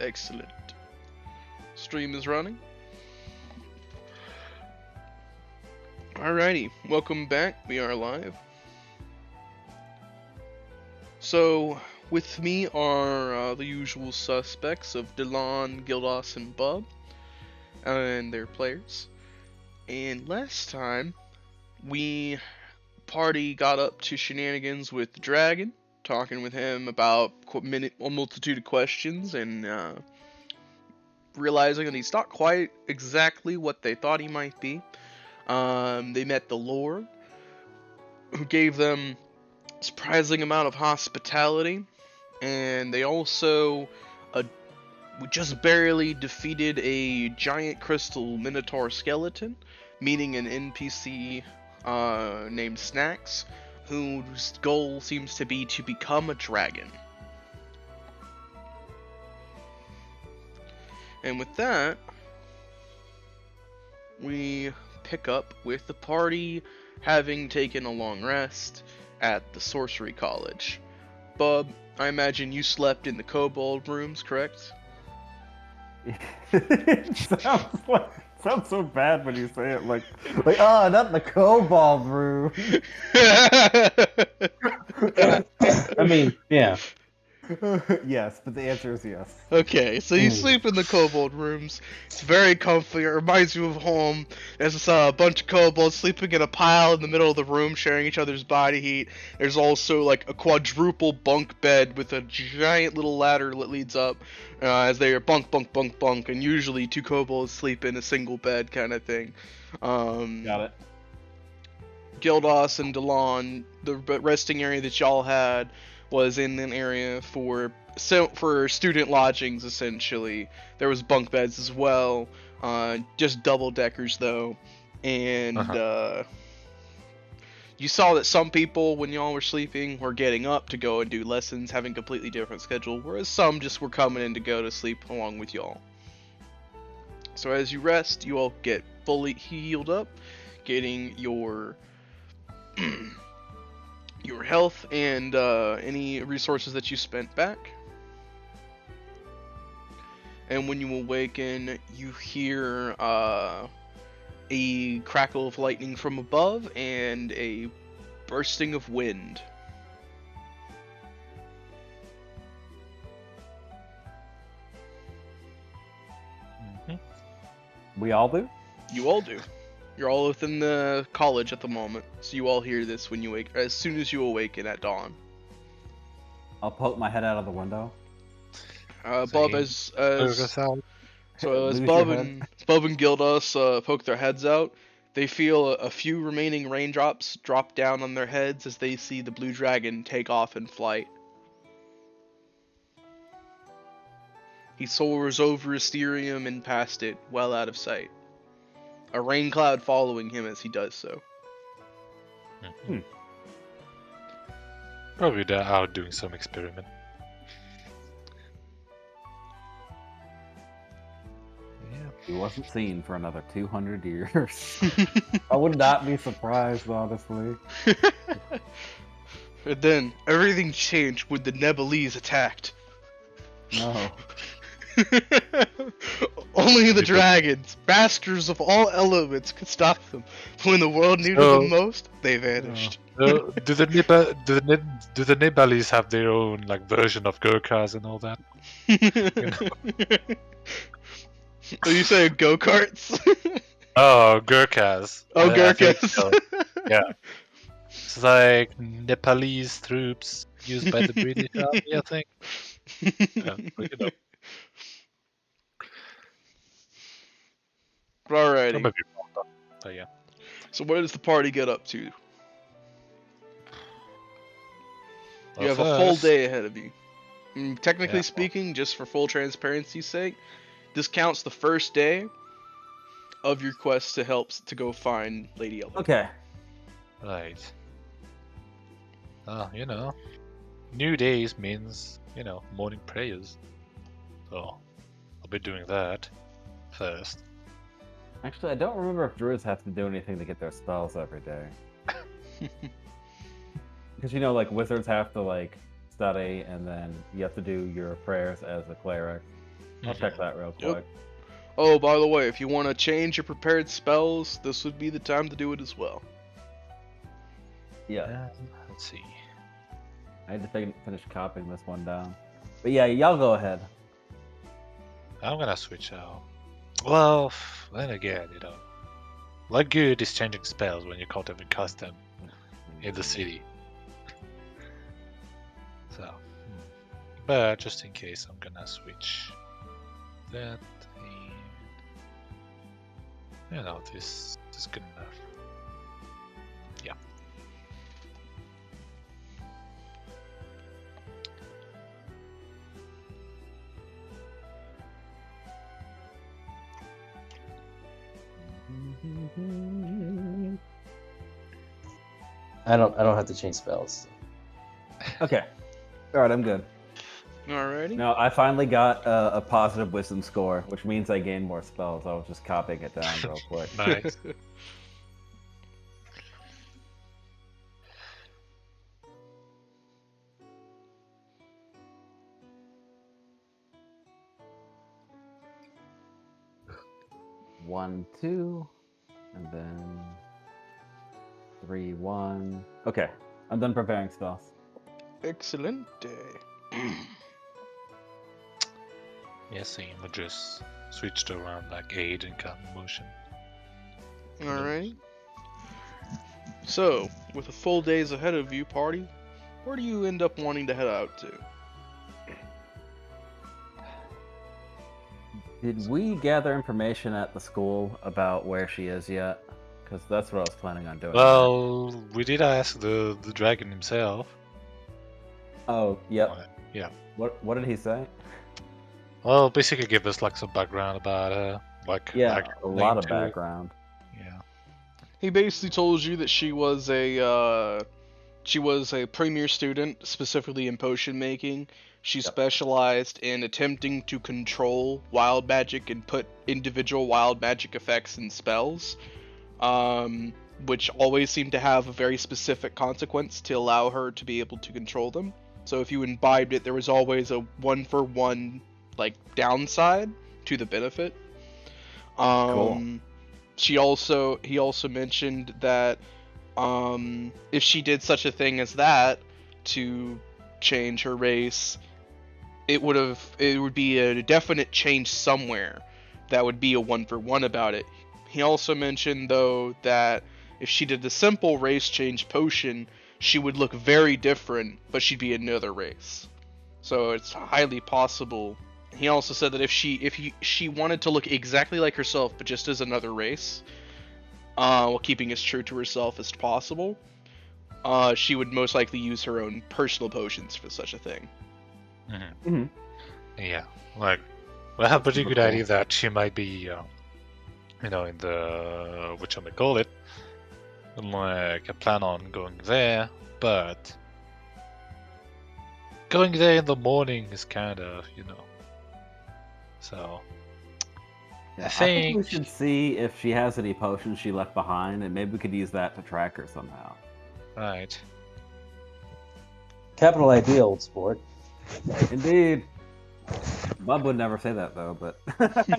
Excellent. Stream is running. Alrighty, welcome back. We are live. So, with me are the usual suspects of Delon, Gildos, and Bub, and their players. And last time, party got up to shenanigans with the dragon, talking with him about a multitude of questions, and realizing that he's not quite exactly what they thought he might be. They met the Lord, who gave them a surprising amount of hospitality, and they also just barely defeated a giant crystal minotaur skeleton, meeting an NPC named Snacks, whose goal seems to be to become a dragon. And with that, we pick up with the party having taken a long rest at the sorcery college. Bub, I imagine you slept in the kobold rooms, correct? It sounds so bad when you say it, like oh, not the kobold room. I mean, yeah. Yes, but the answer is yes. Okay, so you sleep in the kobold rooms. It's very comfy. It reminds you of home. There's a bunch of kobolds sleeping in a pile in the middle of the room, sharing each other's body heat. There's also like a quadruple bunk bed with a giant little ladder that leads up as they are bunk, bunk, bunk, bunk, and usually two kobolds sleep in a single bed kind of thing. Got it. Gildos and Delon, the resting area that y'all had was in an area for student lodgings, essentially. There was bunk beds as well, just double deckers though, and you saw that some people, when y'all were sleeping, were getting up to go and do lessons, having a completely different schedule, whereas some just were coming in to go to sleep along with y'all. So as you rest, you all get fully healed up, getting your your health and any resources that you spent back. And when you awaken, you hear a crackle of lightning from above and a bursting of wind. We all do? You all do. You're all within the college at the moment, so you all hear this when you wake, as soon as you awaken at dawn. I'll poke my head out of the window. Bub, as Bub and Gildos poke their heads out, they feel a few remaining raindrops drop down on their heads as they see the blue dragon take off in flight. He soars over Asterium and past it, well out of sight. A rain cloud following him as he does so. Probably they're out doing some experiment. Yeah. He wasn't seen for another 200 years. I would not be surprised, honestly. And then, everything changed when the Nebelese attacked. No. Only the dragons, masters of all elements, could stop them. When the world needed them most, they vanished. Do the Nepalese have their own like version of Gurkhas and all that? Are you saying go-karts? Oh, Gurkhas. Oh, I think Gurkhas. so. Yeah. It's like Nepalese troops used by the British Army, I think. Yeah, look it up. I Alrighty. might be wrong, but yeah. So what does the party get up to? You have a full day ahead of you. Technically speaking, just for full transparency's sake, this counts the first day of your quest to help to go find Lady Elder. Okay. Right. New days means, morning prayers. So, I'll be doing that first. Actually, I don't remember if druids have to do anything to get their spells every day. Because, like, wizards have to, like, study, and then you have to do your prayers as a cleric. I'll check that real Yep. quick. Oh, by the way, if you want to change your prepared spells, this would be the time to do it as well. Yeah, Let's see. I had to finish copying this one down. But yeah, y'all go ahead. I'm gonna switch out. Well, then again, what good is changing spells when you can't even cast them in the city? So, but just in case, I'm gonna switch that, and this is good enough. Yeah. I don't have to change spells. Okay. Alright, I'm good. Alrighty. No, I finally got a positive wisdom score, which means I gained more spells. I was just copying it down real quick. Nice. One, 2, and then 3, 1. Okay, I'm done preparing spells. Excellent day. Yeah, same. I just switched around like aid and cut motion. Alright. So, with a full days ahead of you, party, where do you end up wanting to head out to? Did we gather information at the school about where she is yet? Because that's what I was planning on doing. Well, we did ask the dragon himself. Oh, yep. Yeah. What did he say? Well, basically give us like some background about her, like Yeah, a lot of too. background. Yeah. He basically told you that she was a premier student, specifically in potion making. She specialized in attempting to control wild magic and put individual wild magic effects in spells, which always seemed to have a very specific consequence to allow her to be able to control them. So if you imbibed it, there was always a 1-for-1 downside to the benefit. Cool. He also mentioned that if she did such a thing as that to change her race, it would be a definite change somewhere that would be a 1-for-1 about it. He also mentioned though that if she did the simple race change potion, she would look very different, but she'd be another race. So it's highly possible. He also said that if she wanted to look exactly like herself, but just as another race, while keeping as true to herself as possible, she would most likely use her own personal potions for such a thing. Mm-hmm. Mm-hmm. Yeah. Like, I have a pretty good idea that she might be, in the whatchamacallit, like I plan on going there, but going there in the morning is kind of, So, Yeah, I think we should see if she has any potions she left behind, and maybe we could use that to track her somehow. right. Capital idea, old sport. Indeed. Bub would never say that though, but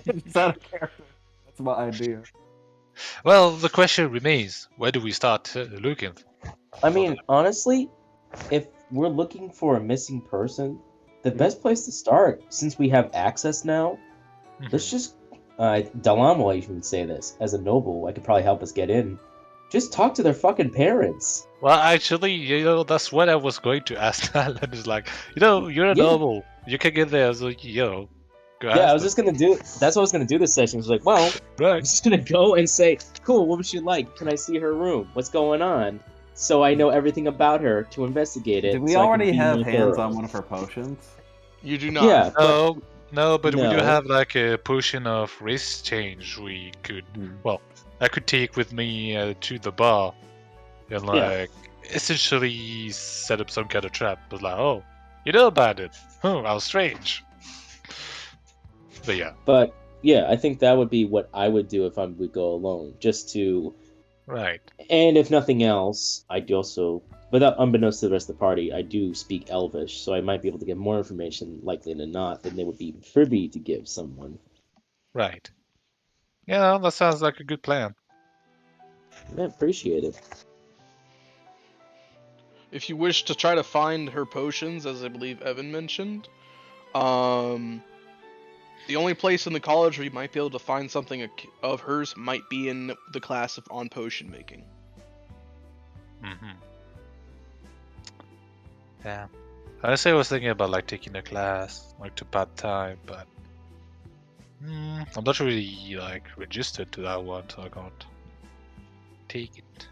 it's out of character. That's my idea. Well, the question remains: where do we start looking? I mean, honestly, if we're looking for a missing person, the best place to start, since we have access now, let's just Dalamo, I would say this as a noble. I could probably help us get in. Just talk to their fucking parents. Well, actually, that's what I was going to ask. Alan is like, you're a noble. You can get there. So, go Yeah, I was just gonna do. That's what I was gonna do this session. I was like, well, I'm just gonna go and say, cool. What was she like? Can I see her room? What's going on? So I know everything about her to investigate it. Did we so already have hands on one of her potions? You do not. Yeah. No, but we do No. have like a potion of race change. We could, I could take with me to the bar and essentially set up some kind of trap. But like, oh, you know about it? Oh, how strange. But yeah. But yeah, I think that would be what I would do if I would go alone, just to Right. And if nothing else, I do also, without unbeknownst to the rest of the party, I do speak Elvish, so I might be able to get more information, likely than not, than they would be privy to give someone. Right. Yeah, that sounds like a good plan. I appreciate it. If you wish to try to find her potions, as I believe Evan mentioned, the only place in the college where you might be able to find something of hers might be in the class of on potion making. Mm-hmm. Yeah. Honestly, I was thinking about like taking a class, like to part time, but I'm not really like registered to that one, so I can't take it.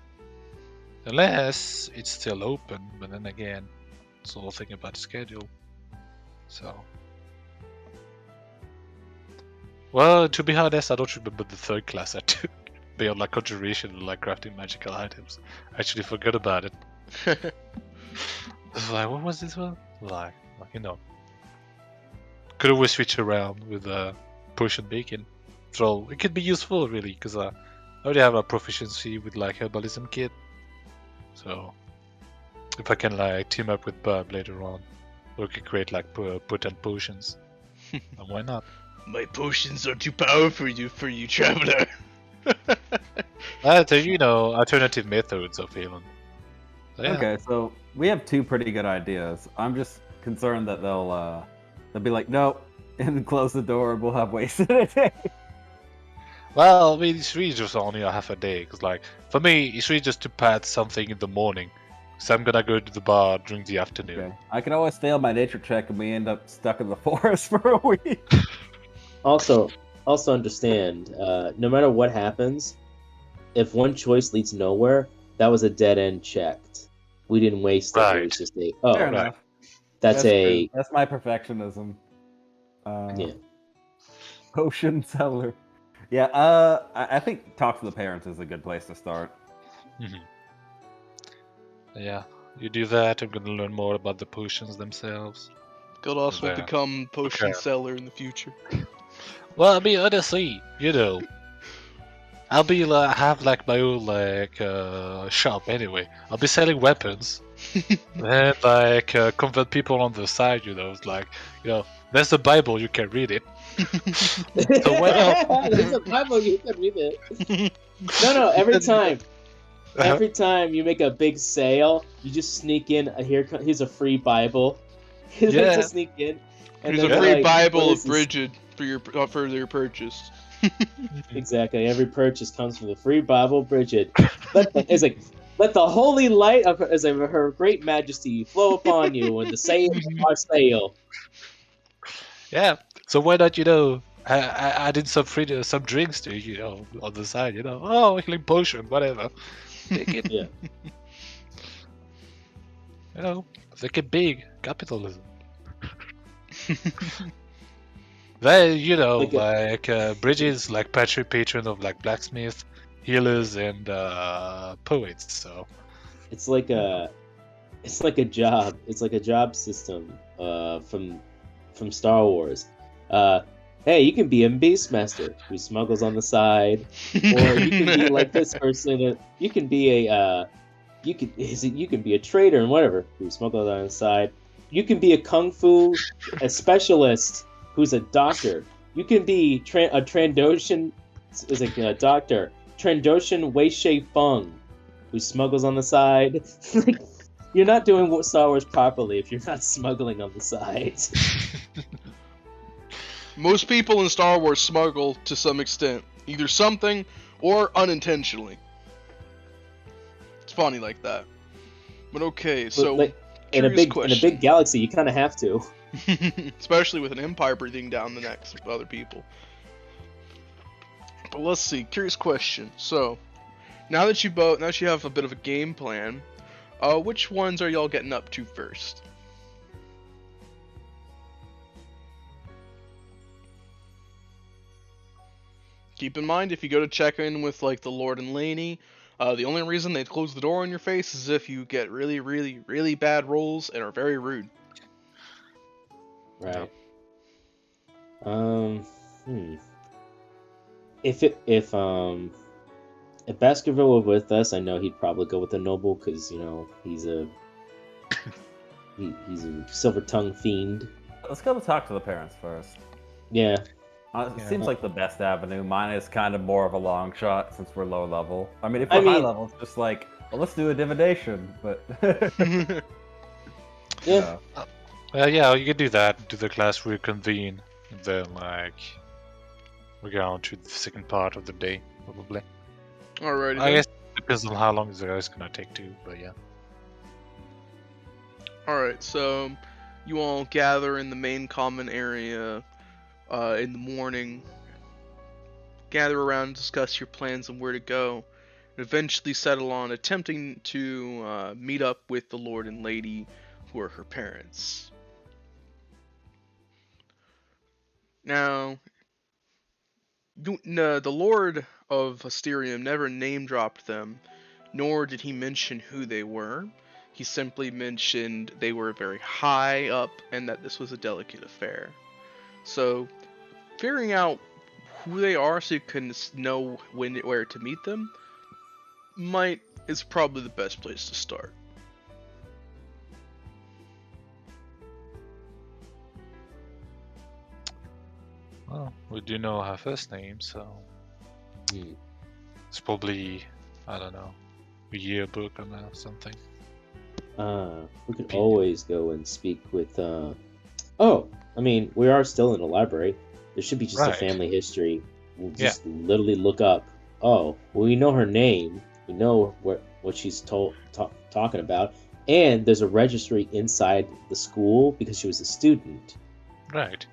Unless it's still open, but then again, it's all thinking about the schedule. So. Well, to be honest, I don't remember the third class I took. Beyond like conjuration and like crafting magical items. I actually forgot about it. I was like, what was this one? Like you know. Could always switch around with potion making. So it could be useful really, because I already have a proficiency with like herbalism kit. So if I can like team up with Bob later on, we could create like potent potions. And why not? My potions are too powerful for you, traveler. You know, alternative methods of healing. So, yeah. Okay, so we have two pretty good ideas. I'm just concerned that they'll be like, nope, and close the door. We'll have wasted a day. Well, I mean, it's really just only a half a day. Cause like for me, it's really just to pad something in the morning. So I'm gonna go to the bar during the afternoon. Okay. I can always fail my nature check and we end up stuck in the forest for a week. Also understand, no matter what happens, if one choice leads nowhere, that was a dead end checked. We didn't waste it. It Right. was just Fair right. enough. that's true. That's my perfectionism. Yeah. Potion seller. Yeah, I think talk to the parents is a good place to start. Yeah, you do that. I'm gonna learn more about the potions themselves. Could also Yeah. become potion Okay. seller in the future. Well, I mean, honestly, you know, I'll be like have like my own like shop anyway. I'll be selling weapons and like convert people on the side. You know, it's like there's the Bible. You can read it. So why not? There's a Bible, you can read it. No, every time you make a big sale, you just sneak in. Here's a free Bible. You like Yeah. to sneak in. And Here's a then free like, Bible what of is this? Bridget for your purchase. Exactly. Every purchase comes from the free Bible, Bridget. Let the holy light of her great majesty flow upon you when the sales are sale. Yeah. So why not, add in some drinks to on the side, oh, healing potion, whatever. Take it. Yeah. Make it big. Capitalism. Then, Bridget's like patron of like blacksmith, healers, and poets. So It's like a job. It's like a job system from Star Wars. Hey, you can be a beastmaster who smuggles on the side, or you can be like this person. You can be you can be a trader and whatever who smuggles on the side. You can be a kung fu specialist who's a doctor. You can be a Trandoshan is like a doctor. Trandoshan Wei Shui Feng who smuggles on the side. Like, you're not doing Star Wars properly if you're not smuggling on the side. Most people in Star Wars smuggle to some extent, either something or unintentionally. It's funny like that. But okay, so Like, in a big galaxy, you kind of have to. Especially with an empire breathing down the necks of other people. But let's see, curious question. So, now that you have a bit of a game plan, which ones are y'all getting up to first? Keep in mind, if you go to check in with like the Lord and Laney, the only reason they close the door on your face is if you get really, really, really bad rolls and are very rude. Right. If if Baskerville were with us, I know he'd probably go with the noble because he's a he's a silver tongue fiend. Let's go talk to the parents first. Yeah. It seems like the best avenue. Mine is kind of more of a long shot since we're low level. I mean, if we're high level, it's just like, well, let's do a divination. But Yeah. Yeah, you could do that. Do the class reconvene, and then we go on to the second part of the day, probably. Alrighty. I guess it depends on how long the guy's gonna take too, but yeah. Alright, so you all gather in the main common area in the morning, gather around, discuss your plans and where to go, and eventually settle on attempting to meet up with the Lord and Lady who are her parents. Now, the Lord of Asterium never name-dropped them, nor did he mention who they were. He simply mentioned they were very high up and that this was a delicate affair. So, figuring out who they are so you can know where to meet them is probably the best place to start. Well, we do know her first name, so it's probably, I don't know, a yearbook or something. We could always go and speak with. I mean, we are still in the library. There should be just a family history. We'll just literally look up. Oh, well, we know her name. We know what she's talking about, and there's a registry inside the school because she was a student. Right.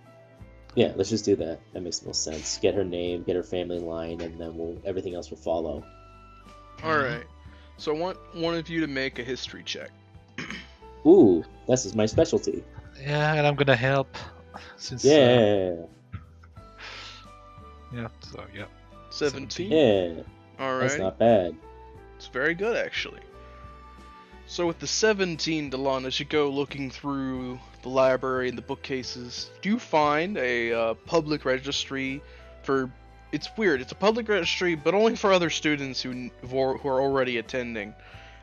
Yeah, let's just do that. That makes the most sense. Get her name, get her family line, and then everything else will follow. Alright, so I want one of you to make a history check. Ooh, this is my specialty. Yeah, and I'm gonna help. Since, Yeah. Yeah, so yeah. 17? Yeah. Alright. That's not bad. It's very good, actually. So with the 17, Delon, as you go looking through the library and the bookcases, do find a public registry for... It's weird, it's a public registry, but only for other students who are already attending,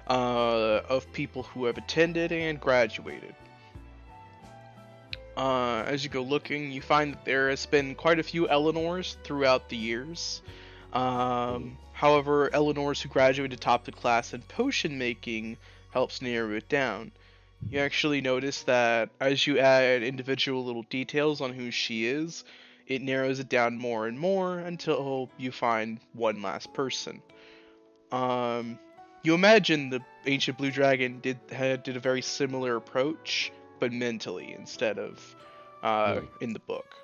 of people who have attended and graduated. As you go looking, you find that there has been quite a few Eleanors throughout the years. However, Eleanors who graduated top the class in potion making helps narrow it down. You actually notice that as you add individual little details on who she is, it narrows it down more and more until you find one last person. You imagine the Ancient Blue Dragon did a very similar approach, but mentally instead of in the book.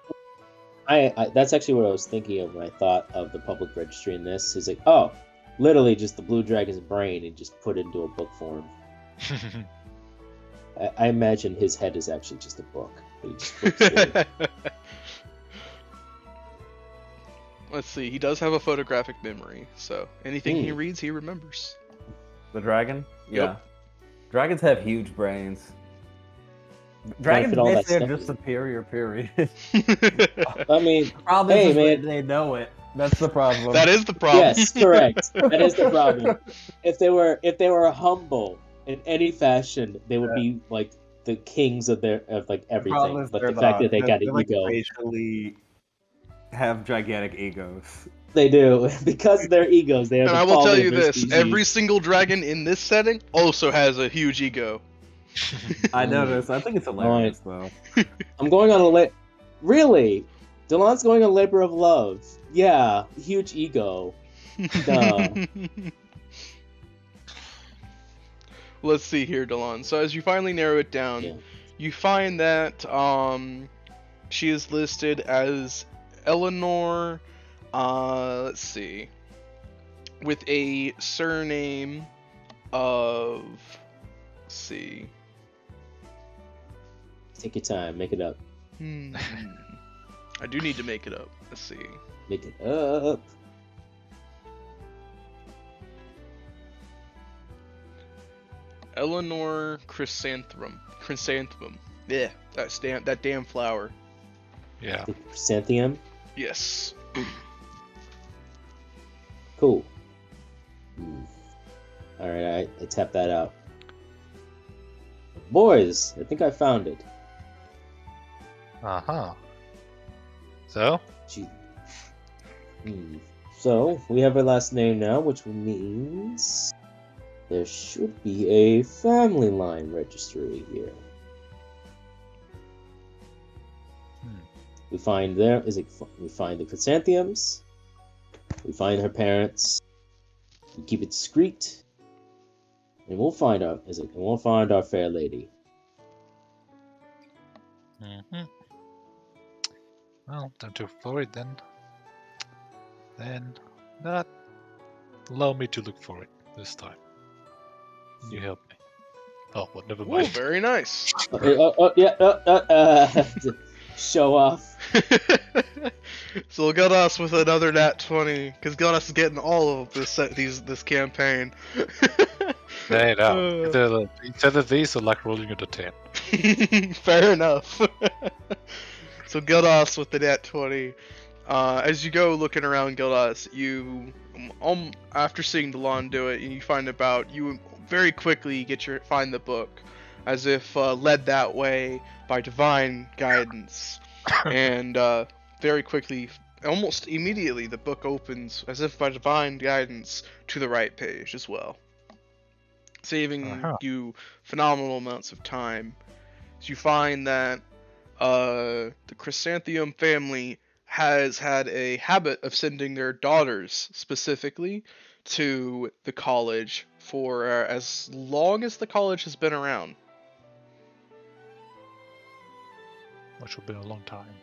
I that's actually what I was thinking of when I thought of the public registry in this. Is like, oh, literally just the Blue Dragon's brain and just put it into a book form. I imagine his head is actually just a book. He just flips through. Let's see, he does have a photographic memory, so anything he reads, he remembers. The dragon? Yeah. Yep. Dragons have huge brains. Dragons fit all that basically are stuff just superior, period. I mean, Problem hey is man, they know it. That's the problem. That is the problem. yes, correct. That is the problem. If they were humble in any fashion, they would be like the kings of like everything. But the fact that they got an ego, racially have gigantic egos. they do because of their egos. They have. And the I will tell quality you of their this: species. every single dragon in this setting also has a huge ego. I noticed. I think it's hilarious, though. I'm going on a Really? Delon's going on labor of love. Yeah, huge ego. Duh. Let's see here, Delon. So as you finally narrow it down, you find that she is listed as Eleanor. Let's see, with a surname of. Let's see. Take your time, make it up. I do need to make it up. Let's see. Make it up. Eleanor Chrysanthemum. Yeah, that damn flower. Yeah. The chrysanthemum. Yes. Cool. Alright, I tap that out. Boys, I think I found it. Uh-huh. So? Gee. So, we have a last name now, which means there should be a family line registry here. We find we find the chrysanthemums, we find her parents, we keep it discreet, and we'll find our fair lady. Mm-hmm. Well, don't look for it then. Then, not allow me to look for it this time. You help me. Oh, well, never Ooh, mind. very nice. Show off. So we'll get us with another nat 20, because Goddess is getting all of this campaign. Hey, no. Either these or like rolling at a 10. Fair enough. So Gildas with the nat 20. As you go looking around Gildas, you, after seeing Delon do it, and you you very quickly find the book, as if led that way by divine guidance. And very quickly, almost immediately, the book opens, as if by divine guidance, to the right page as well, saving you phenomenal amounts of time. So you find that the Chrysanthemum family has had a habit of sending their daughters specifically to the college for as long as the college has been around. Which will be a long time.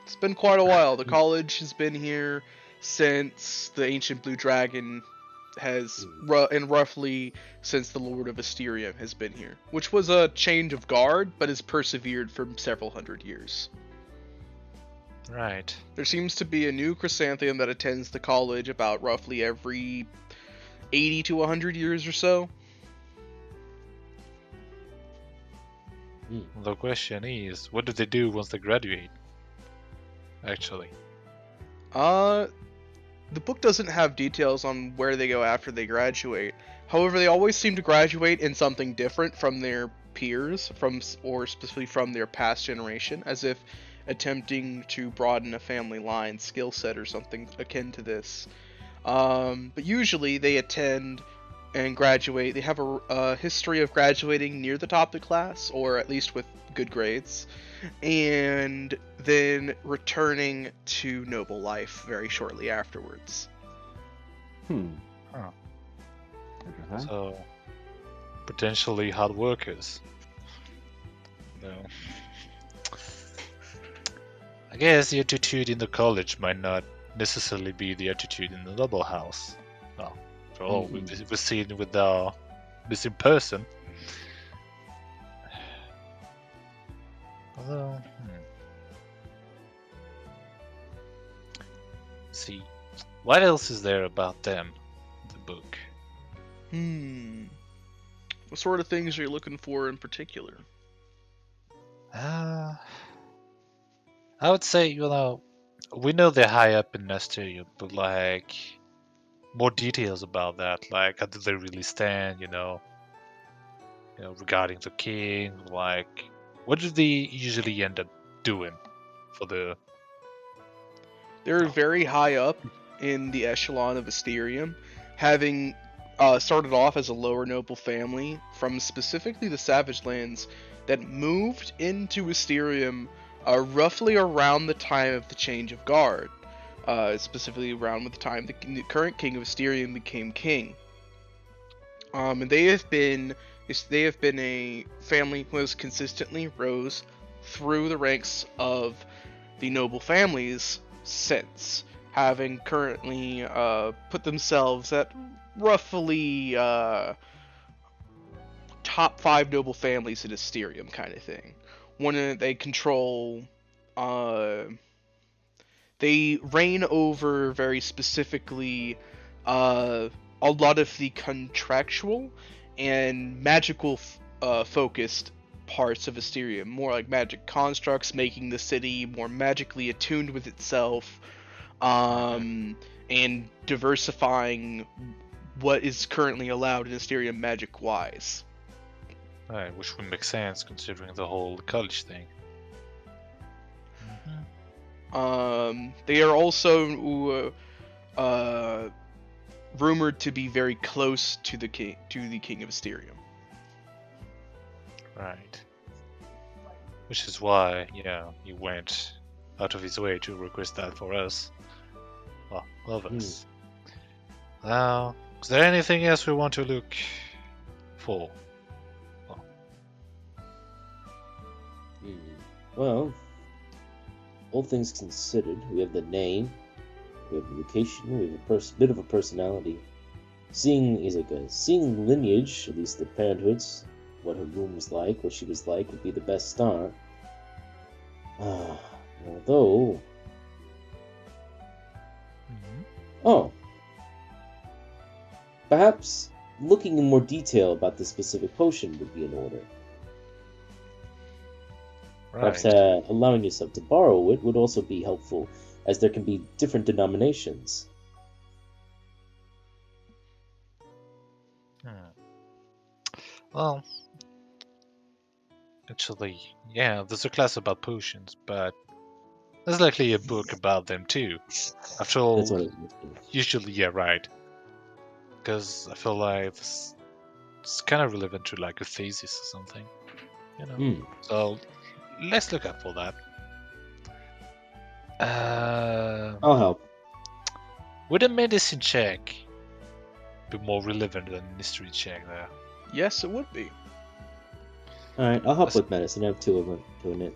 It's been quite a while. The college has been here since the Ancient Blue Dragon has, and roughly since the Lord of Asterium has been here, which was a change of guard, but has persevered for several hundred years. Right. There seems to be a new chrysanthemum that attends the college about roughly every 80 to 100 years or so. The question is, what do they do once they graduate? Actually. The book doesn't have details on where they go after they graduate. However, they always seem to graduate in something different from their peers, or specifically from their past generation, as if attempting to broaden a family line skill set or something akin to this. But usually they attend and graduate. They have a history of graduating near the top of the class, or at least with good grades, and then returning to noble life very shortly afterwards. Huh. So, potentially hard workers. No. I guess the attitude in the college might not necessarily be the attitude in the noble house. Well, for all we've seen with our missing person. Although, see, what else is there about them, the book? What sort of things are you looking for in particular? I would say, we know they're high up in Asterium, but like, more details about that, like how do they really stand, regarding the king, like, what do they usually end up doing for the... They're very high up in the echelon of Asterium, having started off as a lower noble family from specifically the Savage Lands that moved into Asterium roughly around the time of the change of guard, specifically around the time the current king of Asterium became king. And they have been a family who has consistently rose through the ranks of the noble families since, having currently put themselves at roughly top 5 noble families in Asterium kind of thing. One, they control, they reign over very specifically a lot of the contractual and magical focused parts of Asterium, more like magic constructs, making the city more magically attuned with itself, and diversifying what is currently allowed in Asterium magic-wise. Right, which would make sense considering the whole college thing. They are also rumored to be very close to the king of Asterium. Right. Which is why, yeah, he went out of his way to request that for us. Well, of us. Now, is there anything else we want to look for? Well, all things considered, we have the name, we have the location, we have a bit of a personality. Seeing lineage, at least the parenthoods, what her room was like, what she was like, would be the best start. Although... Oh. Perhaps looking in more detail about the specific potion would be in order. Right. Perhaps allowing yourself to borrow it would also be helpful, as there can be different denominations. Well, actually, yeah, there's a class about potions, but there's likely a book about them too. After all, That's what I was thinking. usually, yeah, right. Because I feel like it's kind of relevant to like a thesis or something, you know. So let's look up for that. I'll help. Would a medicine check be more relevant than a history check there? Yes, it would be. Alright, I'll help with medicine. I have 2 of them doing it.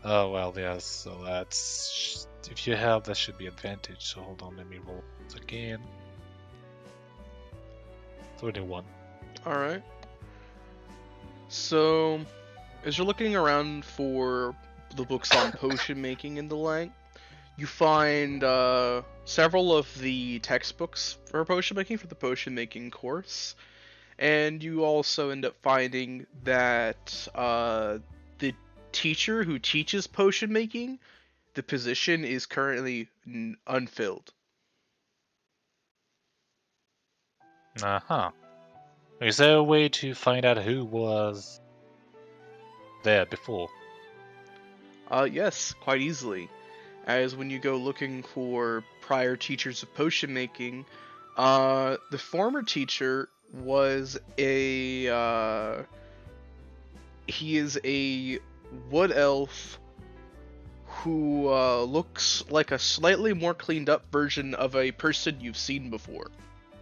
Oh well, yes. So that's if you have, that should be advantage. So hold on, let me roll once again. 31. All right. So, as you're looking around for the books on potion making and the like, you find several of the textbooks for potion making for the potion making course, and you also end up finding that the teacher who teaches potion making, the position is currently unfilled. Is there a way to find out who was there before? Yes, quite easily. As when you go looking for prior teachers of potion making, the former teacher was he is a wood elf who looks like a slightly more cleaned up version of a person you've seen before.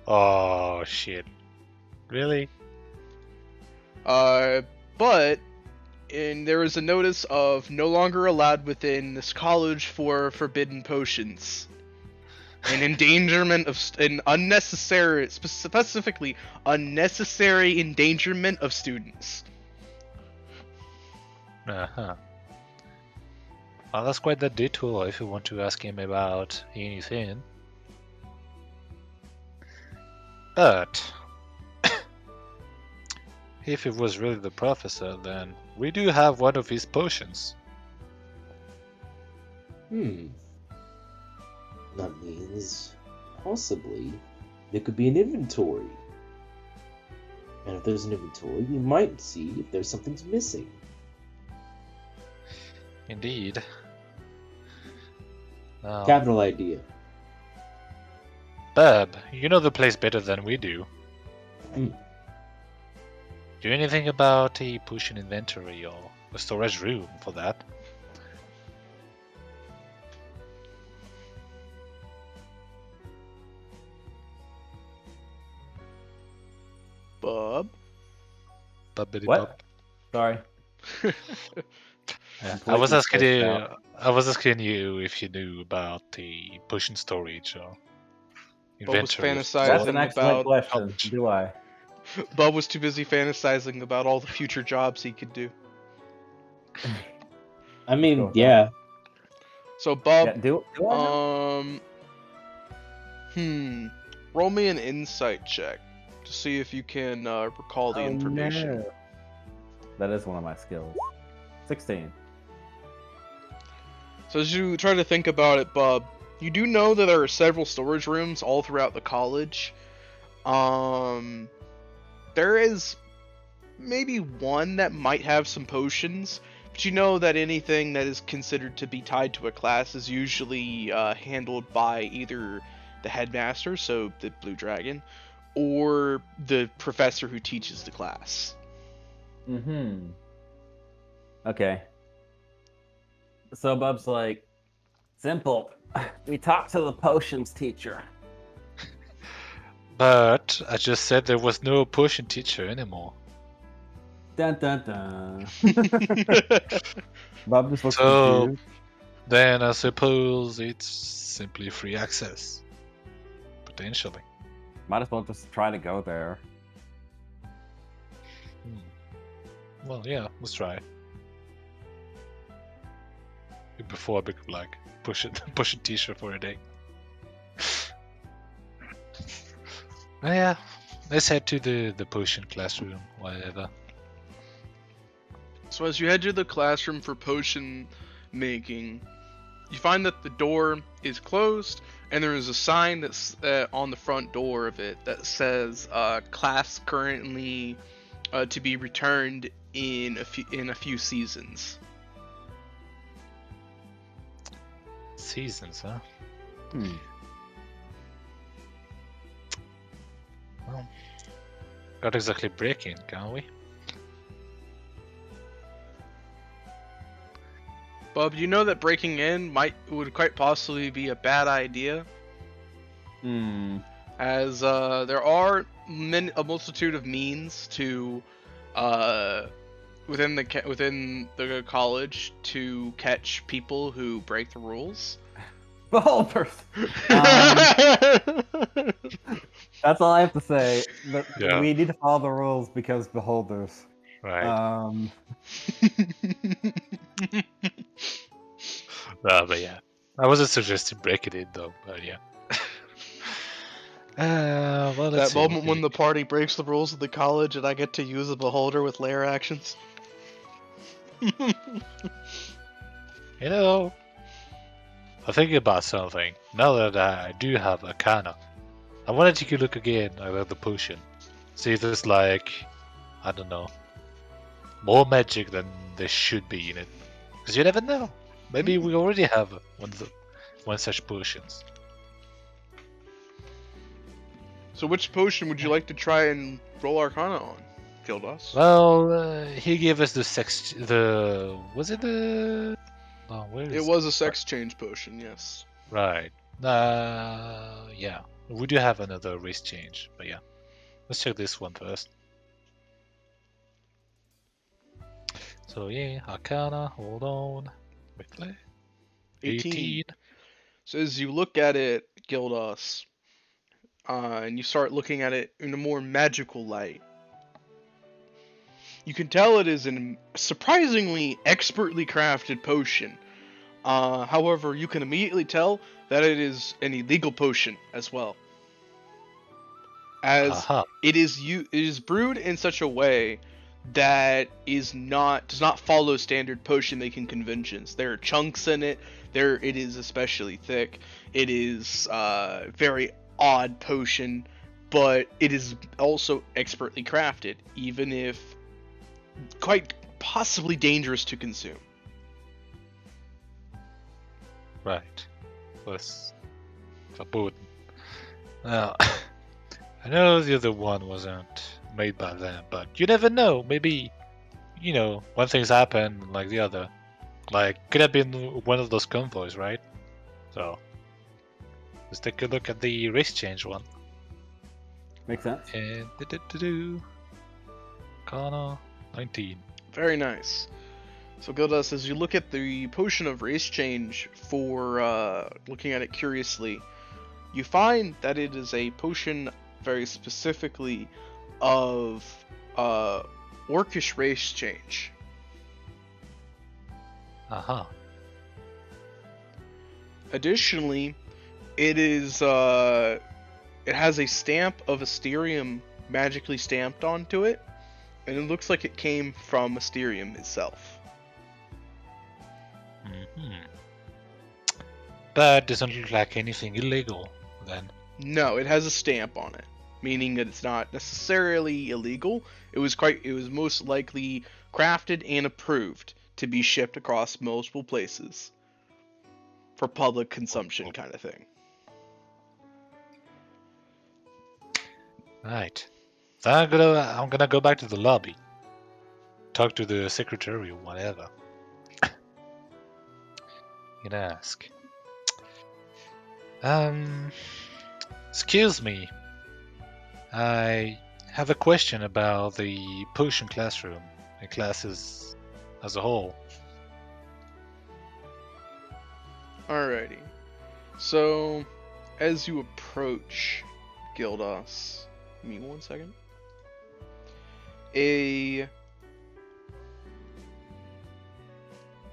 Oh shit. Really? But there is a notice of no longer allowed within this college for forbidden potions. An endangerment of specifically unnecessary endangerment of students. Well, that's quite the detour if you want to ask him about anything. But if it was really the professor, then we do have one of his potions. That means, possibly, there could be an inventory. And if there's an inventory, we might see if there's something's missing. Indeed. Capital idea. Bub, you know the place better than we do. Do anything about a potion inventory or a storage room for that? Bub? Bubbity What? bub. Sorry. I was asking you if you knew about the potion storage or Bub was inventory. fantasizing That's an excellent about. question. Do I? Bub was too busy fantasizing about all the future jobs he could do. I mean, Go. yeah. So Bub, Yeah, do I know? Roll me an insight check to see if you can recall the information. No. That is one of my skills. 16. So as you try to think about it, Bub, You do know that there are several storage rooms all throughout the college. There is maybe one that might have some potions, but you know that anything that is considered to be tied to a class is usually handled by either the headmaster, so the Blue Dragon, or the professor who teaches the class. Mm-hmm. Okay. So Bub's like, simple. We talked to the potions teacher. But I just said there was no potion teacher anymore. Dun dun dun. Bob just looks So confused. then I suppose it's simply free access. Potentially. Might as well just try to go there. Well, yeah, let's try it. Before I become like push a t-shirt for a day. Yeah, let's head to the potion classroom, whatever. So as you head to the classroom for potion making, you find that the door is closed, and there is a sign that's on the front door of it that says class currently to be returned in a few seasons. Seasons, huh? Well, not exactly break in, can we? Bub, you know that breaking in would quite possibly be a bad idea, as there are a multitude of means to within the college to catch people who break the rules. Beholders! That's all I have to say. But Yeah. we need to follow the rules because beholders. Right. But yeah, I wasn't suggesting break it in though. But yeah. Well, let's That see. moment when the party breaks the rules of the college and I get to use a beholder with lair actions. You know, I'm thinking about something. Now that I do have Arcana, I wanted to take a look again at the potion. See if there's like, I don't know, more magic than there should be in it. Because you never know. Maybe we already have one such potions. So which potion would you like to try and roll Arcana on, Gildas? Well, he gave us was it the? Oh, where is It was a sex change potion, yes. Right. Yeah. We do have another race change, but yeah. Let's check this one first. So yeah, Arcana, hold on. Quickly. 18. So as you look at it, Gildas, and you start looking at it in a more magical light, you can tell it is a surprisingly expertly crafted potion. However, you can immediately tell that it is an illegal potion as well. As it is brewed in such a way that does not follow standard potion making conventions. There are chunks in it. It is especially thick. It is very odd potion, but it is also expertly crafted, even if quite possibly dangerous to consume. Right. Was verboten. Now, I know the other one wasn't made by them, but you never know. Maybe, one thing's happened like the other. Like, could have been one of those convoys, right? So, let's take a look at the race change one. Makes sense. And Kana 19. Very nice. So Gildas, as you look at the potion of race change for looking at it curiously, you find that it is a potion very specifically of orcish race change. Additionally, it has a stamp of Asterium magically stamped onto it, and it looks like it came from Asterium itself. That doesn't look like anything illegal, then. No, it has a stamp on it, meaning that it's not necessarily illegal. It was most likely crafted and approved to be shipped across multiple places for public consumption, kind of thing. Right. So I'm gonna go back to the lobby. Talk to the secretary or whatever. And ask. Excuse me. I have a question about the potion classroom and classes as a whole. Alrighty. So, as you approach Gildas, give me 1 second.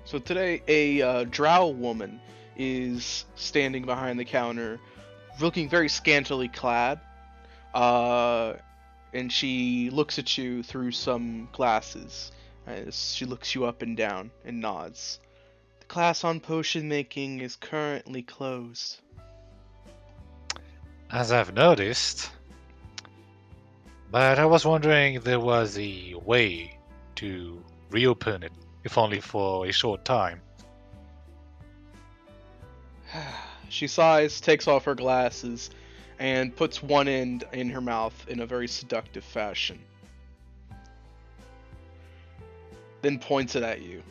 So today, a drow woman is standing behind the counter, looking very scantily clad. And she looks at you through some glasses as she looks you up and down and nods. The class on potion making is currently closed. As I've noticed, but I was wondering if there was a way to reopen it, if only for a short time. She sighs, takes off her glasses, and puts one end in her mouth in a very seductive fashion. Then points it at you.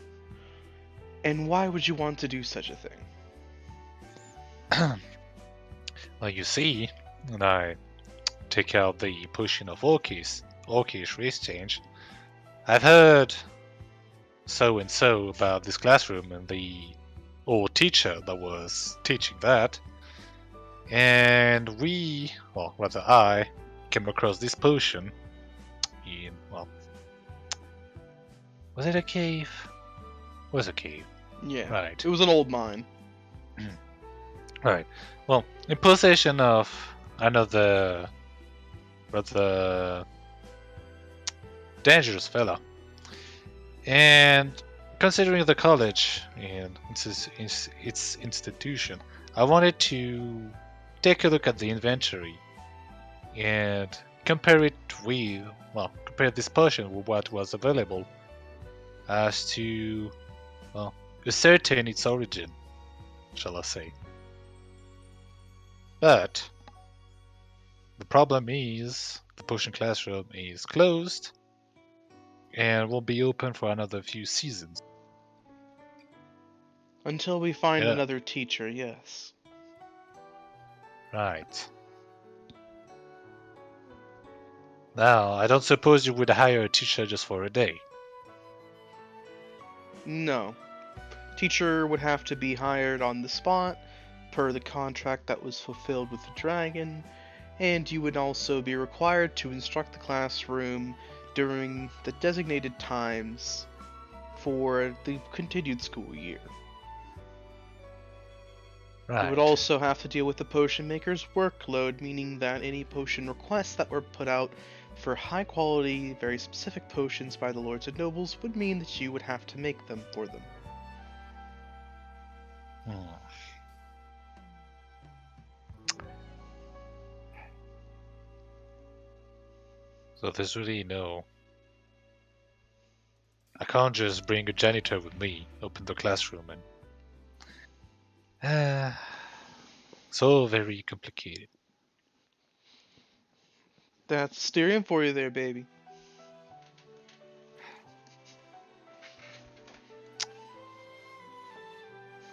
And why would you want to do such a thing? Well, you see, and I take out the potion of Orcish race change. I've heard so and so about this classroom and the old teacher that was teaching that. And I came across this potion in, was it a cave? It was a cave. Yeah, Right. it was an old mine. Right. Well, in possession of another rather dangerous fella. And considering the college and its institution, I wanted to take a look at the inventory and compare this potion with what was available as to, ascertain its origin, shall I say. But the problem is the potion classroom is closed and will be open for another few seasons. Until we find Yeah. another teacher, yes. Right. Now, I don't suppose you would hire a teacher just for a day. No. Teacher would have to be hired on the spot, per the contract that was fulfilled with the dragon, and you would also be required to instruct the classroom during the designated times for the continued school year. Right. You would also have to deal with the potion maker's workload, meaning that any potion requests that were put out for high quality, very specific potions by the lords and nobles would mean that you would have to make them for them. So there's really no... I can't just bring a janitor with me, open the classroom and... so very complicated. That's steering for you there, baby.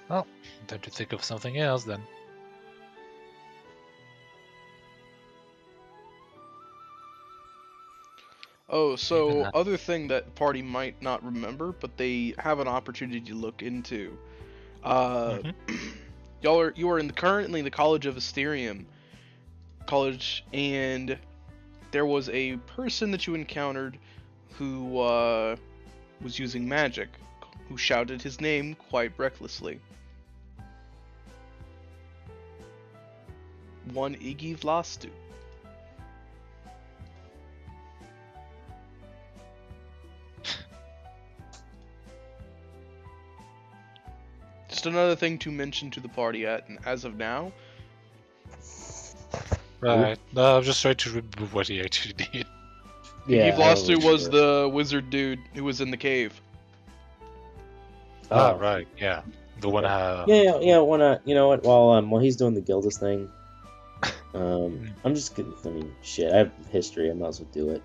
Well, time to think of something else then. Oh, so Even that. other thing that party might not remember, but they have an opportunity to look into. You are currently in the College of Asterium College, and there was a person that you encountered who was using magic, who shouted his name quite recklessly. One Iggy Vlastu. just another thing to mention to the party as of now. Right. No, I'm just trying to remember what he actually did. Iggy I don't Vlastu was remember. the wizard dude who was in the cave. Ah, Oh. right. Yeah. The one. Yeah. Wanna, you know what? While he's doing the Gildas thing, I'm just gonna. I mean, shit. I have history. I might as well do it.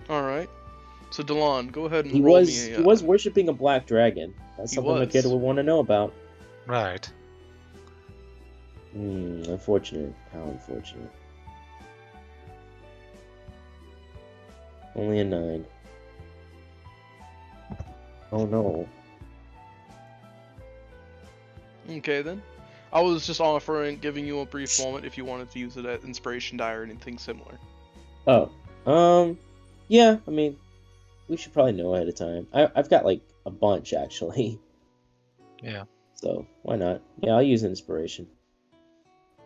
All right. So Delon, go ahead and He roll was me he was worshiping a black dragon. That's He something the kid was. would want to know about. Right. Unfortunate. How unfortunate. Only a 9. Oh no. Okay then. I was just offering, giving you a brief moment if you wanted to use it as inspiration die or anything similar. Oh. Yeah. I mean, we should probably know ahead of time. I've got like a bunch actually. Yeah. So why not? Yeah, I'll use inspiration.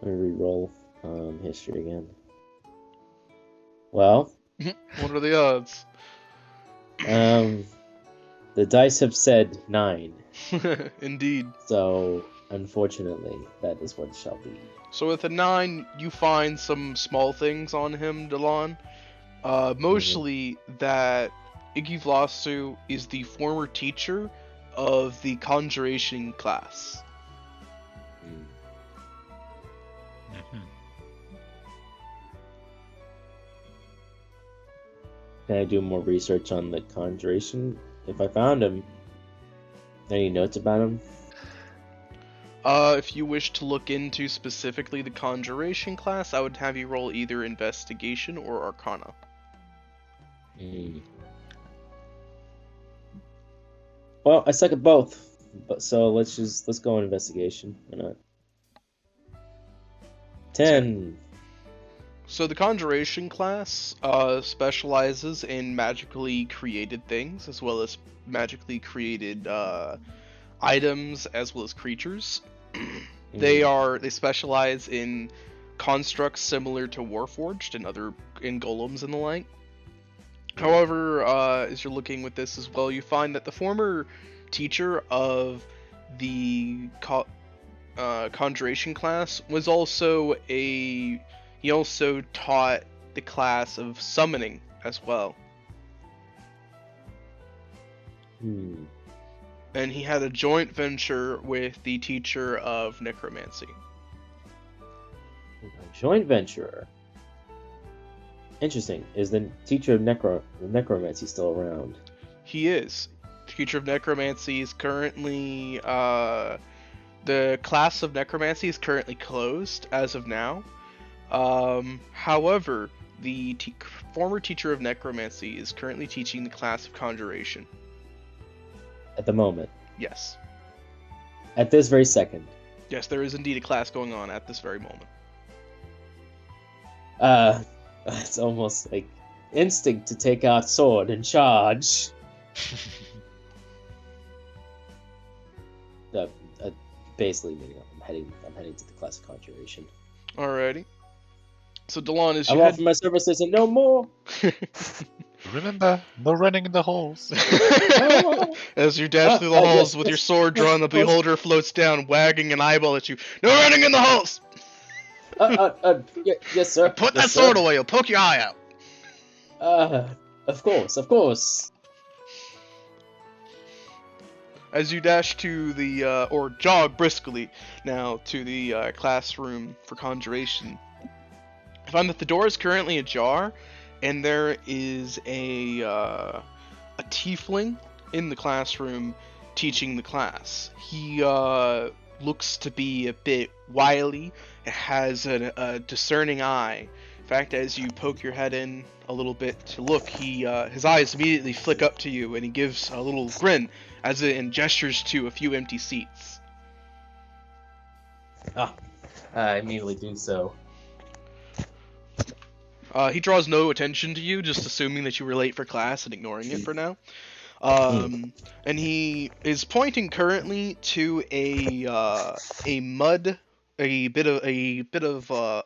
Let me re-roll history again. Well, What are the odds? the dice have said 9. Indeed. So unfortunately, that is what it shall be. So with a 9, you find some small things on him, Delon. Mostly that Iggy Vlasu is the former teacher of the Conjuration class. Mhm. Can I do more research on the Conjuration? If I found him, any notes about him? If you wish to look into specifically the Conjuration class, I would have you roll either Investigation or Arcana. Well, I suck at both, but so let's go on investigation. Why not? 10. So the Conjuration class specializes in magically created things, as well as magically created items, as well as creatures. They specialize in constructs similar to Warforged and other golems and the like. However, as you're looking with this as well, you find that the former teacher of the Conjuration class was also he also taught the class of Summoning as well. And he had a joint venture with the teacher of Necromancy. A joint venture. Interesting. Is the teacher of necromancy still around? He is. Teacher of Necromancy is currently the class of Necromancy is currently closed as of now. However, the former teacher of Necromancy is currently teaching the class of Conjuration. At the moment. Yes. At this very second. Yes, there is indeed a class going on at this very moment. It's almost like instinct to take out sword and charge. Basically, meaning I'm heading to the class of Conjuration. Alrighty. So Delon, is I'm you off for my services and no more. Remember, no running in the holes. As you dash through the halls with your sword drawn, the yes. beholder floats down, wagging an eyeball at you. No running in the halls! Yes, sir. Put Yes, that sword away, you'll poke your eye out. Of course. As you dash to the, or jog briskly now to the classroom for Conjuration, you find that the door is currently ajar, and there is a tiefling in the classroom teaching the class. He looks to be a bit wily, has a discerning eye. In fact, as you poke your head in a little bit to look, his eyes immediately flick up to you, and he gives a little grin and gestures to a few empty seats. I immediately do so. He draws no attention to you, just assuming that you were late for class and ignoring it for now. And he is pointing currently to a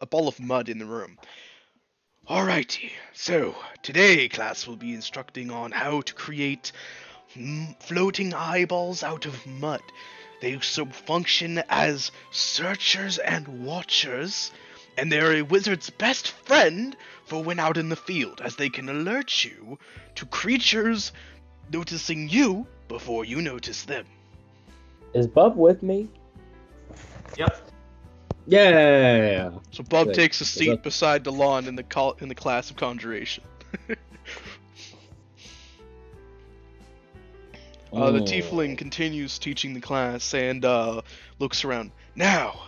ball of mud in the room. Alrighty, so today class will be instructing on how to create floating eyeballs out of mud. They so function as searchers and watchers, and they are a wizard's best friend for when out in the field, as they can alert you to creatures noticing you before you notice them. Is Bub with me? Yep. Yeah. So Bub Good. takes a Is seat that- beside Delon in the class of conjuration. The tiefling continues teaching the class and looks around. Now,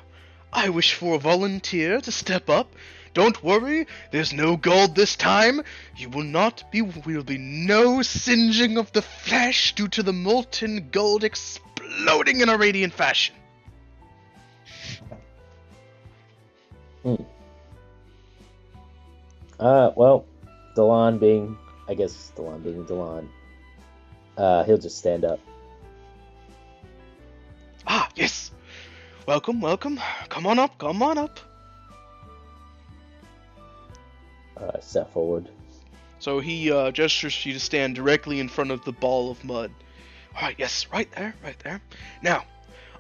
I wish for a volunteer to step up. Don't worry, there's no gold this time. Will be no singeing of the flesh due to the molten gold exploding in a radiant fashion. Well, Delon being Delon, he'll just stand up. Ah, yes. Welcome, welcome. Come on up, come on up. Step forward. So he gestures for you to stand directly in front of the ball of mud. Alright, yes, right there, right there. Now,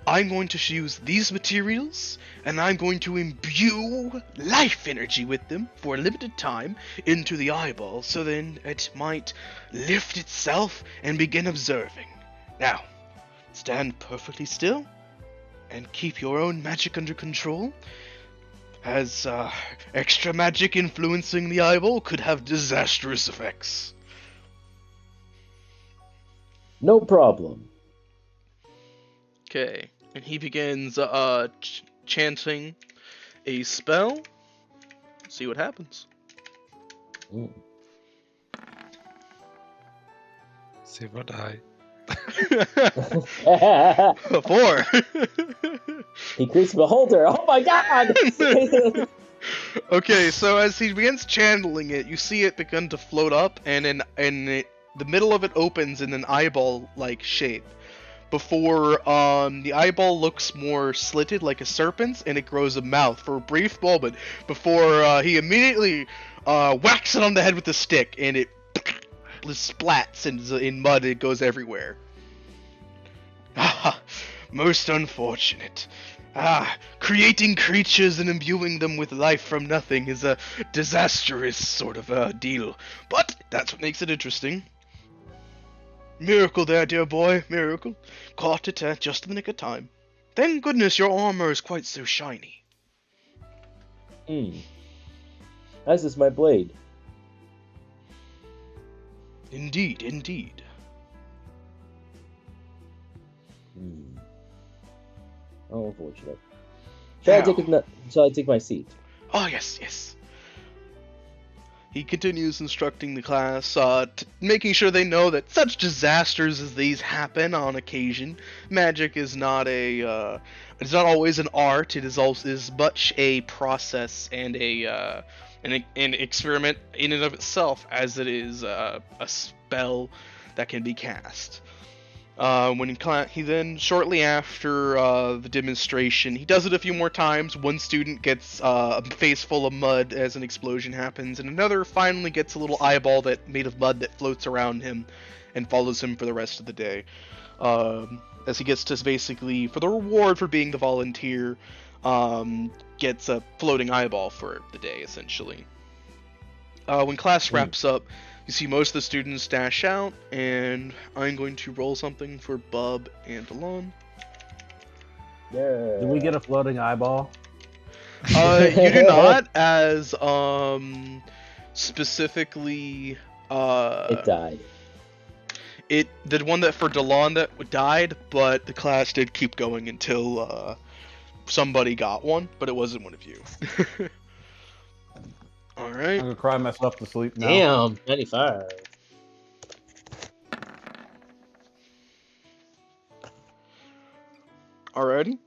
I'm going to use these materials, and I'm going to imbue life energy with them for a limited time into the eyeball, so then it might lift itself and begin observing. Now, stand perfectly still, and keep your own magic under control, as extra magic influencing the eyeball could have disastrous effects. No problem. Okay, and he begins chanting a spell. See what happens. Mm. Silver die. 4. He creates a beholder. Oh my god! Okay, so as he begins channeling it, you see it begin to float up, and the middle of it opens in an eyeball-like shape. Before the eyeball looks more slitted like a serpent's, and it grows a mouth for a brief moment before he immediately whacks it on the head with a stick, and it splats in mud. It goes everywhere. Ah, most unfortunate. Creating creatures and imbuing them with life from nothing is a disastrous sort of deal, but that's what makes it interesting. Miracle there, dear boy, miracle. Caught it at just the nick of time. Thank goodness your armor is quite so shiny. As is my blade. Indeed, indeed. Oh, unfortunate. Shall I take my seat? Oh, yes, yes. He continues instructing the class, making sure they know that such disasters as these happen on occasion. Magic is not it's not always an art. It is also as much a process and an experiment in and of itself as it is a spell that can be cast. He then, shortly after the demonstration, he does it a few more times. One student gets a face full of mud as an explosion happens, and another finally gets a little eyeball made of mud that floats around him and follows him for the rest of the day. As he gets to basically, for the reward for being the volunteer, gets a floating eyeball for the day, essentially. When class wraps up, you see most of the students dash out, and I'm going to roll something for Bub and Delon. Yeah. Do we get a floating eyeball? You do not, as specifically It died. the one that for Delon that died, but the class did keep going until somebody got one, but it wasn't one of you. All right. I'm gonna cry myself to sleep now. Damn, 95. Alrighty.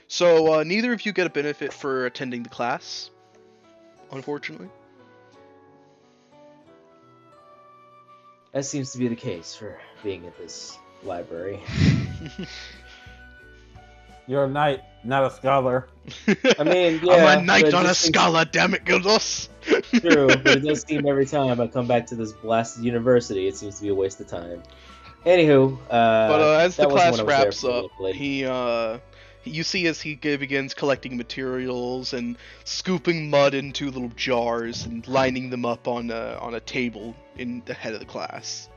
So neither of you get a benefit for attending the class, unfortunately. That seems to be the case for being at this library. You're a knight, not a scholar. I mean, yeah, I'm a but knight it on a just seems scholar, damn it, Gildos! True, but it does seem every time I come back to this blasted university, it seems to be a waste of time. Anywho, But as the that wasn't class when I was there wraps for a up, little bit. you see as he begins collecting materials and scooping mud into little jars and lining them up on a table in the head of the class.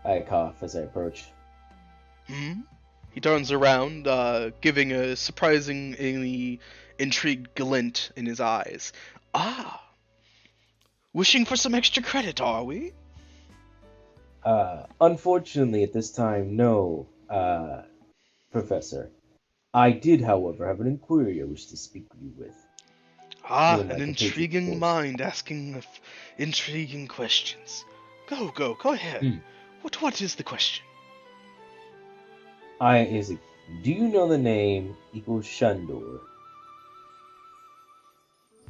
I cough as I approach. Hmm? He turns around, giving a surprisingly intrigued glint in his eyes. Ah, wishing for some extra credit, are we? Unfortunately, at this time, no, Professor. I did, however, have an inquiry I wish to speak with you with. You Ah, and my an compatriot, of intriguing course. mind asking intriguing questions. Go ahead. Hmm. What is the question? Do you know the name Igor Shandor?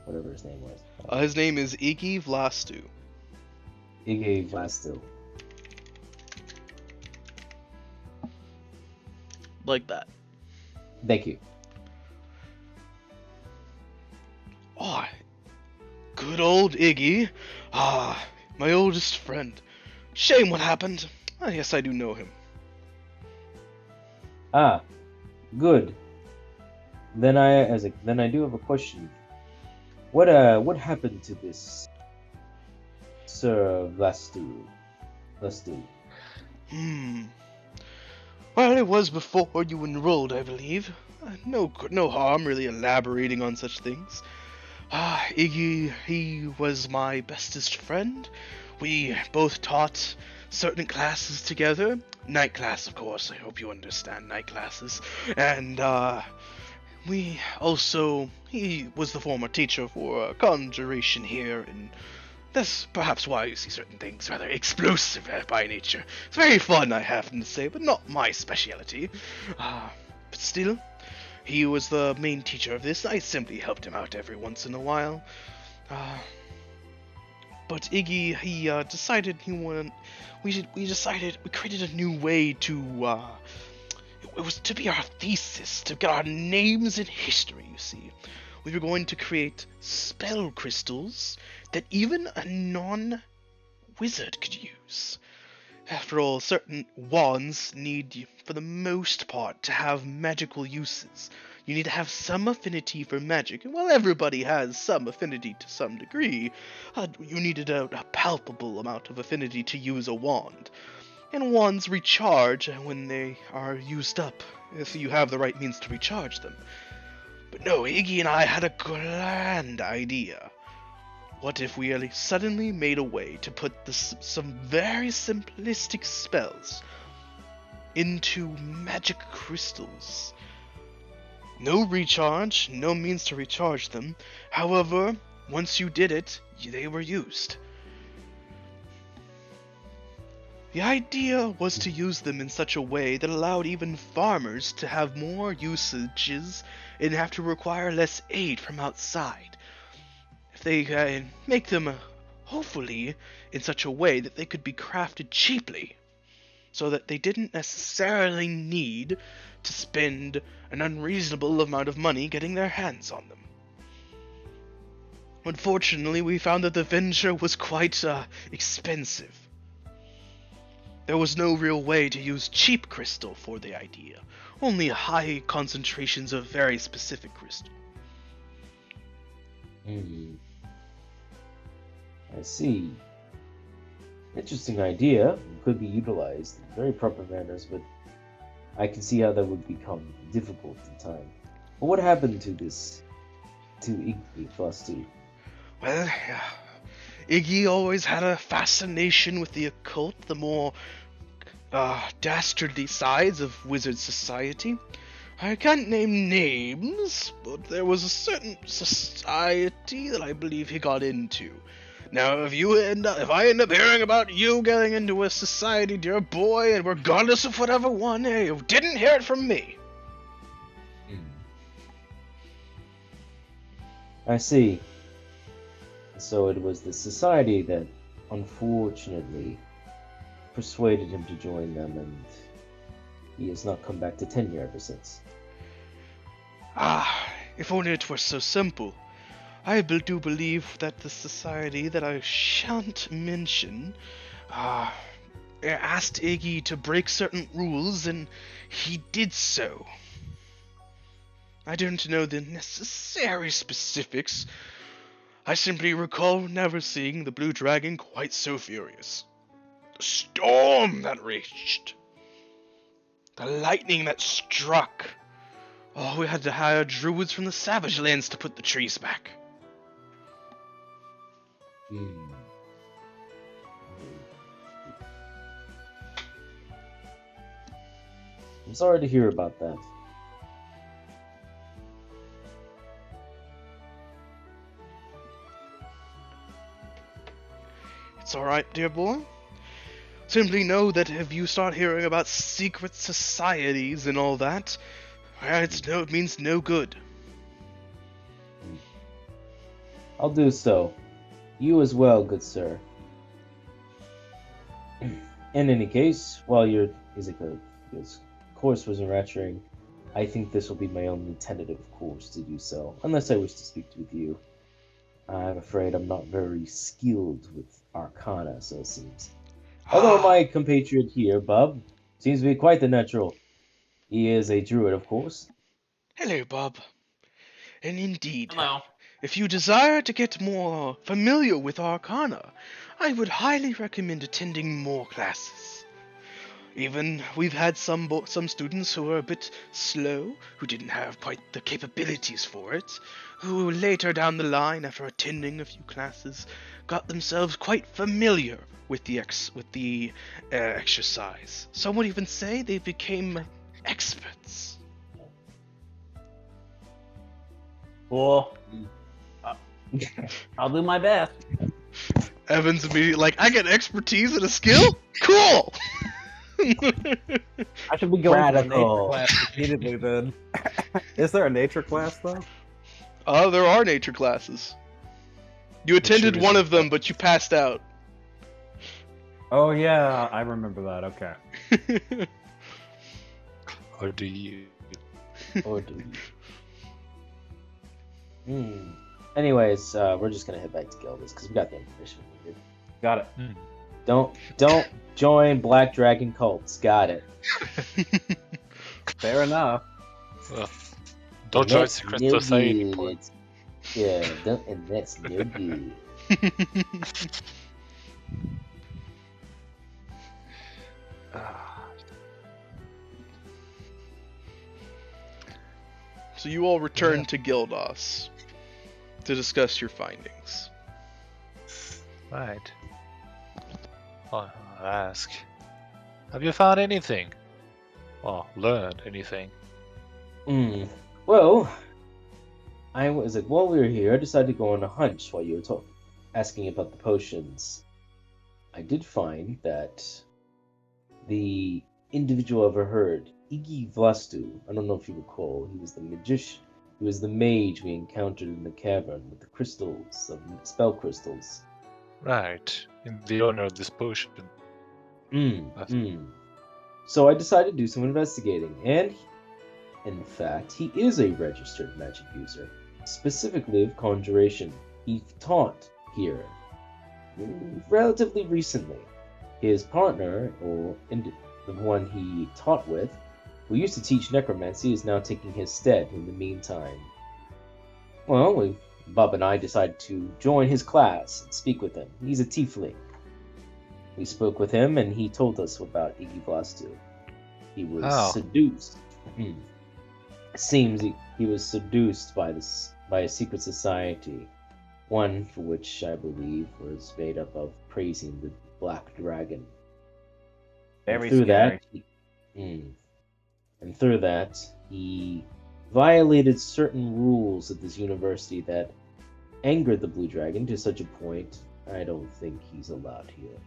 Whatever his name was. His name is Iggy Vlastu. Igor Vlastil. Like that. Thank you. Oh, good old Iggy. Ah, my oldest friend. Shame what happened. Ah, yes, I do know him. Ah, good. Then I do have a question. What happened to this Sir Vlastu? Well, it was before you enrolled, I believe. No harm really elaborating on such things. Ah, Iggy, he was my bestest friend. We both taught certain classes together. Night class, of course. I hope you understand night classes. And, he was the former teacher for conjuration here, and that's perhaps why you see certain things rather explosive by nature. It's very fun, I happen to say, but not my speciality. But still, he was the main teacher of this. I simply helped him out every once in a while. But Iggy, he decided he wanted. We created a new way to. It was to be our thesis, to get our names in history. You see, we were going to create spell crystals that even a non-wizard could use. After all, certain wands need, for the most part, to have magical uses. You need to have some affinity for magic, and while everybody has some affinity to some degree, you needed a palpable amount of affinity to use a wand. And wands recharge when they are used up, if you have the right means to recharge them. But no, Iggy and I had a grand idea. What if we suddenly made a way to put some very simplistic spells into magic crystals? No recharge, no means to recharge them. However, once you did it, they were used. The idea was to use them in such a way that allowed even farmers to have more usages and have to require less aid from outside. If they make them, hopefully, in such a way that they could be crafted cheaply, so that they didn't necessarily need to spend an unreasonable amount of money getting their hands on them. Unfortunately, we found that the venture was quite expensive. There was no real way to use cheap crystal for the idea, only high concentrations of very specific crystal. I see. Interesting idea. Could be utilized in very proper manners, but I can see how that would become difficult in time. But what happened to Iggy Flusty? Well, Iggy always had a fascination with the occult, the more dastardly sides of wizard society. I can't name names, but there was a certain society that I believe he got into. Now, if I end up hearing about you getting into a society, dear boy, and regardless of whatever one, you didn't hear it from me. I see. So it was the society that, unfortunately, persuaded him to join them, and he has not come back to tenure ever since. Ah, if only it were so simple. do believe that the society that I shan't mention asked Iggy to break certain rules, and he did so. I don't know the necessary specifics. I simply recall never seeing the Blue Dragon quite so furious. The storm that raged. The lightning that struck. Oh, we had to hire druids from the Savage Lands to put the trees back. I'm sorry to hear about that. It's alright, dear boy. Simply know that if you start hearing about secret societies and all that, well, it means no good. I'll do so. You as well, good sir. In any case, while your course was enrapturing, I think this will be my only tentative course to do so, unless I wish to speak with you. I'm afraid I'm not very skilled with Arcana, so it seems. Although my compatriot here, Bub, seems to be quite the natural. He is a druid, of course. Hello, Bob. And indeed, Hello. if you desire to get more familiar with Arcana, I would highly recommend attending more classes. Even we've had some students who were a bit slow, who didn't have quite the capabilities for it, who later down the line, after attending a few classes, got themselves quite familiar with the exercise. Some would even say they became experts. Cool. I'll do my best. Evan's immediately like, I get expertise and a skill? Cool! I should be going to nature Chronicle. class repeatedly then. Is there a nature class though? Oh, there are nature classes. You attended one of them, but you passed out. Oh yeah, I remember that. Okay. Or do you? Or do you? Anyways, we're just gonna head back to Gildas because we got the information we needed. Got it. Don't join Black Dragon cults. Got it. Fair enough. Don't join That's secret no society. good. Boy. Yeah, and that's no good. So you all return to Gildas to discuss your findings. Right. I'll ask. Have you found anything? Or learned anything? Well, while we were here, I decided to go on a hunch while you were asking about the potions. I did find that the individual I overheard, Iggy Vlastu, I don't know if you recall, he was the magician. He was the mage we encountered in the cavern with the crystals, the spell crystals. Right. In the owner of this potion. So I decided to do some investigating, and in fact, he is a registered magic user, specifically of conjuration. He taught here relatively recently. His partner, or the one he taught with, who used to teach necromancy, is now taking his stead in the meantime. Well, Bob and I decided to join his class and speak with him. He's a tiefling. We spoke with him, and he told us about Iggy Vlastu. He was seduced. Seems he was seduced by a secret society, one for which I believe was made up of praising the Black Dragon. Very Through scary. And through that, he violated certain rules at this university that angered the Blue Dragon to such a point I don't think he's allowed here.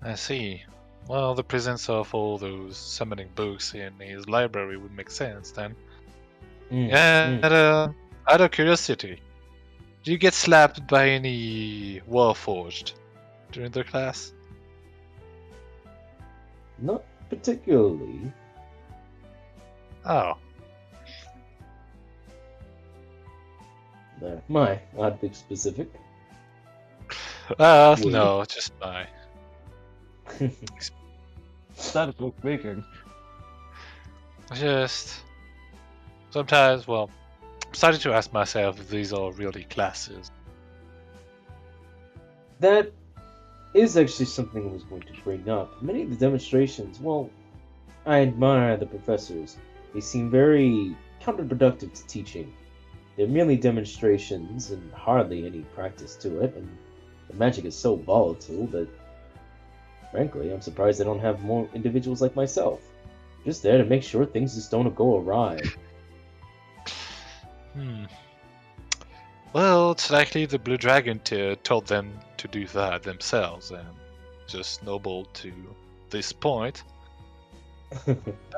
I see. Well, the presence of all those summoning books in his library would make sense then. Out of curiosity, do you get slapped by any Warforged during the class? Not particularly. Oh. there. My, oddly specific. No, just my. Statically speaking. Just sometimes, well, I'm starting to ask myself if these are really classes. That is actually something I was going to bring up. Many of the demonstrations, well, I admire the professors. They seem very counterproductive to teaching. They're merely demonstrations and hardly any practice to it, and the magic is so volatile that, frankly, I'm surprised they don't have more individuals like myself. Just there to make sure things just don't go awry. Well, it's likely the Blue Dragon told them to do that themselves and just snowballed to this point.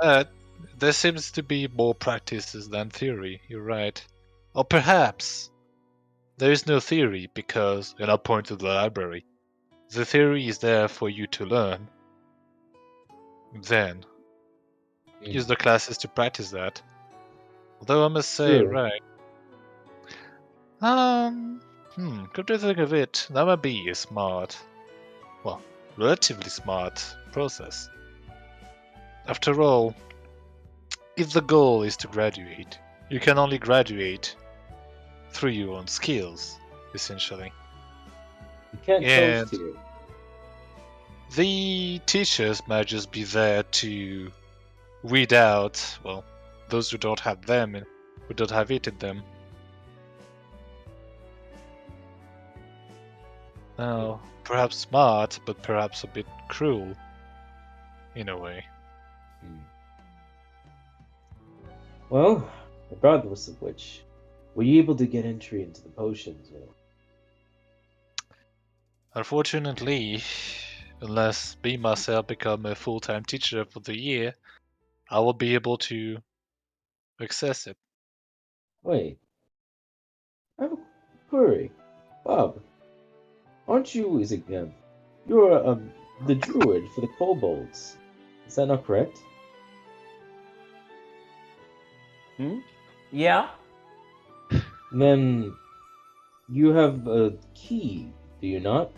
But there seems to be more practices than theory, you're right. Or perhaps there is no theory because, and I'll point to the library, the theory is there for you to learn. Then, use the classes to practice that. Although I must say, True. right. Come to think of it, that might be a smart, well, relatively smart process. After all, if the goal is to graduate, you can only graduate through your own skills, essentially. You can't And- toast here. The teachers might just be there to weed out, well, those who don't have them and who don't have it in them. Now, perhaps smart, but perhaps a bit cruel, in a way. Well, regardless of which, were you able to get entry into the potions? Or... Unfortunately, unless me myself become a full-time teacher for the year, I will be able to access it. Wait. I have a query. Bob, aren't you, you're the druid for the kobolds. Is that not correct? Yeah. Then you have a key, do you not?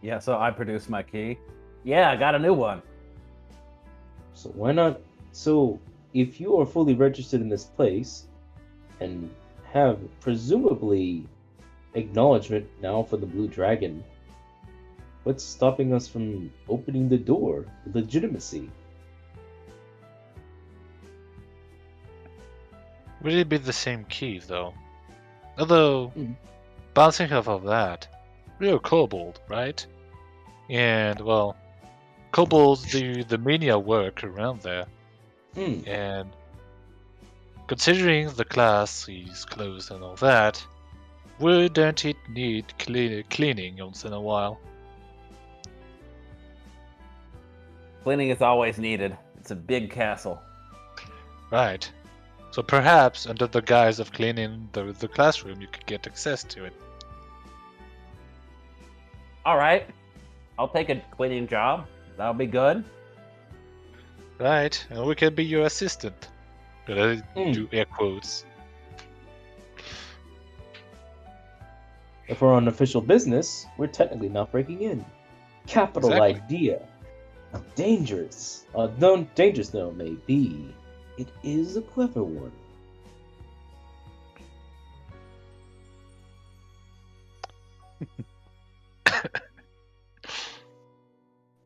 Yeah, so I produced my key. Yeah, I got a new one. So why not? So if you are fully registered in this place and have presumably acknowledgement now for the Blue Dragon, what's stopping us from opening the door with legitimacy? Would it be the same key, though? Although, bouncing off of that, we're a kobold, right? And, well, kobolds do the menial work around there. And considering the class is closed and all that, wouldn't it need cleaning once in a while? Cleaning is always needed. It's a big castle. Right. So perhaps under the guise of cleaning the classroom, you could get access to it. All right. I'll take a cleaning job. That'll be good. Right, and we can be your assistant. But I do air quotes. If we're on official business, we're technically not breaking in. Capital Exactly. idea. Dangerous. Dangerous though it may be, it is a clever one.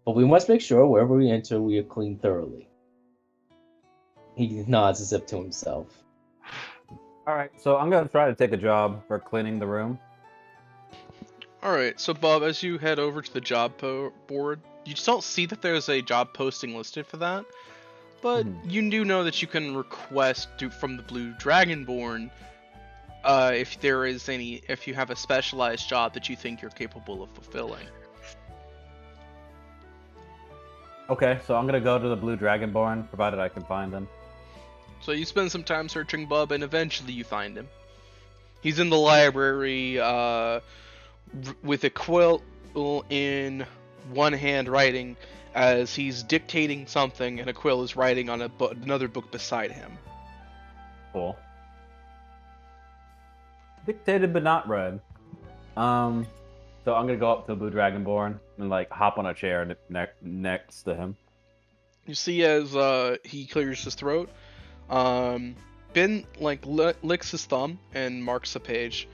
But we must make sure wherever we enter, we are cleaned thoroughly. He nods as if to himself. All right, so I'm gonna try to take a job for cleaning the room. Alright, so Bob, as you head over to the job board, you just don't see that there's a job posting listed for that, but you do know that you can request from the Blue Dragonborn if you have a specialized job that you think you're capable of fulfilling. Okay, so I'm gonna go to the Blue Dragonborn, provided I can find him. So you spend some time searching Bub, and eventually you find him. He's in the library with a quill in one hand writing as he's dictating something, and a quill is writing on another book beside him. Cool. Dictated but not read. So I'm gonna go up to Blue Dragonborn and like hop on a chair next to him. You see as he clears his throat, Ben like licks his thumb and marks a page,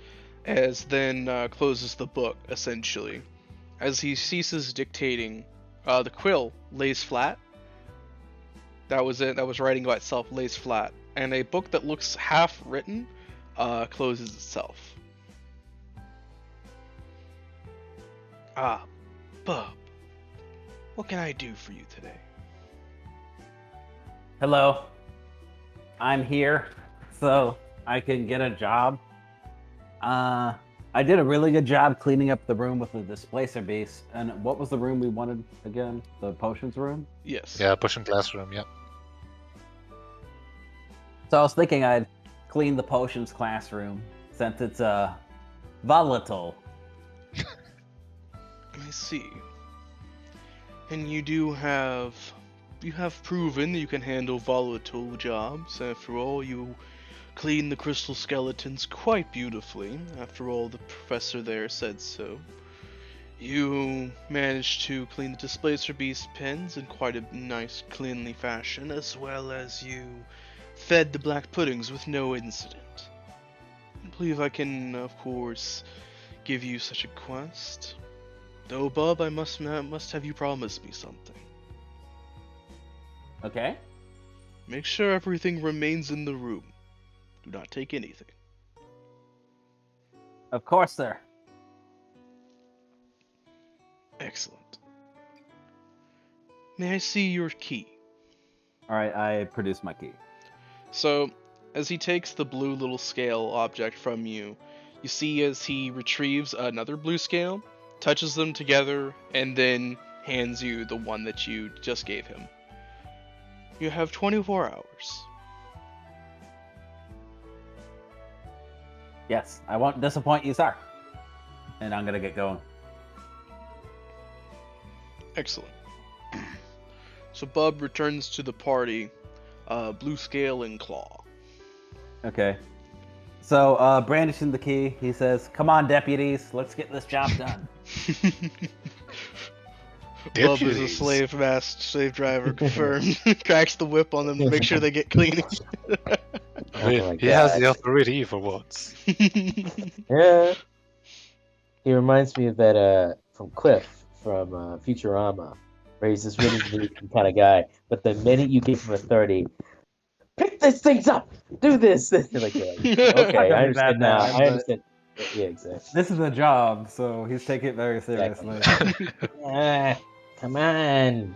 as then closes the book essentially. As he ceases dictating, the quill lays flat. That was it. That was writing by itself, lays flat, and a book that looks half written closes itself. Ah, Bub, what can I do for you today? Hello. I'm here so I can get a job. I did a really good job cleaning up the room with the displacer beast. And what was the room we wanted again? The potions room? Yes. Yeah, pushing classroom, yeah. So I was thinking I'd clean the potions classroom since it's volatile. I see. And you have proven that you can handle volatile jobs. After all, you clean the crystal skeletons quite beautifully. After all, the professor there said so. You managed to clean the displacer beast pens in quite a nice, cleanly fashion, as well as you fed the black puddings with no incident. I believe I can, of course, give you such a quest. Though, Bub, I must have you promise me something. Okay. Make sure everything remains in the room. Do not take anything. Of course, sir. Excellent. May I see your key? Alright, I produced my key. So, as he takes the blue little scale object from you, you see as he retrieves another blue scale, touches them together, and then hands you the one that you just gave him. You have 24 hours. Yes, I won't disappoint you, sir. And I'm gonna get going. Excellent. So Bub returns to the party, blue scale and claw. Okay. So, brandishing the key, he says, "Come on, deputies, let's get this job done." Bub is a slave driver, confirmed. Cracks the whip on them to make sure they get clean. He has the authority for once. Yeah. He reminds me of that from Cliff from Futurama, where he's this really neat kind of guy. But the minute you give him authority, pick these things up, do this. Like, okay, I understand now. I understand. Yeah, exactly. This is a job, so he's taking it very seriously. Exactly. Come on.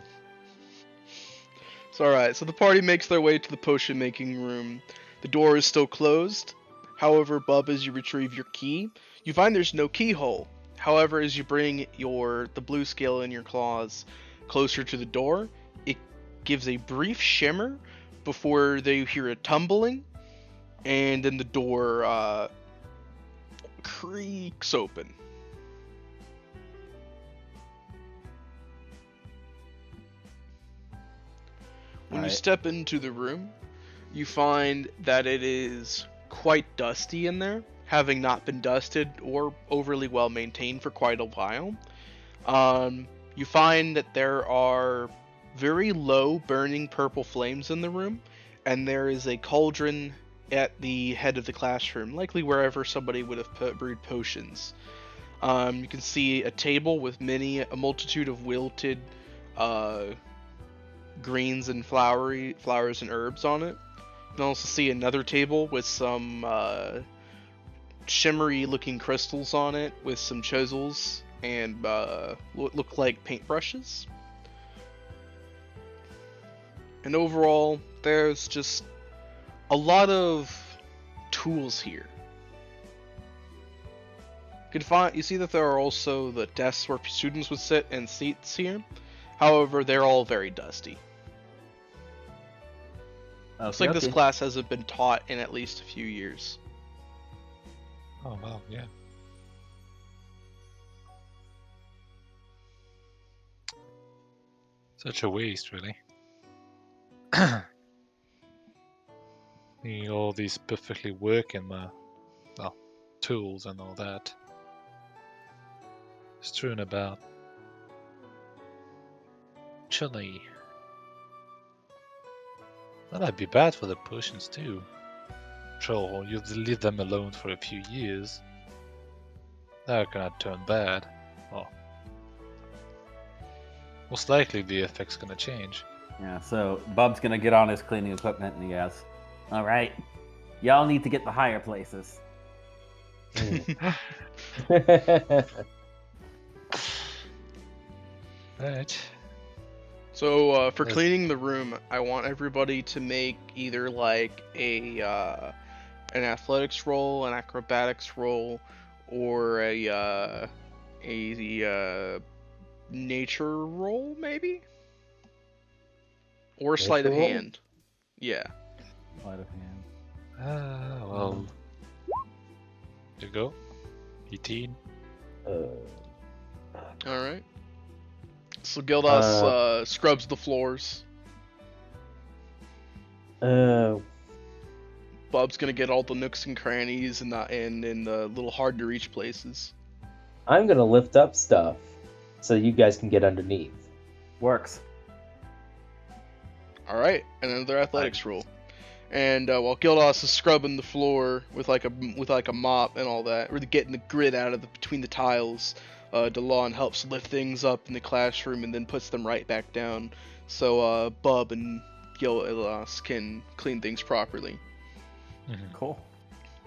It's alright, so the party makes their way to the potion making room. The door is still closed. However, Bub, as you retrieve your key, you find there's no keyhole. However, as you bring the blue scale in your claws closer to the door, it gives a brief shimmer before they hear a tumbling, and then the door creaks open. When you step into the room, you find that it is quite dusty in there, having not been dusted or overly well maintained for quite a while. You find that there are very low burning purple flames in the room, and there is a cauldron at the head of the classroom, likely wherever somebody would have brewed potions. You can see a table with a multitude of wilted greens and flowers and herbs on it. You can also see another table with some shimmery looking crystals on it with some chisels and what look like paintbrushes. And overall, there's just a lot of tools here. You see that there are also the desks where students would sit and seats here. However, they're all very dusty. Looks like this class hasn't been taught in at least a few years. Oh wow, yeah. Such a waste, really. All these perfectly working, well, tools and all that. Strewn about. Actually, that might be bad for the potions too. Sure, you leave them alone for a few years. They're gonna turn bad. Well, most likely the effect's gonna change. Yeah, so Bub's gonna get on his cleaning equipment and he goes, "All right, y'all need to get the higher places." Right. So for Yes. cleaning the room, I want everybody to make either like an athletics roll, an acrobatics roll, or a nature roll, maybe, or sleight of Nature roll? hand. Yeah. Sleight of hand. Well. There you go. 18. All right. So Gildas scrubs the floors. Bub's gonna get all the nooks and crannies and the little hard to reach places. I'm gonna lift up stuff so you guys can get underneath. Works. All right, and another athletics roll. And while Gildas is scrubbing the floor with like a mop and all that, really getting the grit out of between the tiles, DeLon helps lift things up in the classroom and then puts them right back down, so Bub and Gildas can clean things properly. Cool.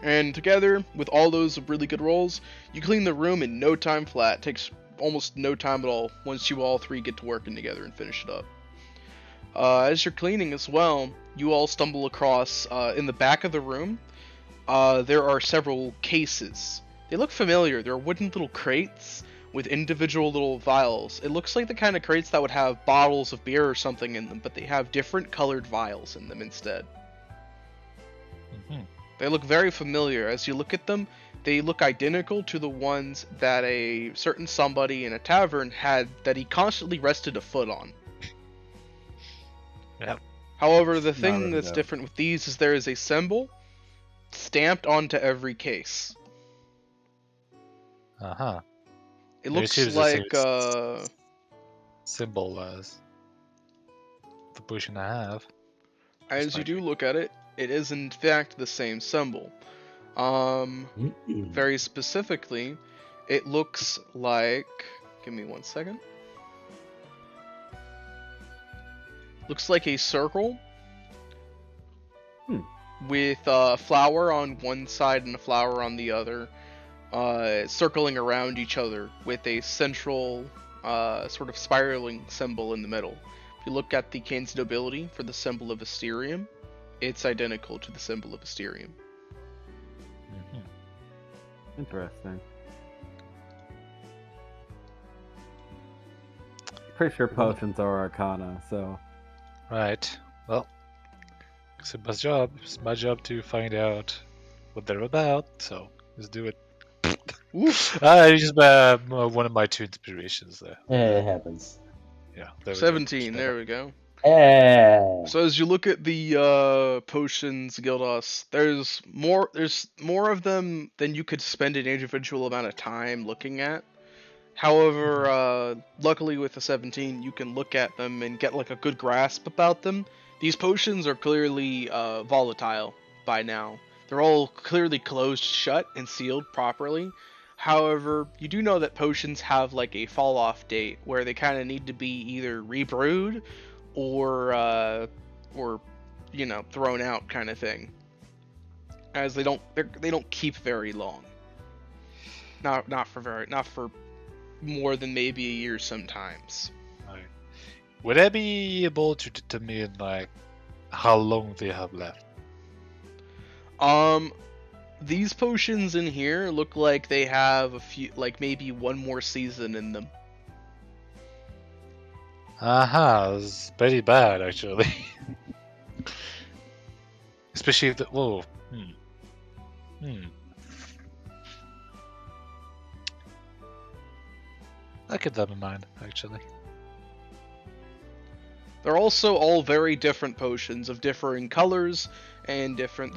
And together, with all those really good rolls, you clean the room in no time flat. It takes almost no time at all once you all three get to working together and finish it up. As you're cleaning as well, you all stumble across, in the back of the room, there are several cases. They look familiar. They're wooden little crates with individual little vials. It looks like the kind of crates that would have bottles of beer or something in them, but they have different colored vials in them instead. They look very familiar. As you look at them, they look identical to the ones that a certain somebody in a tavern had that he constantly rested a foot on. Yep. However, the Not thing really, that's though. different with these is there is a symbol stamped onto every case. Uh-huh. It Maybe looks it was the same like, symbol as the potion I have. as you do look at it, it is in fact the same symbol. Very specifically, it looks like, give me 1 second. Looks like a circle with a flower on one side and a flower on the other, circling around each other with a central sort of spiraling symbol in the middle. If you look at the Cain's nobility for the symbol of Asterium, it's identical to the symbol of Asterium. Interesting. Pretty sure potions are arcana, so Right. Well, it's my job. It's my job to find out what they're about. So let's do it. Oof. Just one of my two inspirations there. It happens. Yeah. There we go. 17, there we go. Yeah. So as you look at the potions, Gildas, there's more of them than you could spend an individual amount of time looking at. However, luckily with the 17, you can look at them and get like a good grasp about them. These potions are clearly volatile by now. They're all clearly closed shut and sealed properly. However, you do know that potions have like a fall off date where they kind of need to be either rebrewed or thrown out kind of thing, as they don't keep very long. Not for more than maybe a year sometimes. Right. Would I be able to determine like how long they have left? These potions in here look like they have a few, like maybe one more season in them. It's pretty bad actually. Especially if the I'll keep that in mind, actually. They're also all very different potions of differing colors and different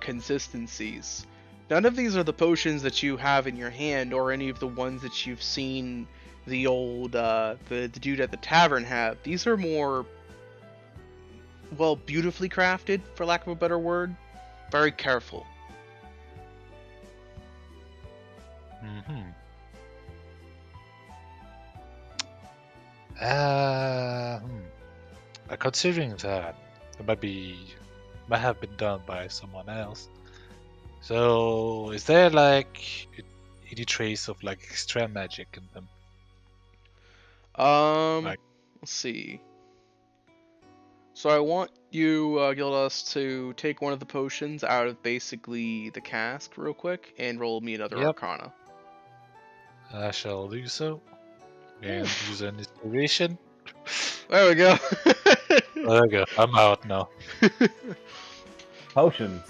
consistencies. None of these are the potions that you have in your hand, or any of the ones that you've seen the old the dude at the tavern have. These are more, well, beautifully crafted, for lack of a better word. Very careful. Mm-hmm. Considering that it might have been done by someone else. So, is there like any trace of like extra magic in them? Like- Let's see. So I want you, Gildas, to take one of the potions out of basically the cask real quick and roll me another Yep. Arcana. I shall do so. And use an inspiration. There we go. There we go. I'm out now. Potions.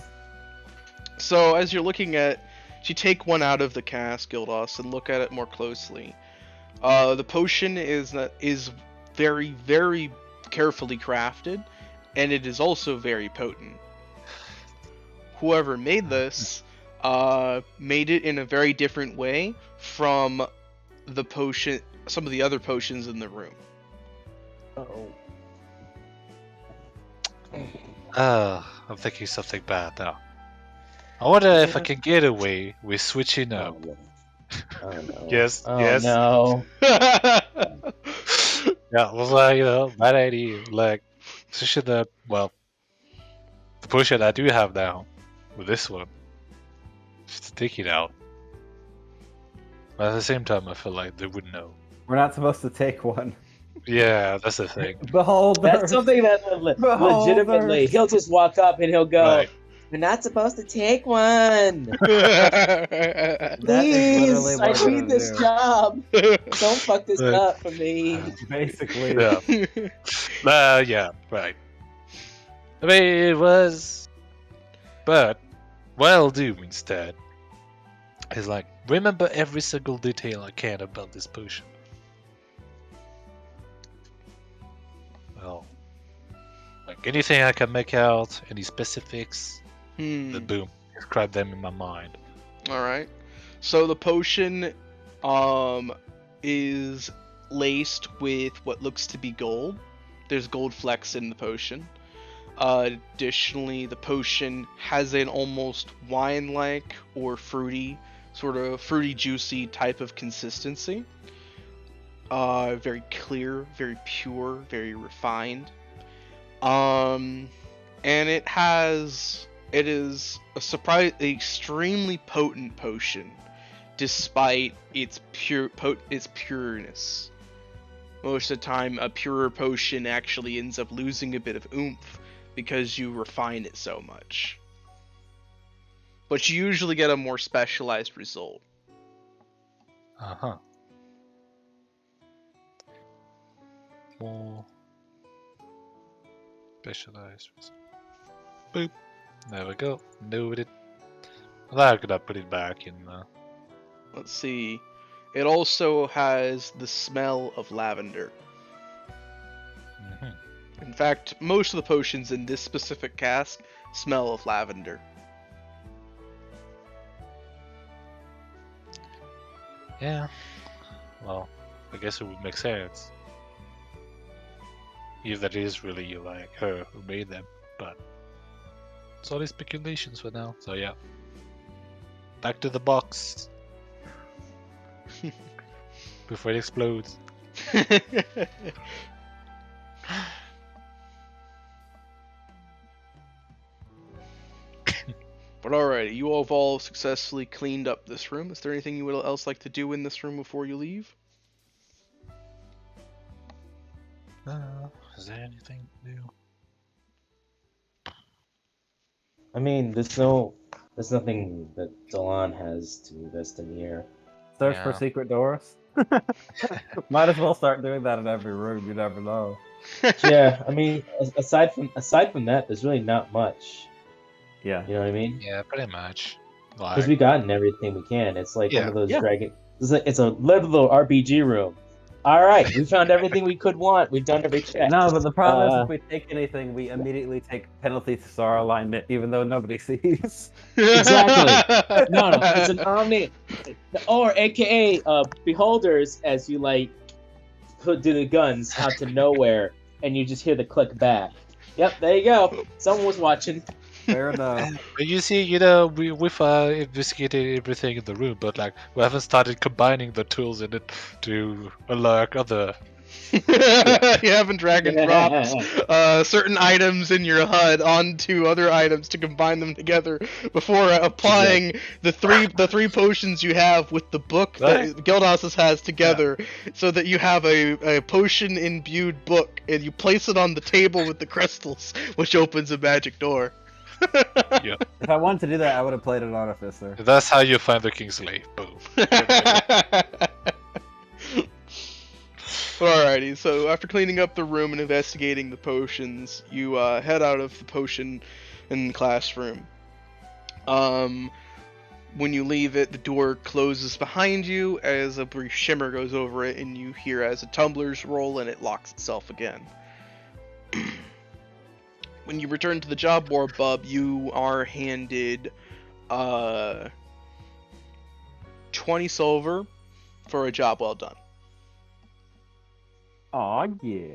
So as you're looking at, you take one out of the cask, Gildas, and look at it more closely. The potion is very, very carefully crafted, and it is also very potent. Whoever made this made it in a very different way from the potion, some of the other potions in the room. I'm thinking something bad now. I wonder if I can get away with switching up. Oh no. Yes, Oh yes. no. Yeah, it was like, bad idea. Like, switching up, well, the potion I do have now, with this one, just take it out. But at the same time, I feel like they would know. We're not supposed to take one. Yeah, that's the thing. Beholder. That's something that legitimately he'll just walk up and he'll go, Right. "We're not supposed to take one. That is literally Please, I what we're need gonna this do. job. Don't fuck this Right. up for me." Basically. Yeah. Yeah, right. I mean, it was. But, what I'll do instead is like, remember every single detail I can about this potion. Well, like anything I can make out, any specifics, then boom, describe them in my mind. Alright. So the potion is laced with what looks to be gold. There's gold flecks in the potion. Additionally, the potion has an almost wine-like or fruity, sort of fruity juicy type of consistency. Very clear, very pure, very refined. And it is a extremely potent potion, despite its pureness. Most of the time, a purer potion actually ends up losing a bit of oomph because you refine it so much. But you usually get a more specialized result. Uh-huh. More specialized. Boop. There we go. Noted. Well, I'm gonna put it back in. Let's see. It also has the smell of lavender. Mhm. In fact, most of the potions in this specific cask smell of lavender. Yeah. Well, I guess it would make sense. If that is really like her who made them, but it's only speculations for now. So yeah. Back to the box. Before it explodes. But alright, you all have all successfully cleaned up this room. Is there anything you would else like to do in this room before you leave? Is there anything new? I mean, there's nothing that Dalan has to invest in here. Search for Yeah. secret doors. Might as well start doing that in every room. You never know. Yeah, I mean, aside from that, there's really not much. Yeah. You know what I mean? Yeah, pretty much. Because Like, we've gotten everything we can. It's like Yeah. one of those Yeah. dragon. It's a little RPG room. All right, we found everything we could want. We've done every check. No, but the problem is if we take anything, we immediately take penalty to star alignment, even though nobody sees. Exactly. No, it's an omni, or AKA beholders, as you like put do the guns out to nowhere, and you just hear the click back. Yep, there you go. Someone was watching. Fair enough. But you see, we've investigated everything in the room, but like we haven't started combining the tools in it to alert other. You haven't drag and dropped certain items in your HUD onto other items to combine them together before applying the three potions you have with the book that Guildhouses has together, so that you have a potion imbued book, and you place it on the table with the crystals, which opens a magic door. Yeah. If I wanted to do that, I would have played an artificer. That's how you find the Kingsley. Boom. Alrighty, so after cleaning up the room and investigating the potions, you head out of the potion in classroom. When you leave it, the door closes behind you as a brief shimmer goes over it, and you hear as the tumblers roll and it locks itself again. When you return to the job board, Bub, you are handed 20 silver for a job well done. Aw, yeah.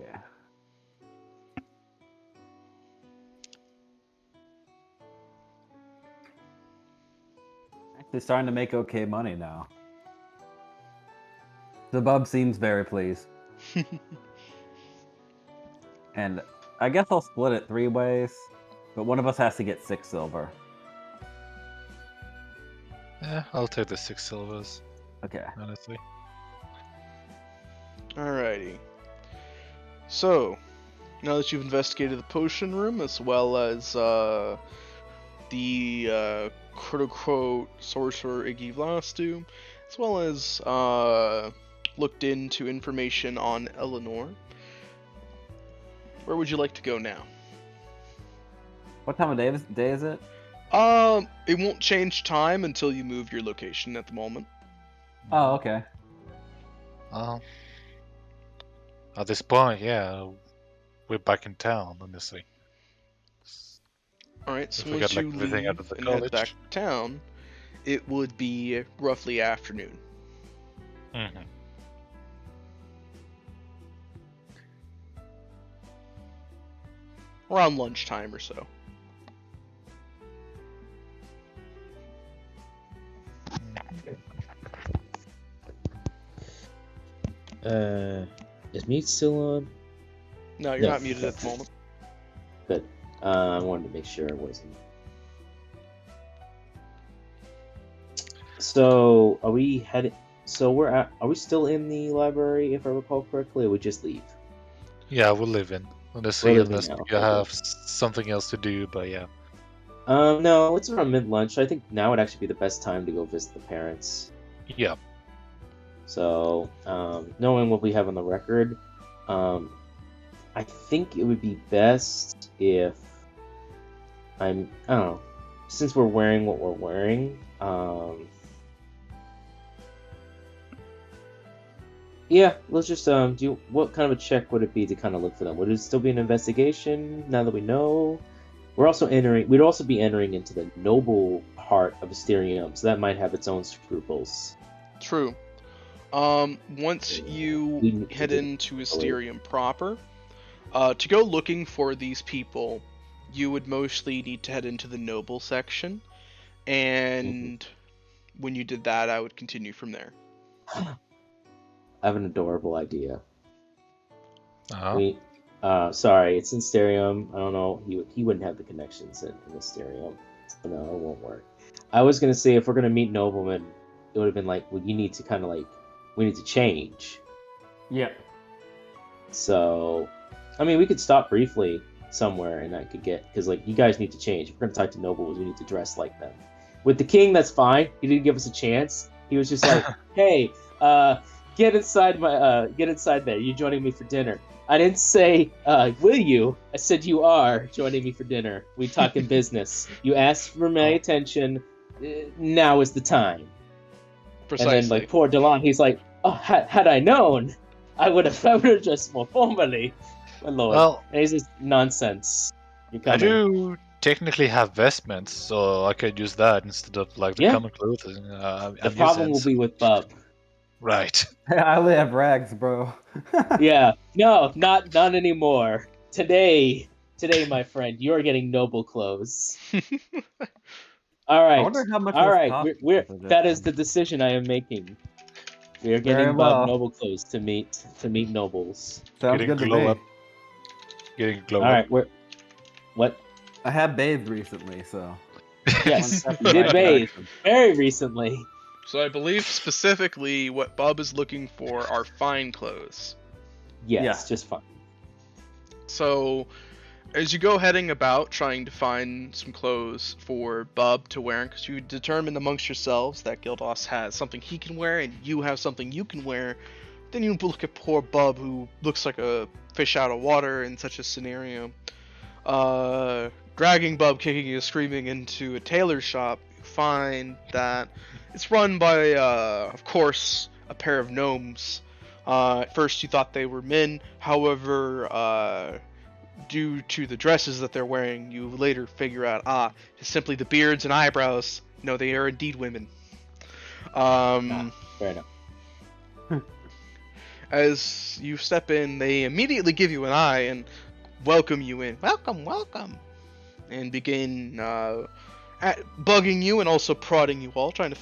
Actually starting to make okay money now. The bub seems very pleased. And I guess I'll split it 3 ways, but one of us has to get 6 silver. Yeah, I'll take the 6 silvers. Okay. Honestly. Alrighty. So, now that you've investigated the potion room as well as the quote-unquote sorcerer Iggy Vlastu, as well as looked into information on Eleanor, where would you like to go now? What time of day is it? It won't change time until you move your location at the moment. Oh, okay. At this point, yeah, we're back in town, honestly. Alright, so If we once got, you like, everything leave out of the and head back college. to town, it would be roughly afternoon. Mm-hmm. Around lunchtime or so. Is mute still on? No, you're No. not muted at the moment. Good. I wanted to make sure I wasn't. So, are we headed? So are we still in the library, if I recall correctly, or we just leave? Yeah, we'll live in. Honestly, We're living unless now, you okay. have something else to do, but yeah. No, it's around mid-lunch. I think now would actually be the best time to go visit the parents. Yeah. So, knowing what we have on the record, I think it would be best if I don't know, since we're wearing what we're wearing, yeah, let's just do. What kind of a check would it be to kind of look for them? Would it still be an investigation now that we know? We're also entering. We'd also be entering into the noble part of Asterium, so that might have its own scruples. True. Once you head into Asterium proper, to go looking for these people, you would mostly need to head into the noble section, and when you did that, I would continue from there. I have an adorable idea. Uh-huh. Sorry, it's in Asterium. I don't know. He wouldn't have the connections in Asterium, so no, it won't work. I was gonna say if we're gonna meet noblemen, it would have been like, well, you need to kind of like, we need to change. Yep. So, I mean, we could stop briefly somewhere, and I could get, because like you guys need to change. If we're gonna talk to nobles, we need to dress like them. With the king, that's fine. He didn't give us a chance. He was just like, hey, get inside there. You're joining me for dinner. I didn't say, will you? I said you are joining me for dinner. We talking business. You asked for my attention. Now is the time. Precisely. And then, like, poor Delon, he's like, oh, had I known. I would have dressed more formally. My lord. Well, This is nonsense. You're I coming. do technically have vestments, so I could use that instead of like the Yeah. common clothes. The problem will be with Bub. Right. I only have rags, bro. Yeah. No, not anymore. Today, my friend, you are getting noble clothes. All I right. wonder how much. All those right. cost We're for this that is one. the decision I am making. We are Very getting well. Bub noble clothes to meet nobles. Sounds Getting good to glow me. up. Getting glow All up. right. What? I have bathed recently, so. Yes, One step you in the did right bathe direction. very recently. So I believe specifically what Bub is looking for are fine clothes. Yes, Yeah. just fine. So as you go heading about trying to find some clothes for Bub to wear, because you determine amongst yourselves that Gildos has something he can wear and you have something you can wear, then you look at poor Bub who looks like a fish out of water in such a scenario. Dragging Bub kicking and screaming into a tailor shop, you find that it's run by, of course, a pair of gnomes. At first you thought they were men, however, due to the dresses that they're wearing, you later figure out, it's simply the beards and eyebrows. No, they are indeed women. Fair enough. As you step in, they immediately give you an eye and welcome you in. Welcome, welcome. And begin bugging you and also prodding you all, trying to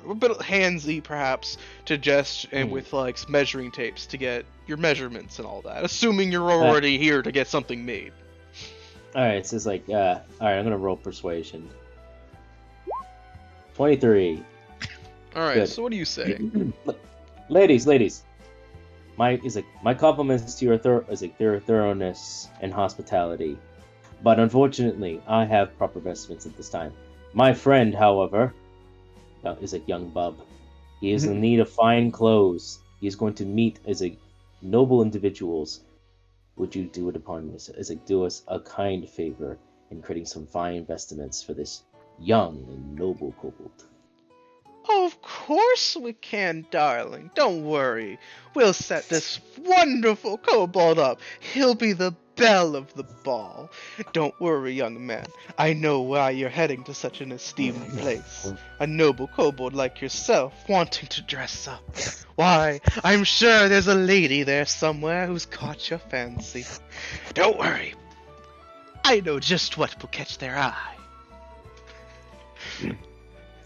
a bit handsy perhaps to jest and with like measuring tapes to get your measurements and all that, assuming you're already here to get something made. All right, so it's like, all right, I'm gonna roll persuasion. 23. All right, Good. so what do you say? ladies, my compliments to your thoroughness and hospitality, but unfortunately, I have proper vestments at this time. My friend, however, is a young bub. He is in need of fine clothes. He is going to meet as a noble individuals. Would you do it upon us? Do us a kind favor in creating some fine vestments for this young and noble kobold? Of course we can, darling. Don't worry. We'll set this wonderful kobold up. He'll be the belle of the ball. Don't worry, young man. I know why you're heading to such an esteemed place. A noble kobold like yourself wanting to dress up. Why, I'm sure there's a lady there somewhere who's caught your fancy. Don't worry. I know just what will catch their eye.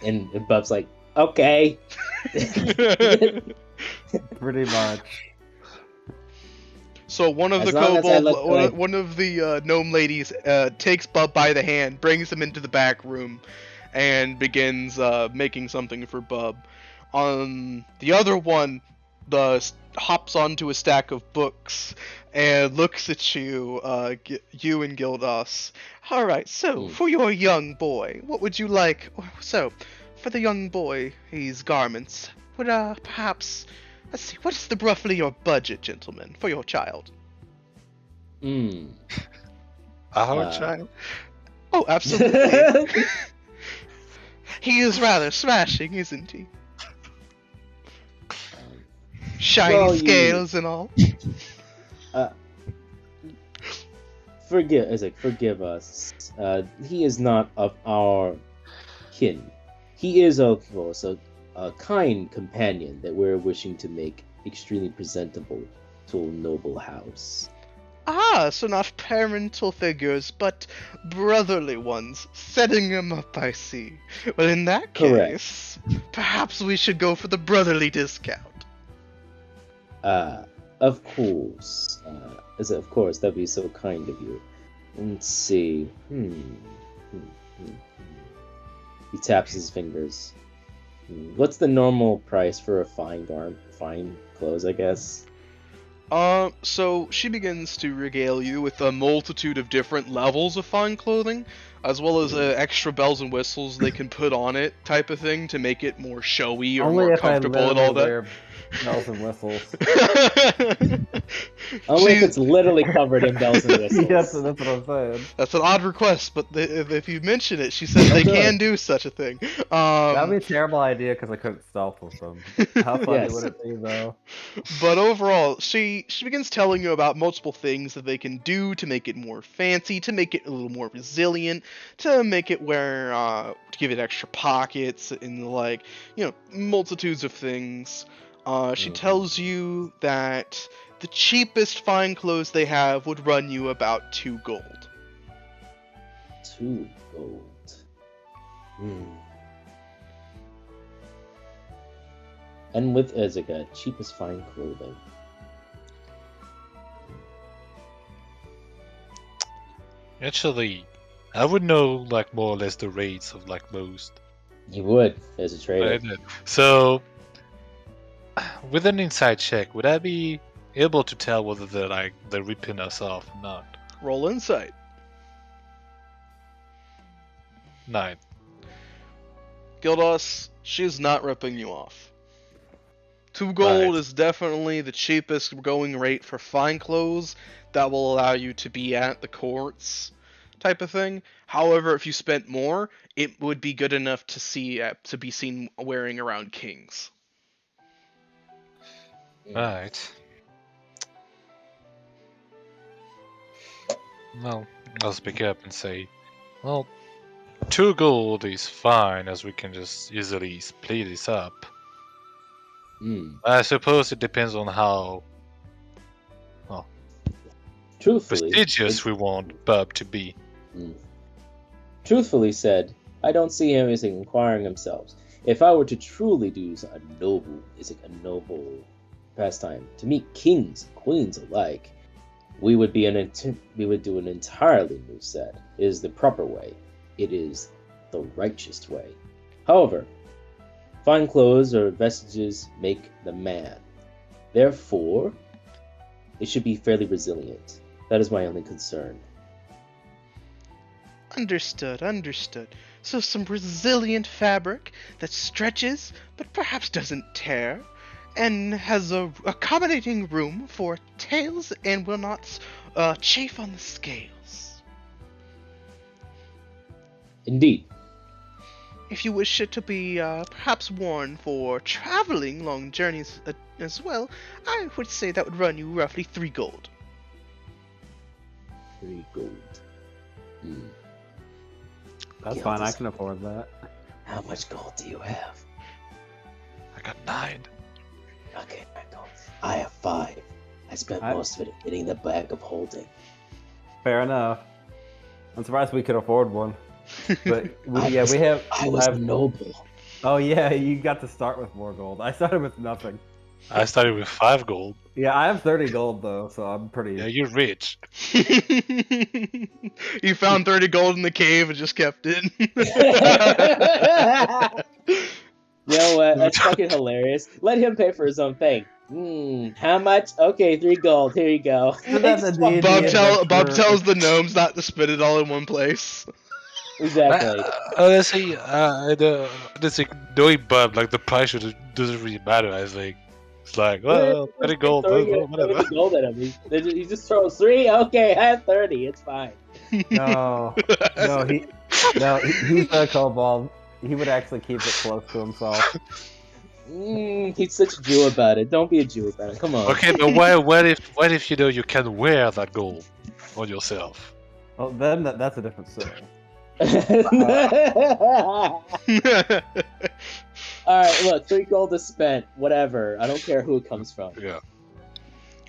And Bub's like, okay. Pretty much. So one of As the long as I look kobold, good. one of the gnome ladies takes Bub by the hand, brings him into the back room, and begins making something for Bub. The other one hops onto a stack of books and looks at you, you and Gildos. All right, so for your young boy, what would you like? So, for the young boy, his garments would perhaps. Let's see, what is roughly your budget, gentlemen, for your child? Our child? Oh, absolutely. He is rather smashing, isn't he? Shiny scales and all. Forgive us. He is not of our kin. He is, of course, a kind companion that we're wishing to make extremely presentable to a noble house. Ah, so not parental figures, but brotherly ones. Setting him up, I see. Well, in that case, perhaps we should go for the brotherly discount. Of course. Of course, that'd be so kind of you. Let's see. He taps his fingers. What's the normal price for a fine clothes, I guess? So she begins to regale you with a multitude of different levels of fine clothing, as well as extra bells and whistles they can put on it, type of thing, to make it more showy or Only more if comfortable I and all that. wear bells and whistles. Only if She- it's literally covered in bells and whistles. Yeah, that's what I'm saying. That's an odd request, but if you mention it, she says I'll they do can it. do such a thing. That'd be a terrible idea because I couldn't stealth with them. How funny Yes. would it be though? But overall, she begins telling you about multiple things that they can do to make it more fancy, to make it a little more resilient, to make it where to give it extra pockets and like multitudes of things. She tells you that the cheapest fine clothes they have would run you about 2 gold. 2 gold. And with Ezica, cheapest fine clothing. Actually, I would know like more or less the rates of like most. You would, as a trader. Right? So, with an inside check, would I be able to tell whether they're ripping us off or not? Roll insight. 9. Gildos, she's not ripping you off. 2 gold Right. is definitely the cheapest going rate for fine clothes that will allow you to be at the courts type of thing. However, if you spent more, it would be good enough to be seen wearing around kings. Right. Well, I'll speak up and say, well, 2 gold is fine as we can just easily split this up. I suppose it depends on how Truthfully, prestigious we want Bub to be. Truthfully said, I don't see him as inquiring himself. If I were to truly do a noble pastime to meet kings and queens alike, we would do an entirely new set. It is the proper way. It is the righteous way. However, fine clothes or vestiges make the man. Therefore, it should be fairly resilient. That is my only concern. Understood. So some resilient fabric that stretches, but perhaps doesn't tear, and has a accommodating room for tails and will not chafe on the scales. Indeed. If you wish it to be perhaps worn for traveling long journeys as well, I would say that would run you roughly 3 gold. 3 gold. That's Yeah, fine. I this- can afford that. How much gold do you have? I got 9. Okay, Michael. I have 5. I spent most of it getting the bag of holding. Fair enough. I'm surprised we could afford one. But we I was have. noble. Oh yeah, you got to start with more gold. I started with nothing. I started with 5 gold. Yeah, I have 30 gold though, so I'm pretty. Yeah, you're rich. You found 30 gold in the cave and just kept it. You know what? That's fucking hilarious. Let him pay for his own thing. How much? Okay, 3 gold. Here you go. That's a D&D Bob adventure. tells the gnomes not to spit it all in one place. Exactly. Honestly, knowing Bub, like the price doesn't really matter. I think it's like, well, 30 gold, whatever. Gold at him. He just throws 3. Okay, I have 30. It's fine. No, he's a kobold. He would actually keep it close to himself. He's such a Jew about it. Don't be a Jew about it. Come on. Okay, but what if you can wear that gold on yourself? Well, then that's a different story. Alright, look, 3 gold is spent. Whatever. I don't care who it comes from. Yeah.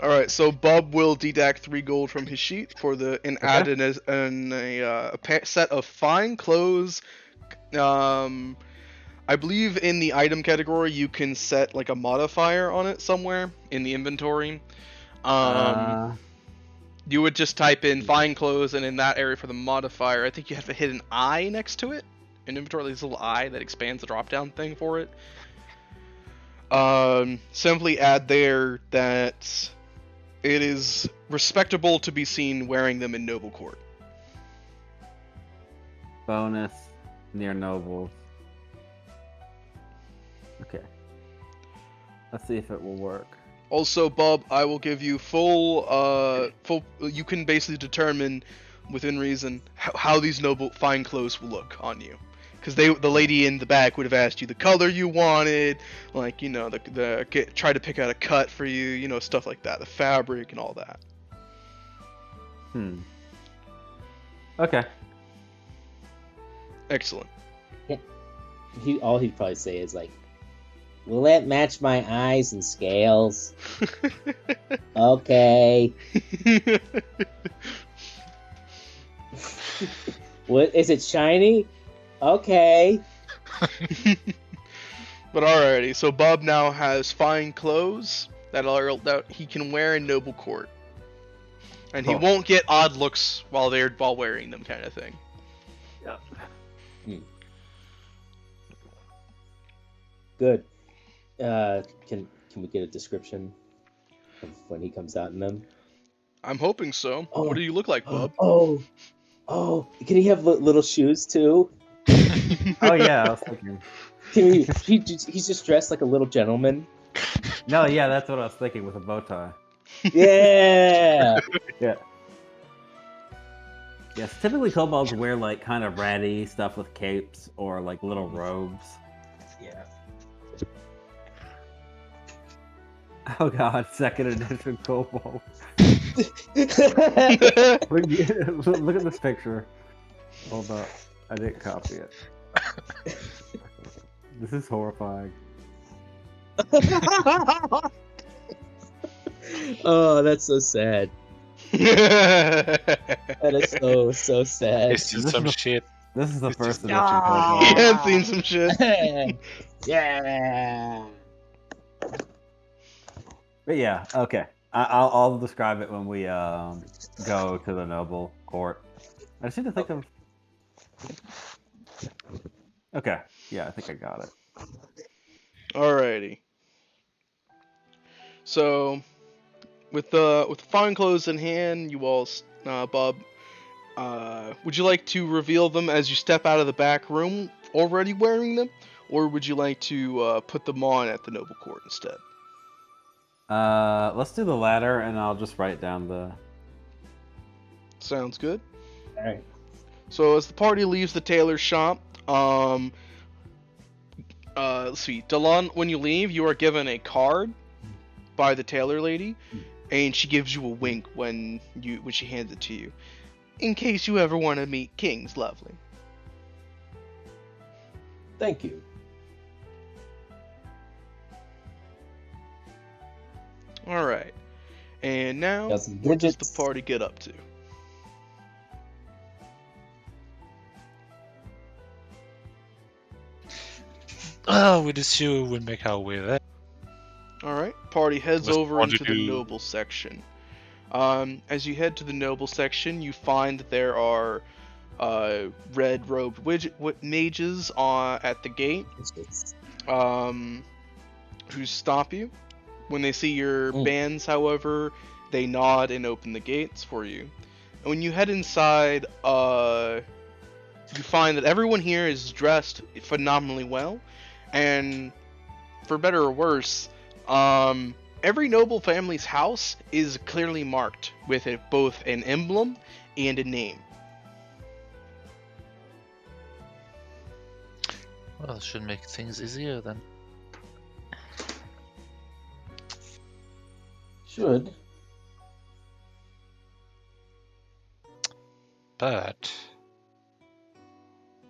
Alright, so Bub will deduct 3 gold from his sheet add in a set of fine clothes. I believe in the item category you can set like a modifier on it somewhere in the inventory. You would just type in fine clothes, and in that area for the modifier, I think you have to hit an I next to it. An inventory, this little I that expands the drop-down thing for it. Simply add there that it is respectable to be seen wearing them in noble court. Bonus near nobles. Okay. Let's see if it will work. Also, Bob, I will give you full. You can basically determine, within reason, how these noble fine clothes will look on you. Because the lady in the back would have asked you the color you wanted, like try to pick out a cut for you, stuff like that, the fabric and all that. Okay. Excellent. All he'd probably say is like, "Will that match my eyes and scales?" Okay. What is it shiny? Okay. But alrighty, so Bob now has fine clothes that he can wear in noble court, and he Cool. won't get odd looks while wearing them, kind of thing. Yeah. Good. Can we get a description of when he comes out in them? I'm hoping so. Oh. What do you look like, Bob? Oh! Can he have little shoes too? Oh yeah, I was thinking. He's just dressed like a little gentleman. No, yeah, that's what I was thinking with a bow tie. Yeah. Yeah. Yes, typically kobolds wear like kind of ratty stuff with capes or like little robes. Yeah. Oh god, second edition kobold. Look at this picture. Hold up. I didn't copy it. This is horrifying. Oh, that's so sad. That is so sad. It's just some shit. This is the It's first just- edition Ah! kobold. Yeah, I've seen some shit. Yeah. But yeah, okay. I'll describe it when we go to the noble court. I just need to think of. Okay, yeah, I think I got it. Alrighty. So, with the fine clothes in hand, you all, Bob, would you like to reveal them as you step out of the back room already wearing them, or would you like to put them on at the noble court instead? Let's do the latter, and I'll just write down the. Sounds good. All right. So as the party leaves the tailor's shop, let's see, Delon, when you leave, you are given a card by the tailor lady, and she gives you a wink when she hands it to you, in case you ever want to meet King's Lovely. Thank you. All right, and now Got some what does digits. the party get up to? Oh, we'd assume we'd make our way there. Alright, party heads What's over want into to the do? noble section. As you head to the noble section, you find that there are red-robed mages at the gate who stop you. When they see your bands, however, they nod and open the gates for you. And when you head inside, you find that everyone here is dressed phenomenally well, and for better or worse, every noble family's house is clearly marked with both an emblem and a name. Well, should make things easier then. Should. But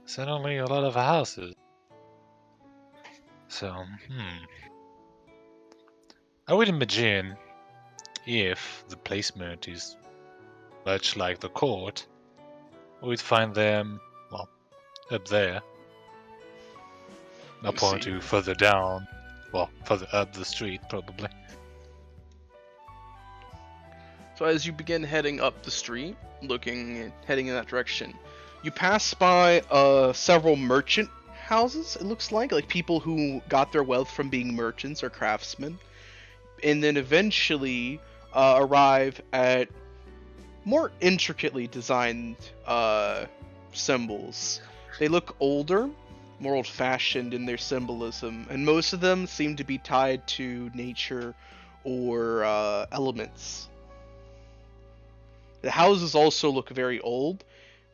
certainly a lot of houses. So, I would imagine if the placement is much like the court, we'd find them, well, up there. Let me Upon see. to further down, well, further up the street, probably. So as you begin heading up the street, heading in that direction, you pass by several merchant houses, it looks like people who got their wealth from being merchants or craftsmen, and then eventually arrive at more intricately designed symbols. They look older, more old-fashioned in their symbolism, and most of them seem to be tied to nature or elements. The houses also look very old,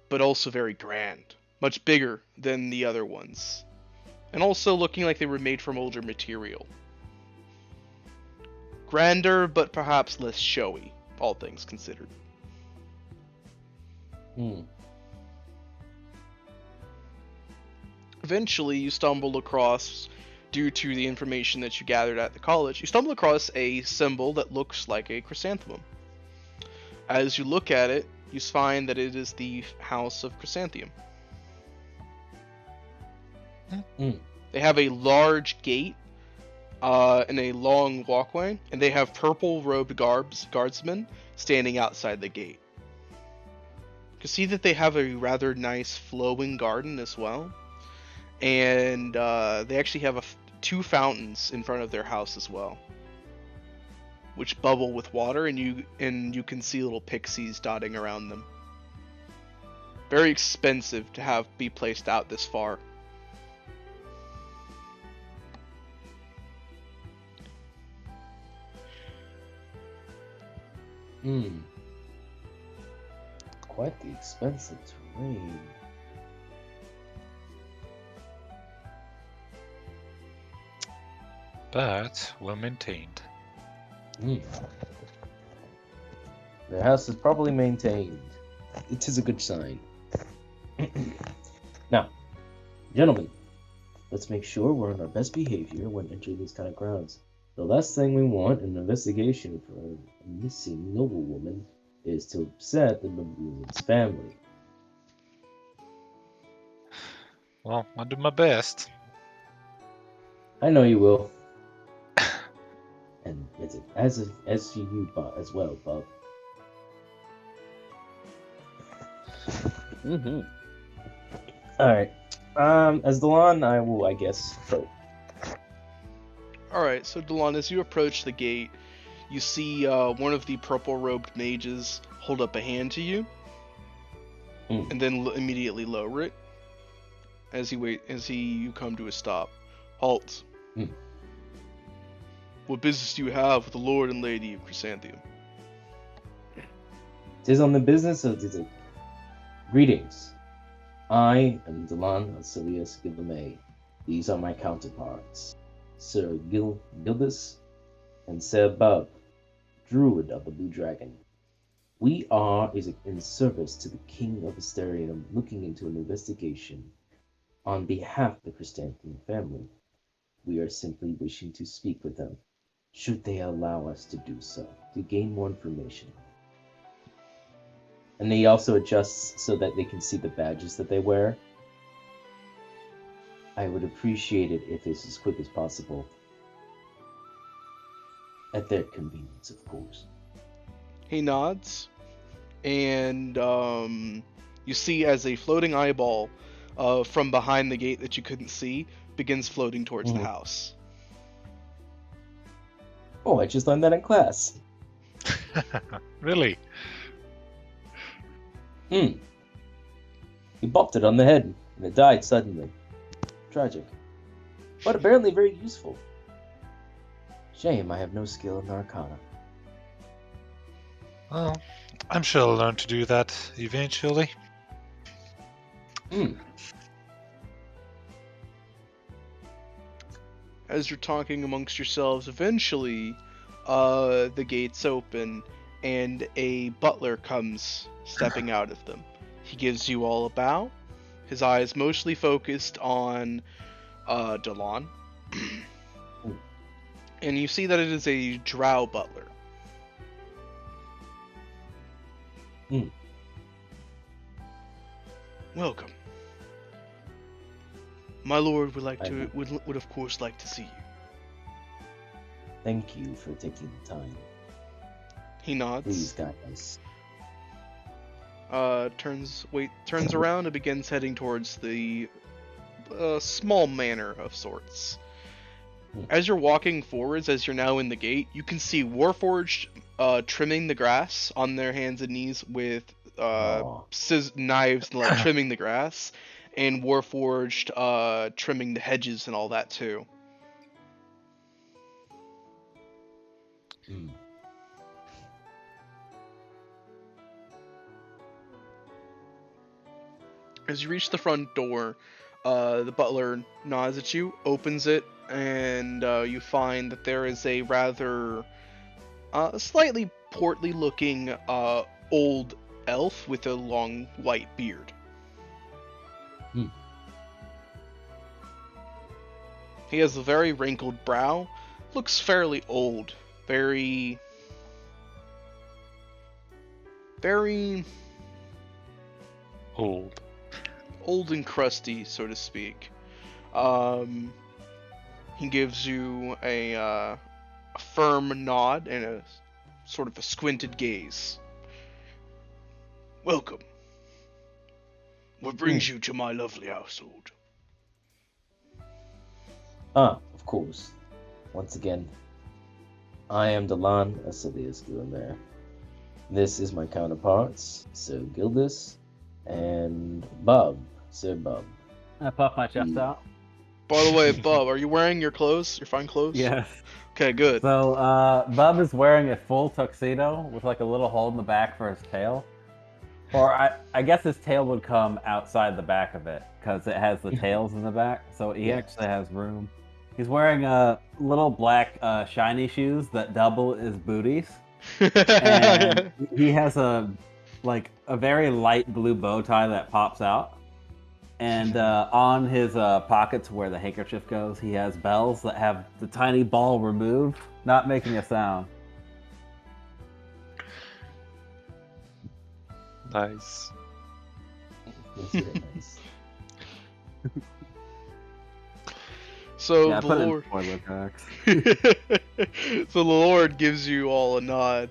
but also very grand, much bigger than the other ones, and also looking like they were made from older material. Grander, but perhaps less showy, all things considered. Eventually, you stumble across, due to the information that you gathered at the college, you stumble across a symbol that looks like a chrysanthemum. As you look at it, you find that it is the House of Chrysanthemum. They have a large gate and a long walkway, and they have purple-robed guardsmen standing outside the gate. You can see that they have a rather nice flowing garden as well, and they actually have two fountains in front of their house as well, which bubble with water, and you can see little pixies dotting around them. Very expensive to be placed out this far. Quite the expensive terrain. But well maintained. Their house is properly maintained. It is a good sign. Now, gentlemen, let's make sure we're on our best behavior when entering these kind of grounds. The last thing we want in an investigation for a missing noblewoman is to upset the noblewoman's family. Well, I'll do my best. I know you will. And as for you, Bob, as well, Bob. All right. As Delon, I will, I guess, vote. Alright, so Delon, as you approach the gate, you see one of the purple-robed mages hold up a hand to you, and then immediately lower it as you come to a stop. Halt. What business do you have with the Lord and Lady of Chrysanthemum? 'Tis on the business of the greetings. I am Delon Asilius Gilame. These are my counterparts, Sir Gildus and Sir Bub, Druid of the Blue Dragon. We are in service to the King of Asterium, looking into an investigation on behalf of the Chrysanthemum family. We are simply wishing to speak with them, should they allow us to do so, to gain more information. And they also adjust so that they can see the badges that they wear. I would appreciate it if it's as quick as possible. At their convenience, of course. He nods, and you see as a floating eyeball from behind the gate that you couldn't see begins floating towards the house. Oh, I just learned that in class. Really? He bopped it on the head, and it died suddenly. Tragic. But apparently very useful. Shame I have no skill in Arcana. Well, I'm sure I'll learn to do that eventually. As you're talking amongst yourselves, eventually the gates open and a butler comes stepping out of them. He gives you all a bow, his eyes mostly focused on Delon. And you see that it is a drow butler. Welcome. My lord would of course like to see you. Thank you for taking the time. He nods. Please, guys. Turns around and begins heading towards the small manor of sorts. As you're walking forwards, as you're now in the gate, you can see Warforged trimming the grass on their hands and knees with knives and like trimming the grass, and Warforged trimming the hedges and all that too. Hmm. As you reach the front door, the butler nods at you, opens it, and you find that there is a rather slightly portly looking old elf with a long white beard. Hmm. He has a very wrinkled brow, looks fairly old, very Old. old and crusty, so to speak. Um, he gives you a firm nod and a sort of a squinted gaze. Welcome. What brings you to my lovely household? Of course. Once again, I am Delan Asilius Guilmer. This is my counterparts, Sir Gildas and Bub, Sir Bub. I puff my chest out. By the way, Bub, are you wearing your clothes? Your fine clothes? Yes. Okay, good. So, Bub is wearing a full tuxedo with like a little hole in the back for his tail. Or I guess his tail would come outside the back of it because it has the tails in the back. So he actually has room. He's wearing little black shiny shoes that double as booties. And he has a very light blue bow tie that pops out. And on his pockets where the handkerchief goes, he has bells that have the tiny ball removed, not making a sound. Nice. That's very nice. So Yeah, I the put Lord, in spoiler tracks. so the Lord gives you all a nod,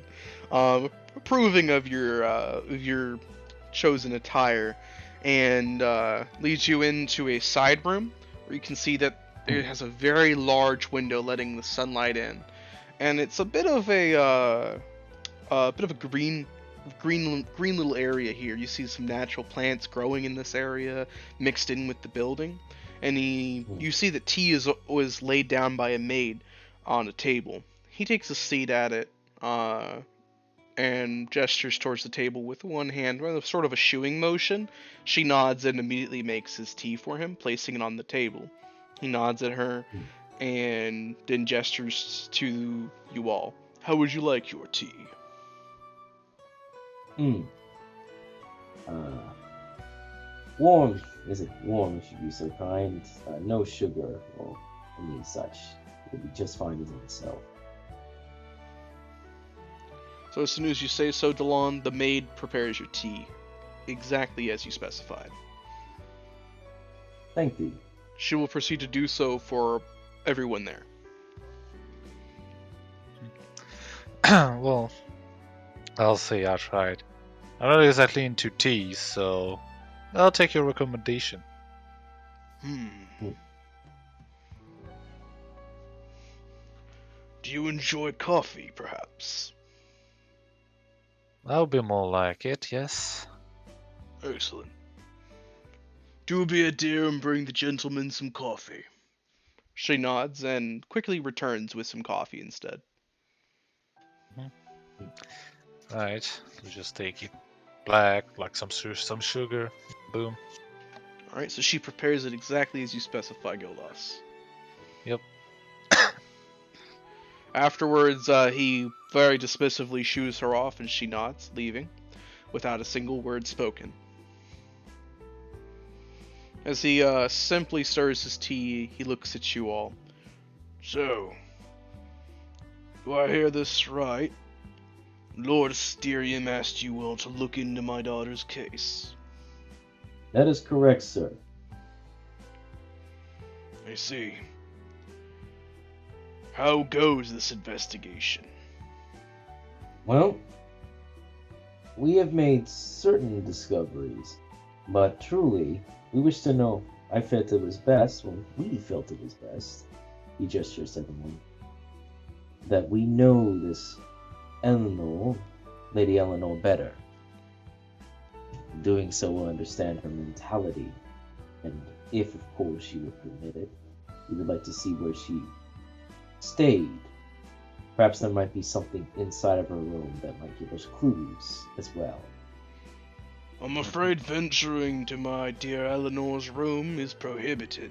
approving of your chosen attire, and leads you into a side room where you can see that it has a very large window letting the sunlight in, and it's a bit of a green little area here. You see some natural plants growing in this area mixed in with the building, and you see that tea was laid down by a maid on a table. He takes a seat at it and gestures towards the table with one hand, with sort of a shooing motion. She nods and immediately makes his tea for him, placing it on the table. He nods at her and then gestures to you all. How would you like your tea? Warm. Is it warm, if you'd be so kind? No sugar or any such. It would be just fine as itself. So as soon as you say so, Delon, the maid prepares your tea, exactly as you specified. Thank thee. She will proceed to do so for everyone there. Well, I'll say I tried. I'm not exactly into tea, so I'll take your recommendation. Do you enjoy coffee, perhaps? That'll be more like it, yes. Excellent. Do be a dear and bring the gentleman some coffee. She nods and quickly returns with some coffee instead. Alright, we'll just take it black, like some sugar. Boom. Alright, so she prepares it exactly as you specify, Gildas. Yep. Afterwards, he very dismissively shoos her off and she nods, leaving, without a single word spoken. As he simply stirs his tea, he looks at you all. So, do I hear this right? Lord Asterium asked you all to look into my daughter's case. That is correct, sir. I see. How goes this investigation? Well, we have made certain discoveries, but truly, we wish to know. I felt it was best when we felt it was best. He gestures at him. That we know this Eleanor, Lady Eleanor, better. Doing so will understand her mentality, and if, of course, she would permit it, we would like to see where she stayed Perhaps there might be something inside of her room that might give us clues as well. I'm afraid venturing to my dear Eleanor's room is prohibited.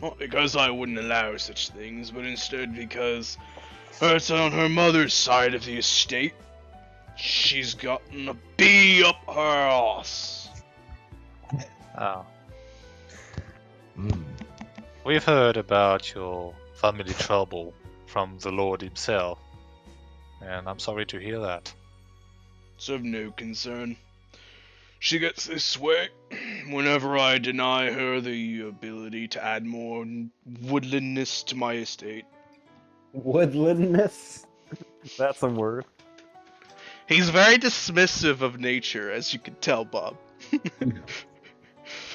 Not because I wouldn't allow such things, but instead because it's on her mother's side of the estate. She's gotten a bee up her arse. Oh. Mm. We've heard about your family trouble from the Lord himself, and I'm sorry to hear that. It's of no concern. She gets this way whenever I deny her the ability to add more woodlandness to my estate. Woodlandness? That's a word. He's very dismissive of nature, as you can tell, Bob.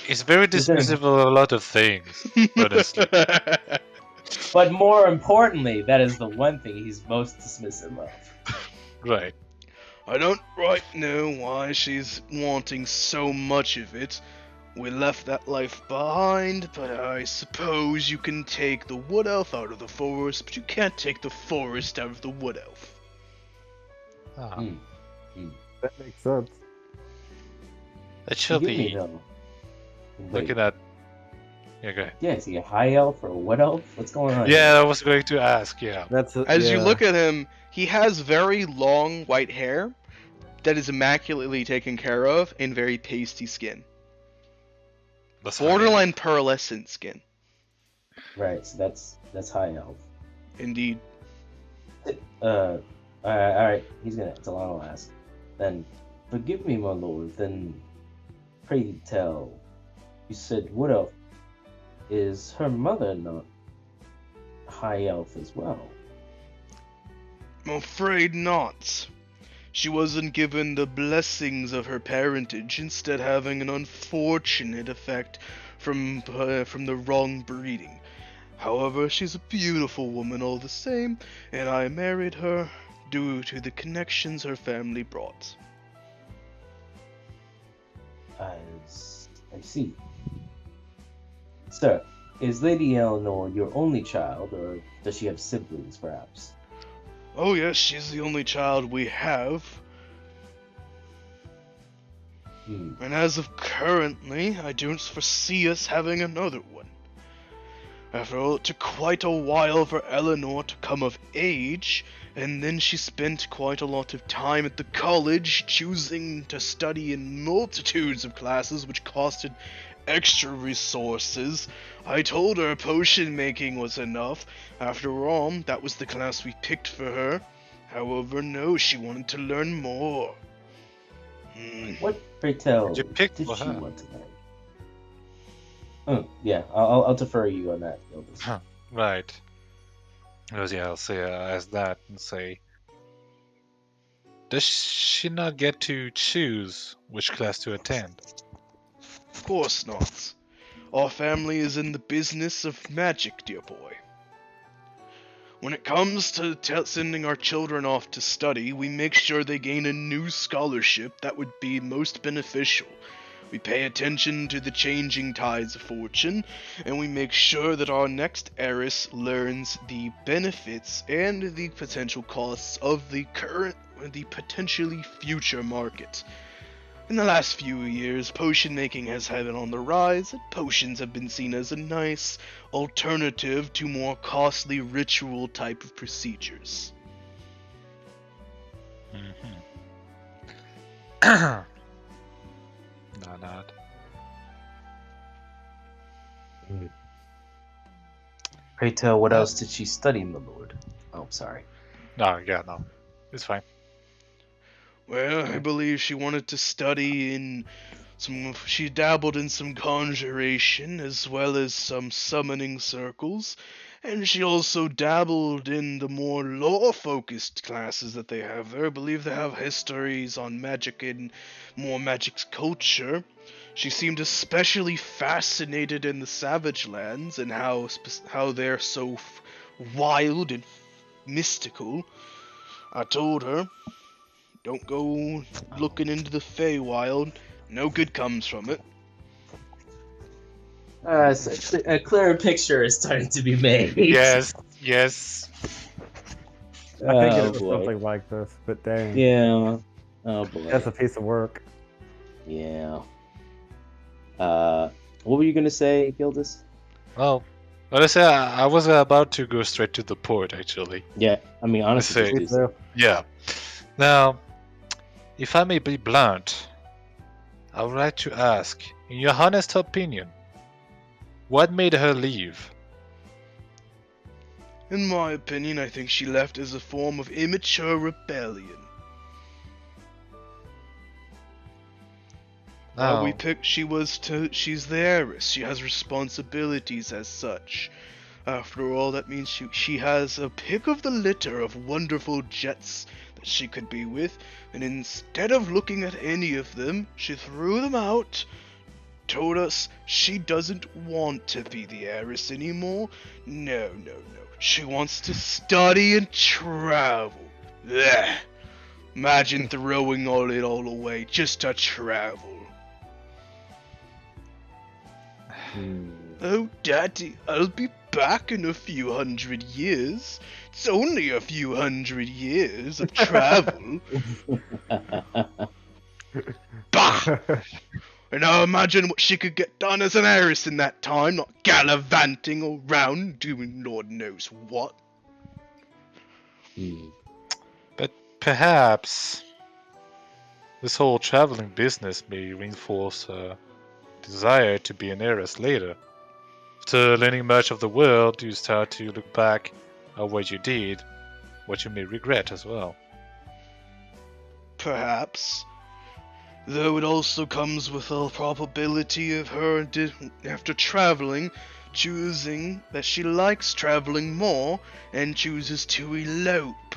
He's very dismissive of a lot of things, honestly. But more importantly, that is the one thing he's most dismissive of. Right. I don't quite know why she's wanting so much of it. We left that life behind, but I suppose you can take the wood elf out of the forest, but you can't take the forest out of the wood elf. Ah, That makes sense. It should Forgive me, be though. Wait, looking at. Yeah, go ahead. yeah, is he a high elf or a wood elf? What's going on? Yeah, I was going to ask. Yeah. As you look at him, he has very long white hair that is immaculately taken care of and very pasty skin. That's Borderline pearlescent skin. Right, so that's high elf. Indeed. Alright, Delano will ask. Then, forgive me, my lord, then pray tell, you said wood elf, is her mother not high elf as well? I'm afraid not. She wasn't given the blessings of her parentage, instead having an unfortunate effect from the wrong breeding. However, she's a beautiful woman all the same, and I married her due to the connections her family brought. I see. Sir, is Lady Eleanor your only child, or does she have siblings, perhaps? Oh yes, she's the only child we have. And as of currently, I don't foresee us having another one. After all, it took quite a while for Eleanor to come of age, and then she spent quite a lot of time at the college, choosing to study in multitudes of classes which costed extra resources. I told her potion making was enough. After all, that was the class we picked for her. However, no, she wanted to learn more. What, pray tell, Did you pick did for she her? want to learn? Yeah, I'll defer you on that, Gildas. Huh, right. Because yeah, I'll say ask that and say, does she not get to choose which class to attend? Of course not. Our family is in the business of magic, dear boy. When it comes to sending our children off to study, we make sure they gain a new scholarship that would be most beneficial. We pay attention to the changing tides of fortune, and we make sure that our next heiress learns the benefits and the potential costs of the potentially future market. In the last few years, potion making has been on the rise, and potions have been seen as a nice alternative to more costly ritual type of procedures. No, not. Pray tell, what else did she study, my lord? Oh, sorry. No, yeah, no. It's fine. Well, I believe she wanted to study in she dabbled in some conjuration as well as some summoning circles, and she also dabbled in the more lore-focused classes that they have there. I believe they have histories on magic and more magic's culture. She seemed especially fascinated in the Savage Lands and how they're so wild and mystical. I told her, don't go looking into the Feywild. No good comes from it. A clearer picture is starting to be made. Yes, yes. I think it Oh was boy. something like this, but dang. Yeah. Oh boy. That's a piece of work. Yeah. What were you gonna say, Gildas? Well, honestly, I was about to go straight to the point, actually. Yeah. I mean, honestly, Let's just say- do so. Yeah. Now, if I may be blunt, I would like to ask, in your honest opinion, what made her leave? In my opinion, I think she left as a form of immature rebellion. Now, We picked. She's the heiress. She has responsibilities as such. After all, that means she has a pick of the litter of wonderful jets that she could be with, and instead of looking at any of them, she threw them out, told us she doesn't want to be the heiress anymore. No. She wants to study and travel. Blech. Imagine throwing it all away just to travel. Oh, Daddy, I'll be back in a few hundred years. It's only a few hundred years of travel. Bah! And now imagine what she could get done as an heiress in that time, not gallivanting around doing Lord knows what. but perhaps this whole traveling business may reinforce her desire to be an heiress later. After learning much of the world, you start to look back at what you did, what you may regret as well. Perhaps. Though it also comes with a probability of her, after traveling, choosing that she likes traveling more and chooses to elope.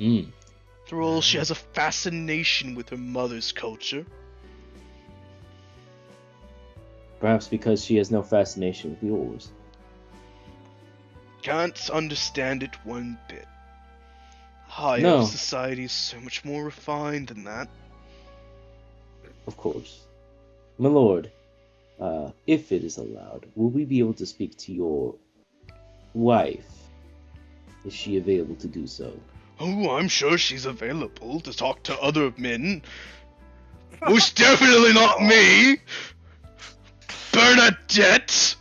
After all, she has a fascination with her mother's culture. Perhaps because she has no fascination with yours. Can't understand it one bit. Higher No. society is so much more refined than that. Of course. My lord, if it is allowed, will we be able to speak to your wife? Is she available to do so? Oh, I'm sure she's available to talk to other men. Most definitely not me! Bernadette!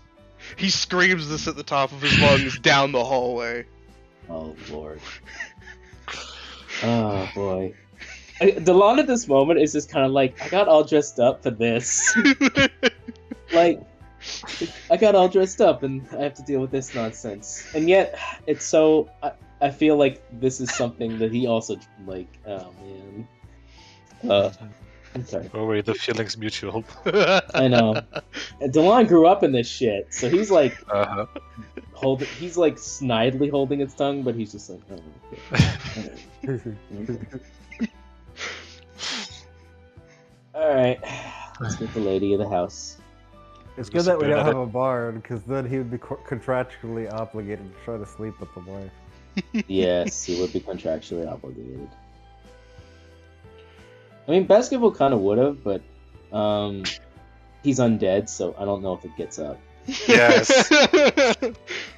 He screams this at the top of his lungs down the hallway. Oh lord. Oh boy. Delon at this moment is just kind of like, I got all dressed up for this. Like, I got all dressed up and I have to deal with this nonsense. And yet, it's so... I feel like this is something that he also, like, oh man. I'm sorry. Or were the feelings mutual? I know. And Delon grew up in this shit, so he's like, Uh-huh. he's like snidely holding his tongue, but he's just like, oh, okay. Alright, let's get the lady of the house. It's good that we don't have a bard, because then he would be contractually obligated to try to sleep with the wife. Yes, he would be contractually obligated. I mean, Basketball kind of would have, but he's undead, so I don't know if it gets up. Yes.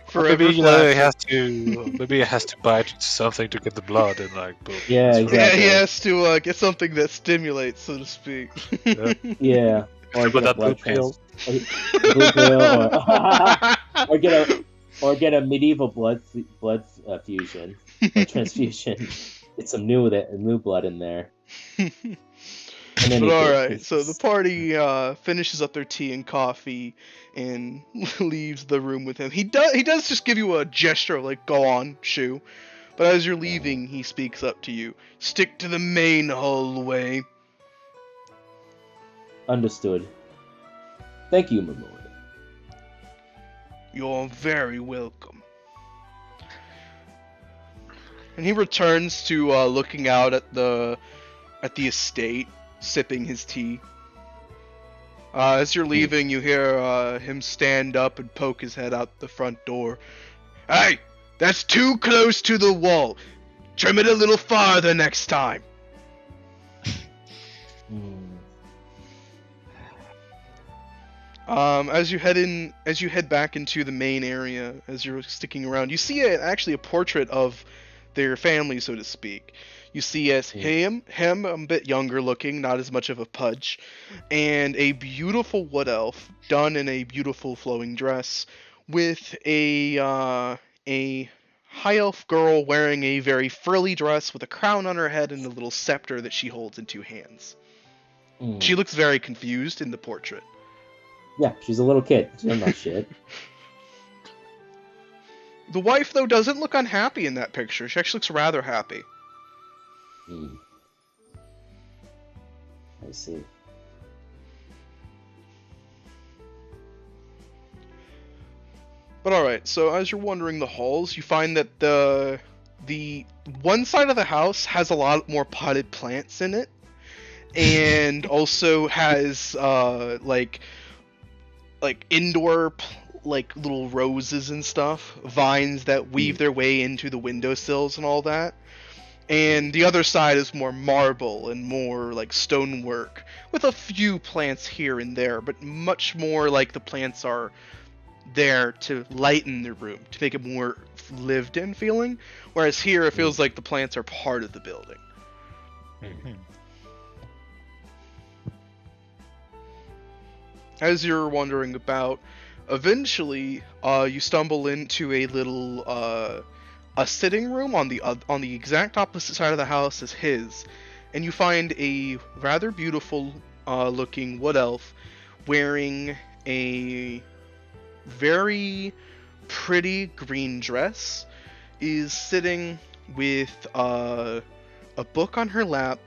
Forever Maybe flashing. maybe he has to bite something to get the blood and like boom. Yeah, It's Yeah, exactly. he has to get something that stimulates, so to speak. Yeah, or With get a that blue blood pill. blue pill, or get a medieval blood fusion or transfusion. Get some new blood in there. But any case, alright, so the party finishes up their tea and coffee and leaves the room with him. He does just give you a gesture of like, go on, shoo. But as you're leaving, he speaks up to you. Stick to the main hallway. Understood. Thank you, my lord. You're very welcome. And he returns to looking out at the estate, sipping his tea. As you're leaving, you hear him stand up and poke his head out the front door. Hey, that's too close to the wall. Trim it a little farther next time. As you head back into the main area, as you're sticking around, you see actually a portrait of their family, so to speak. You see as him a bit younger looking, not as much of a pudge, and a beautiful wood elf done in a beautiful flowing dress, with a high elf girl wearing a very frilly dress with a crown on her head and a little scepter that she holds in two hands. She looks very confused in the portrait. Yeah, she's a little kid. She doesn't know shit. The wife, though, doesn't look unhappy in that picture. She actually looks rather happy. I see. But alright, so as you're wandering the halls, you find that the one side of the house has a lot more potted plants in it, and also has like indoor like little roses and stuff, vines that weave their way into the windowsills and all that. And the other side is more marble and more like stonework, with a few plants here and there, but much more like the plants are there to lighten the room, to make it more lived in feeling. Whereas here it feels like the plants are part of the building. As you're wandering about, eventually you stumble into a little a sitting room on the exact opposite side of the house as his, and you find a rather beautiful looking wood elf wearing a very pretty green dress, is sitting with a book on her lap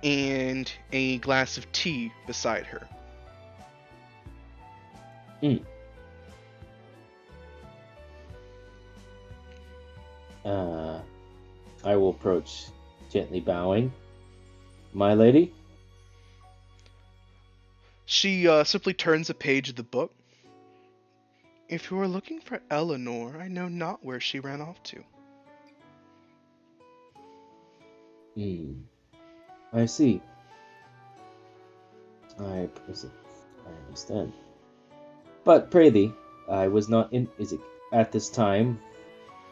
and a glass of tea beside her. I will approach, gently bowing. My lady? She simply turns a page of the book. If you are looking for Eleanor, I know not where she ran off to. I see. I understand. But pray thee, I was not in Isaac at this time.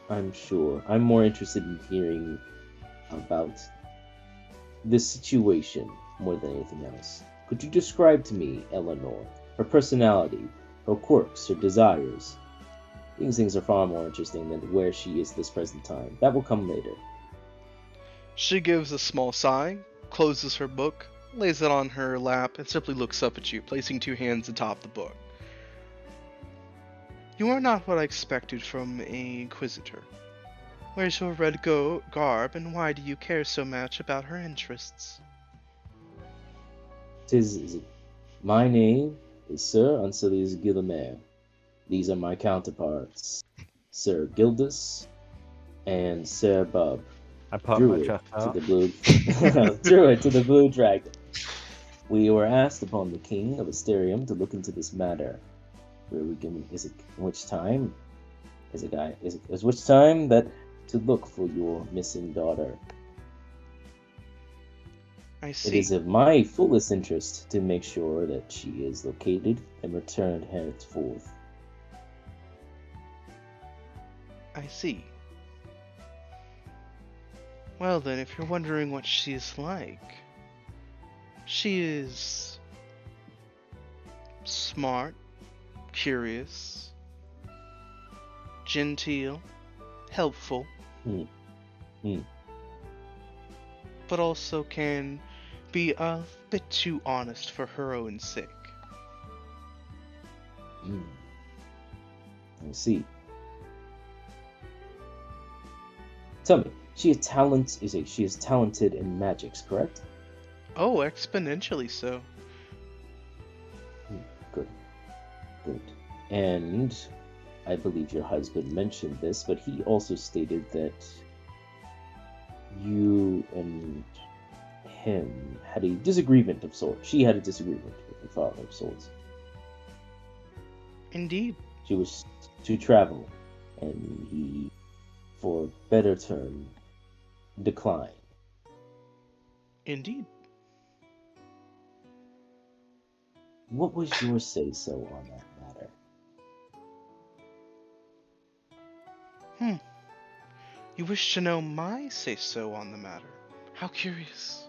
I'm sure. I'm more interested in hearing about this situation more than anything else. Could you describe to me Eleanor, her personality, her quirks, her desires? These things are far more interesting than where she is this present time. That will come later. She gives a small sigh, closes her book, lays it on her lap, and simply looks up at you, placing two hands atop the book. You are not what I expected from an inquisitor. Where's your red garb, and why do you care so much about her interests? My name is Sir Ancilius Guillemere. These are my counterparts, Sir Gildas and Sir Bub. I pop my chest out. Druid to the Blue Dragon. We were asked upon the King of Asterium to look into this matter. Which time that to look for your missing daughter. I see. It is of my fullest interest to make sure that she is located and returned henceforth. I see. Well then, if you're wondering what she is like, she is smart, curious, genteel, helpful, but also can be a bit too honest for her own sake. I see. Tell me, she is talented in magics, correct? Oh, exponentially so. Good. And I believe your husband mentioned this, but he also stated that you and him had a disagreement of sorts. She had a disagreement with her father of sorts. Indeed. She was to travel, and he, for better term, declined. Indeed. What was your say-so on that matter? You wish to know my say-so on the matter? How curious.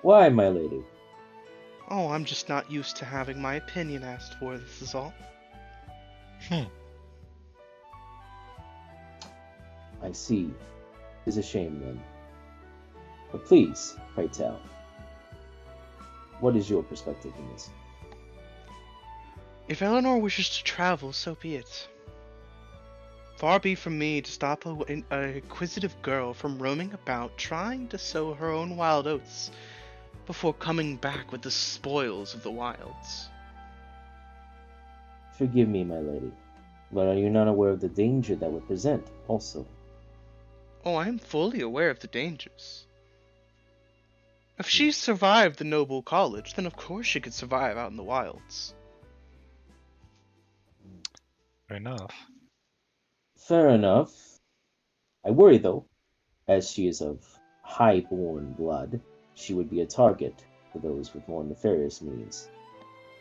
Why, my lady? Oh, I'm just not used to having my opinion asked for, this is all. I see. 'Tis a shame, then. But please, pray tell. What is your perspective in this? If Eleanor wishes to travel, so be it. Far be from me to stop an inquisitive girl from roaming about trying to sow her own wild oats before coming back with the spoils of the wilds. Forgive me, my lady, but are you not aware of the danger that would present, also? Oh, I am fully aware of the dangers. If she survived the noble college, then of course she could survive out in the wilds. Fair enough. Fair enough. I worry, though, as she is of high-born blood, she would be a target for those with more nefarious means.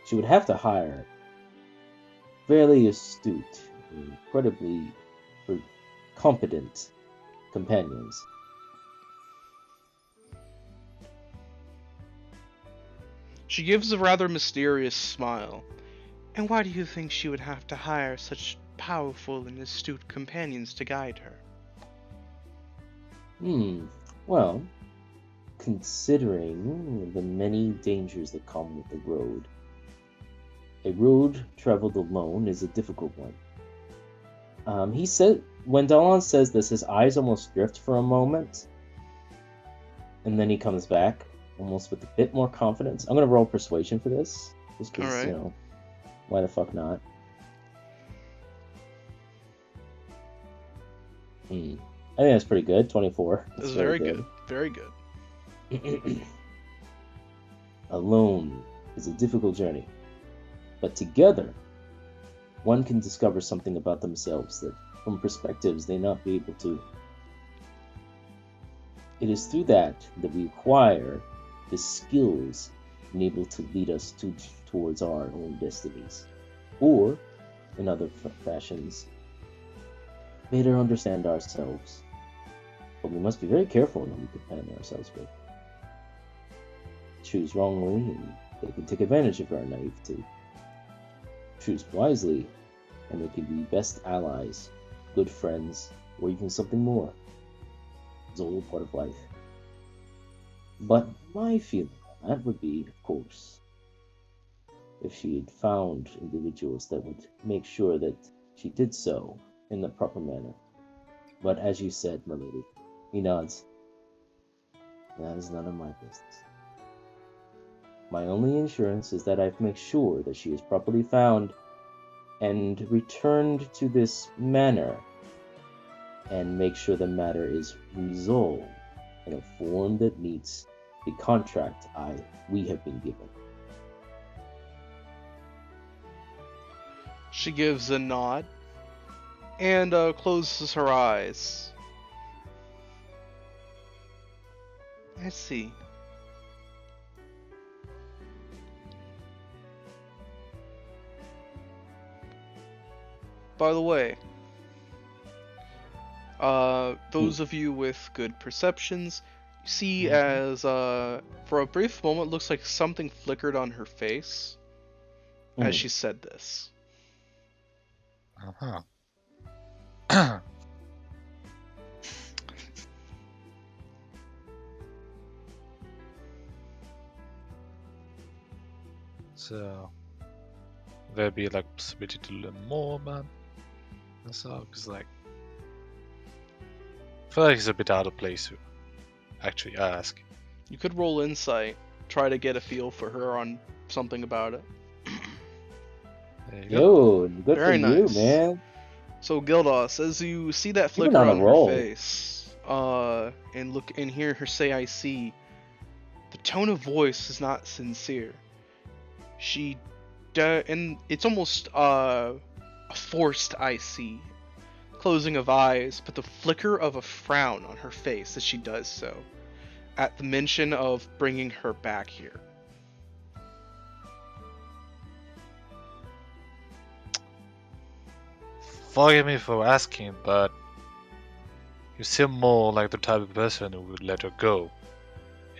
She would have to hire fairly astute, incredibly competent companions. She gives a rather mysterious smile. And why do you think she would have to hire such powerful and astute companions to guide her? Well, considering the many dangers that come with the road, a road traveled alone is a difficult one. He said, when Dalan says this, his eyes almost drift for a moment, and then he comes back, almost with a bit more confidence. I'm gonna roll persuasion for this, just because, Alright. you know, why the fuck not? I think that's pretty good. 24. That's very good. Very good. Alone is a difficult journey, but together, one can discover something about themselves that, from perspectives, they not be able to. It is through that we acquire the skills enabled to lead us towards our own destinies, or, in other fashions, better understand ourselves. But we must be very careful in who we compare ourselves with. Choose wrongly, and they can take advantage of our naivety. Choose wisely, and they can be best allies, good friends, or even something more. It's all part of life. But my feeling on that would be, of course, if she had found individuals that would make sure that she did so in the proper manner. But as you said, my lady, he nods. That is none of my business. My only insurance is that I make sure that she is properly found and returned to this manor, and make sure the matter is resolved in a form that meets the contract we have been given. She gives a nod and closes her eyes. I see. By the way, those of you with good perceptions see as, for a brief moment, looks like something flickered on her face as she said this. Uh-huh. So there'd be like possibility to learn more, man. And so, because like, I feel like it's a bit out of place to actually ask. You could roll insight, try to get a feel for her on something about it. There you go. Yo, good Very for nice. you, man. So Gildos, as you see that You've been flicker on a on her roll. face, and look and hear her say "I see," the tone of voice is not sincere. And it's almost a forced "I see," closing of eyes, but the flicker of a frown on her face as she does so, at the mention of bringing her back here. forgive me for asking, but you seem more like the type of person who would let her go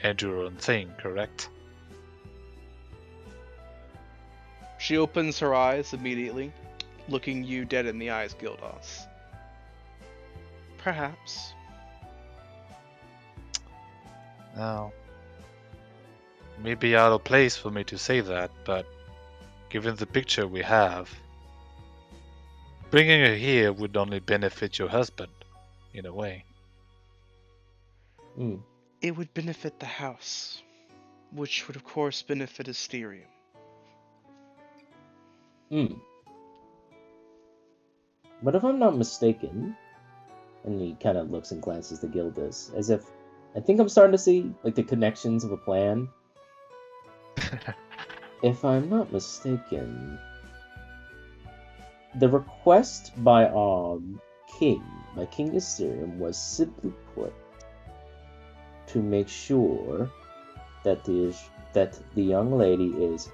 and do her own thing, correct? She opens her eyes immediately, looking you dead in the eyes, Gildas. Perhaps. Now, it may be out of place for me to say that, but given the picture we have, bringing her here would only benefit your husband, in a way. It would benefit the house, which would of course benefit Asterium. But if I'm not mistaken, and he kind of looks and glances to Gildas, as if, I think I'm starting to see, like, the connections of a plan. If I'm not mistaken, the request by King Asterium, was simply put to make sure that the young lady is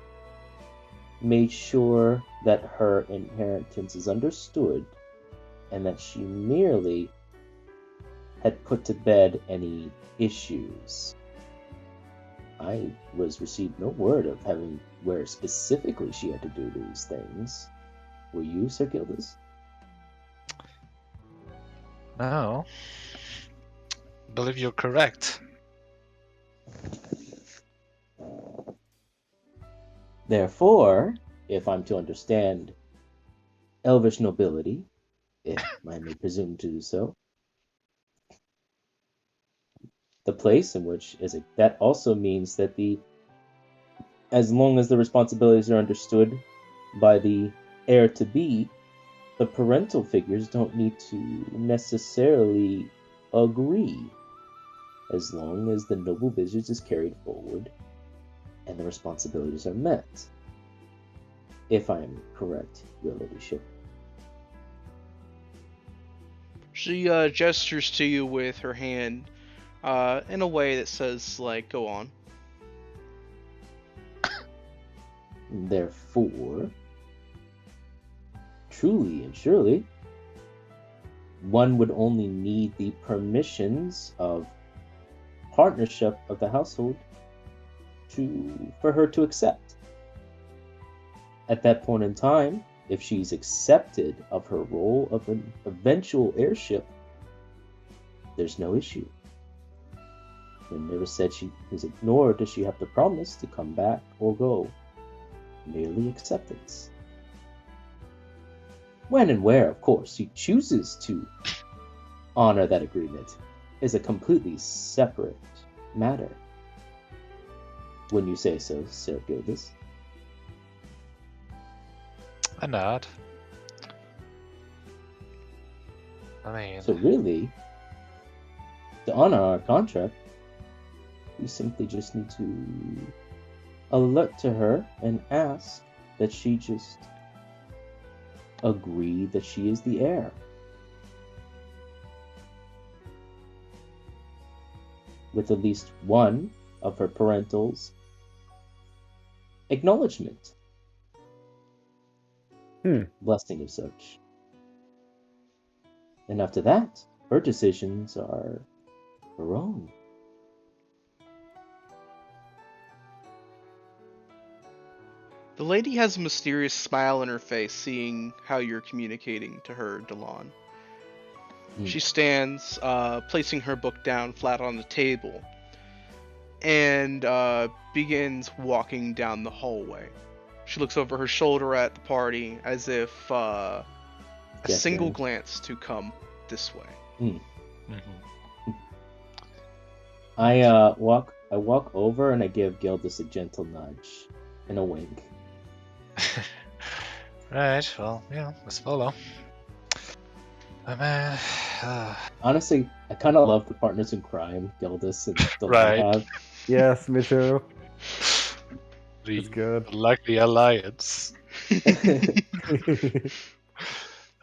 made sure that her inheritance is understood, and that she merely had put to bed any issues. I received no word of where specifically she had to do these things. Were you, Sir Gildas? No. I believe you're correct. Therefore, if I'm to understand elvish nobility, if I may presume to do so, the place in which that also means that as long as the responsibilities are understood by the heir to be, the parental figures don't need to necessarily agree, as long as the noble business is carried forward and the responsibilities are met. If I am correct, your ladyship. She gestures to you with her hand in a way that says, like, go on. Therefore, truly and surely, one would only need the permissions of partnership of the household for her to accept. At that point in time, if she's accepted of her role of an eventual heirship, there's no issue. It never said she is ignored. Does she have to promise to come back or go? Merely acceptance. When and where, of course, she chooses to honor that agreement is a completely separate matter. Wouldn't you say so, Sir Gildas? I nod. I mean... So really, to honor our contract, we simply just need to alert to her and ask that she just agree that she is the heir. With at least one of her parentals' acknowledgement. Blessing of such. And after that, her decisions are her own. The lady has a mysterious smile on her face, seeing how you're communicating to her, Delon. She stands, placing her book down flat on the table, and begins walking down the hallway. She looks over her shoulder at the party as if a single glance to come this way. I walk over and I give Gildas a gentle nudge and a wink. Right, well, yeah, let's follow. Honestly, I kind of love the partners in crime, Gildas and Delon Right. have. Yes, me too. It's good. Like the alliance.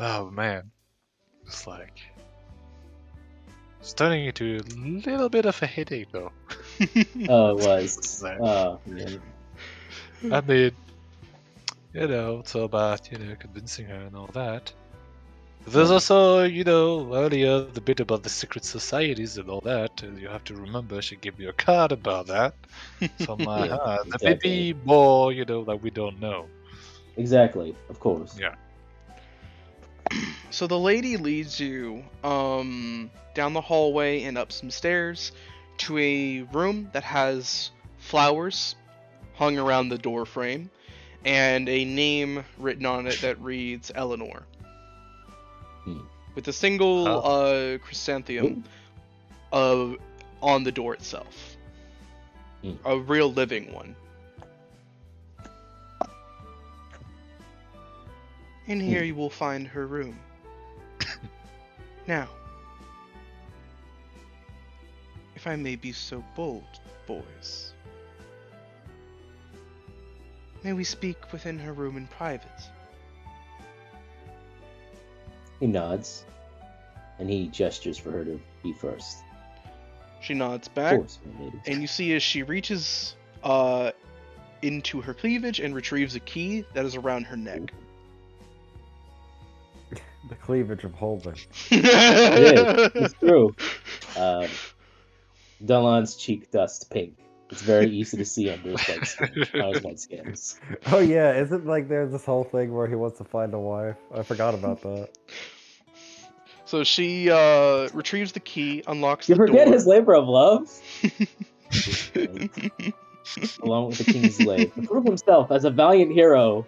Oh man, it's like it's turning into a little bit of a headache though. Oh, it was. Like, Oh, man. I mean, it's all about convincing her and all that. There's Yeah. also, earlier the bit about the secret societies and all that. And you have to remember she gave me a card about that. So I'm like, Yeah, there may exactly. be more, that we don't know. Exactly, of course. Yeah. So the lady leads you down the hallway and up some stairs to a room that has flowers hung around the door frame and a name written on it that reads Eleanor. Hmm. With a single Oh. chrysanthemum on the door itself. Hmm. A real living one. In here you will find her room. Now, if I may be so bold, boys, may we speak within her room in private? He nods, and he gestures for her to be first. She nods Of back, course, my lady. and you see as she reaches into her cleavage and retrieves a key that is around her neck. The cleavage of Holden. It is. It's true. Dalan's cheek dust pink. It's very easy to see under his white skin. On his white skins. Oh yeah, isn't like there's this whole thing where he wants to find a wife? I forgot about that. So she retrieves the key, unlocks You the forget door. his labor of love? Along with the king's slave. To prove himself as a valiant hero.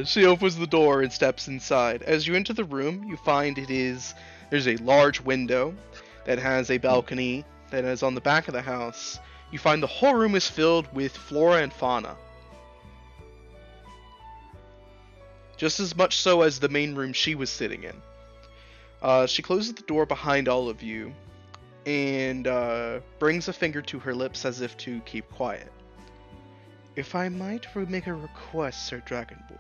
She opens the door and steps inside. As you enter the room, you find there's a large window that has a balcony that is on the back of the house. You find the whole room is filled with flora and fauna. Just as much so as the main room she was sitting in. She closes the door behind all of you and brings a finger to her lips as if to keep quiet. If I might make a request, Sir Dragonborn.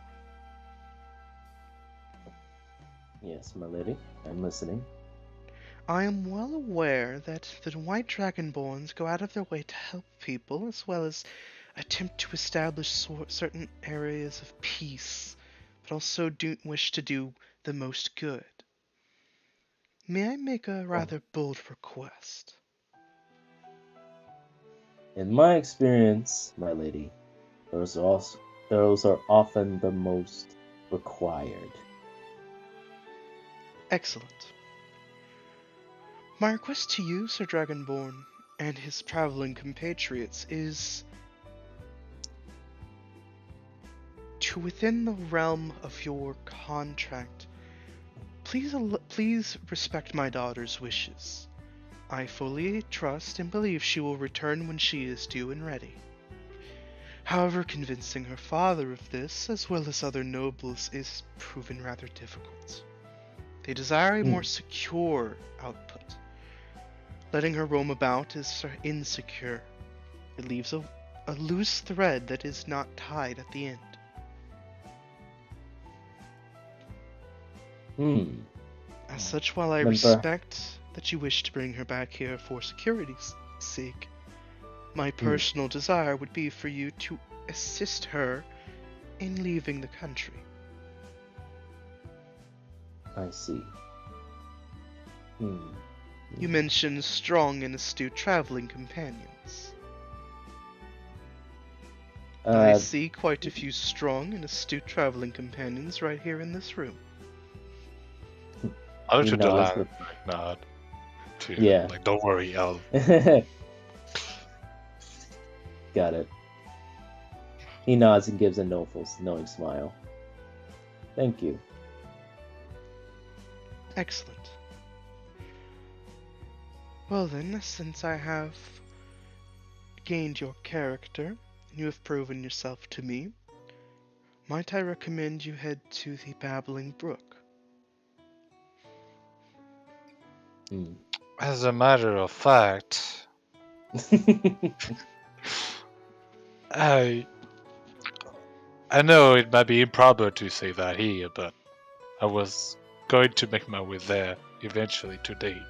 Yes, my lady. I'm listening. I am well aware that the White Dragonborns go out of their way to help people, as well as attempt to establish certain areas of peace, but also do wish to do the most good. May I make a rather bold request? In my experience, my lady, those are often the most required. Excellent. My request to you, Sir Dragonborn, and his traveling compatriots is to, within the realm of your contract, please respect my daughter's wishes. I fully trust and believe she will return when she is due and ready. However, convincing her father of this, as well as other nobles, is proven rather difficult. They desire a more secure output. Letting her roam about is insecure. It leaves a loose thread that is not tied at the end. As such, while I respect that you wish to bring her back here for security's sake, my personal desire would be for you to assist her in leaving the country. I see. You mentioned strong and astute traveling companions. I see quite a few strong and astute traveling companions right here in this room. I looked at the line, nod. Yeah. Like, don't worry, I'll... Got it. He nods and gives a knowing smile. Thank you. Excellent. Well then, since I have gained your character, and you have proven yourself to me, might I recommend you head to the Babbling Brook? As a matter of fact, I know it might be improper to say that here, but I was going to make my way there eventually today.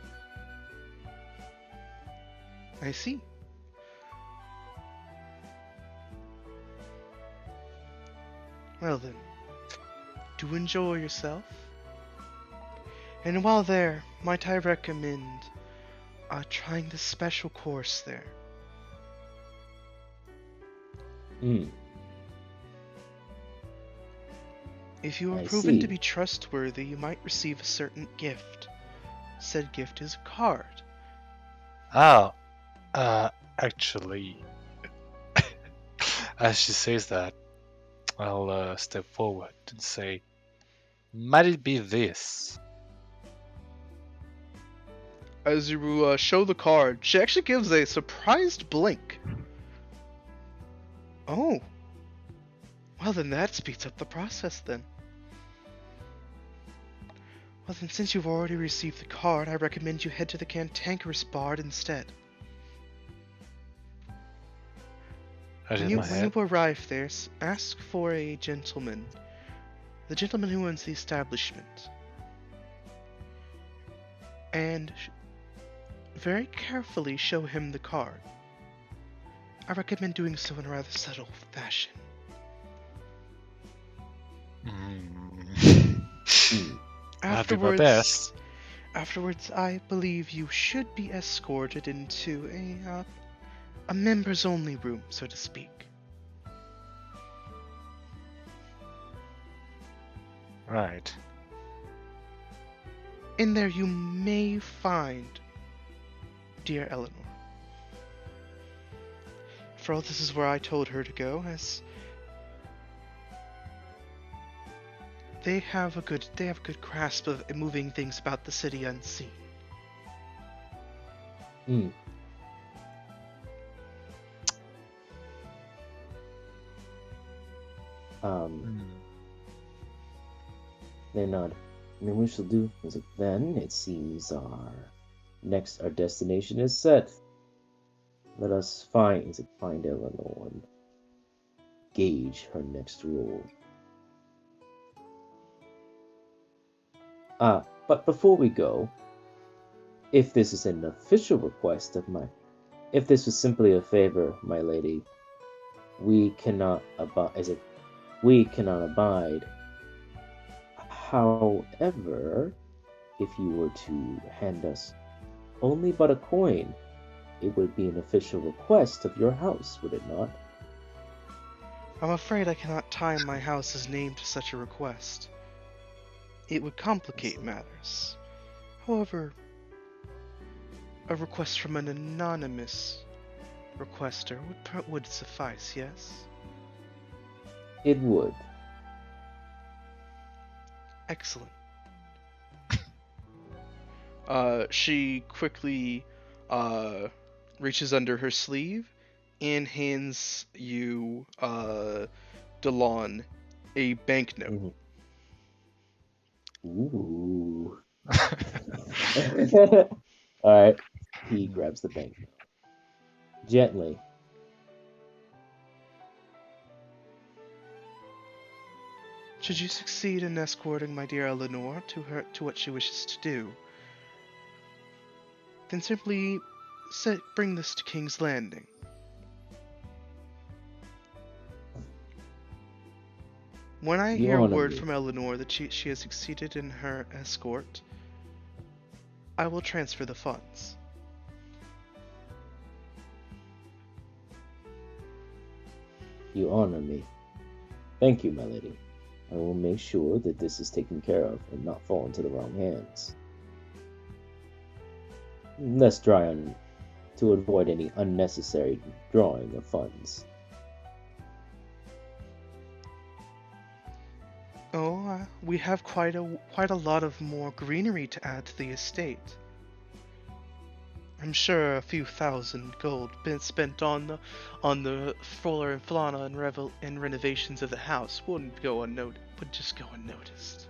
I see. Well then, do enjoy yourself. And while there, might I recommend trying the special course there. If you are proven to be trustworthy, you might receive a certain gift. Said gift is a card. Oh, actually, as she says that, I'll step forward and say, might it be this? As you show the card, she actually gives a surprised blink. Oh. Well, then that speeds up the process, then. Well, then since you've already received the card, I recommend you head to the Cantankerous Bard instead. When you arrive there, ask for a gentleman. The gentleman who owns the establishment. And very carefully show him the card. I recommend doing so in a rather subtle fashion. I'll do my best. Afterwards, I believe you should be escorted into a members-only room, so to speak. Right. In there you may find dear Eleanor. For all this is where I told her to go, as they have a good grasp of moving things about the city unseen. They nod. And then we shall do is then it seems our destination is set. Let us find Eleanor and gauge her next role. But before we go, if this is an official request of mine, if this was simply a favor, my lady, we cannot abide. However, if you were to hand us only but a coin, it would be an official request of your house, would it not? I'm afraid I cannot tie my house's name to such a request. It would complicate matters. However, a request from an anonymous requester would suffice, yes? It would. Excellent. She quickly reaches under her sleeve and hands you, Delon, a banknote. Ooh. Alright. He grabs the banknote. Gently. Should you succeed in escorting my dear Eleanor to what she wishes to do, then simply bring this to King's Landing. When I hear word from Eleanor that she has succeeded in her escort, I will transfer the funds. You honor me. Thank you, my lady. I will make sure that this is taken care of and not fall into the wrong hands. Let's try on to avoid any unnecessary drawing of funds. Oh, we have quite a lot of more greenery to add to the estate. I'm sure a few thousand gold been spent on the flora and fauna and renovations of the house would just go unnoticed.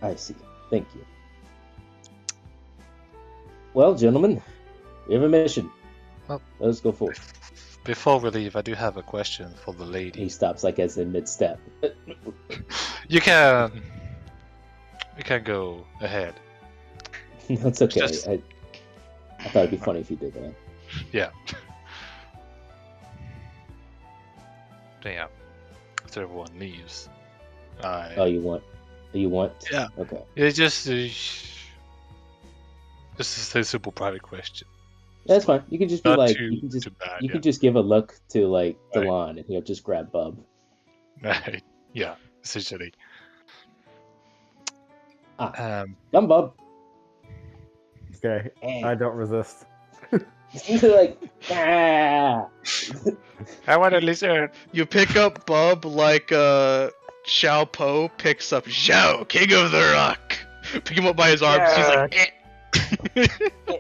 I see. Thank you. Well, gentlemen, we have a mission. Well, let us go forward. Before we leave, I do have a question for the lady. He stops like as in mid-step. You can go ahead. That's okay. I thought it'd be funny if you did that. Yeah. Damn. after everyone leaves. Oh, you want? Yeah. Okay. It's just a simple private question. That's fine. You can just be Not like, too bad. you could just give a look to like Right. Delon, and he'll just grab Bub. Right. Yeah. Essentially. Come, Bub. Okay, I don't resist. Like, ah. I want to listen. You pick up Bub like Xiao Po picks up Zhao, King of the Rock. Pick him up by his arms. He's like,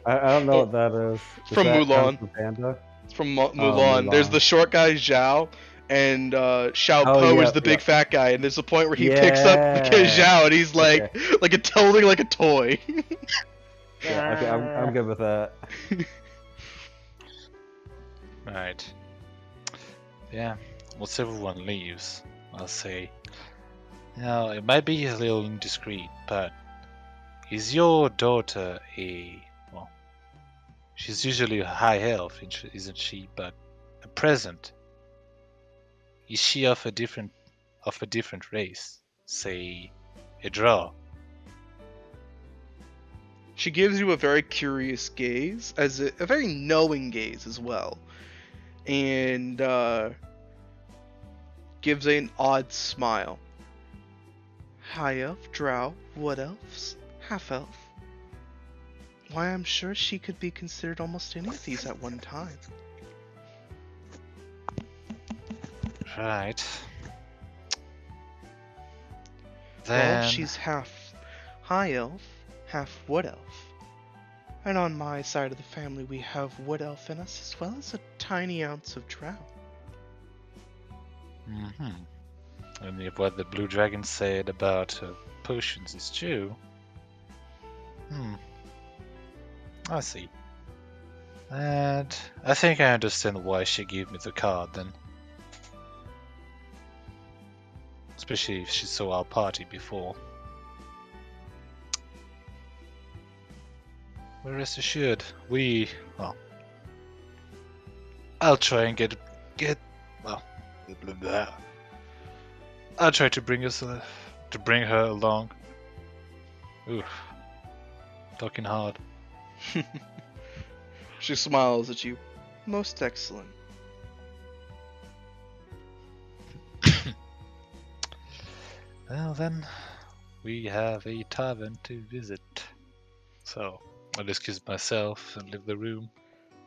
I don't know what that is. Is From that Mulan. Kung Fu Panda? It's from Mulan. There's Mulan. the short guy Zhao, and Xiao Oh, Po yeah, is the big yeah. fat guy. And there's a point where he picks up Zhao, and he's like, holding like a toy. Yeah, okay, I'm good with that. Right. Yeah. Once everyone leaves, I'll say, now it might be a little indiscreet, but is your daughter well, she's usually a high elf, isn't she? But at present, is she of a different race? Say, a drow? She gives you a very curious gaze, as a very knowing gaze as well, and gives an odd smile. High elf, drow, wood elves, half elf. Why, I'm sure she could be considered almost any of these at one time. Right. Well, Then she's half high elf, half wood elf. And on my side of the family, we have wood elf in us, as well as a tiny ounce of drow. And if what the blue dragon said about potions is true, I see. And I think I understand why she gave me the card then. Especially if she saw our party before. Well, rest assured, I'll try and get, blah, blah, blah. I'll try to bring her along. Oof. Talking hard. She smiles at you. Most excellent. Well then, we have a tavern to visit. So, I'll excuse myself and leave the room.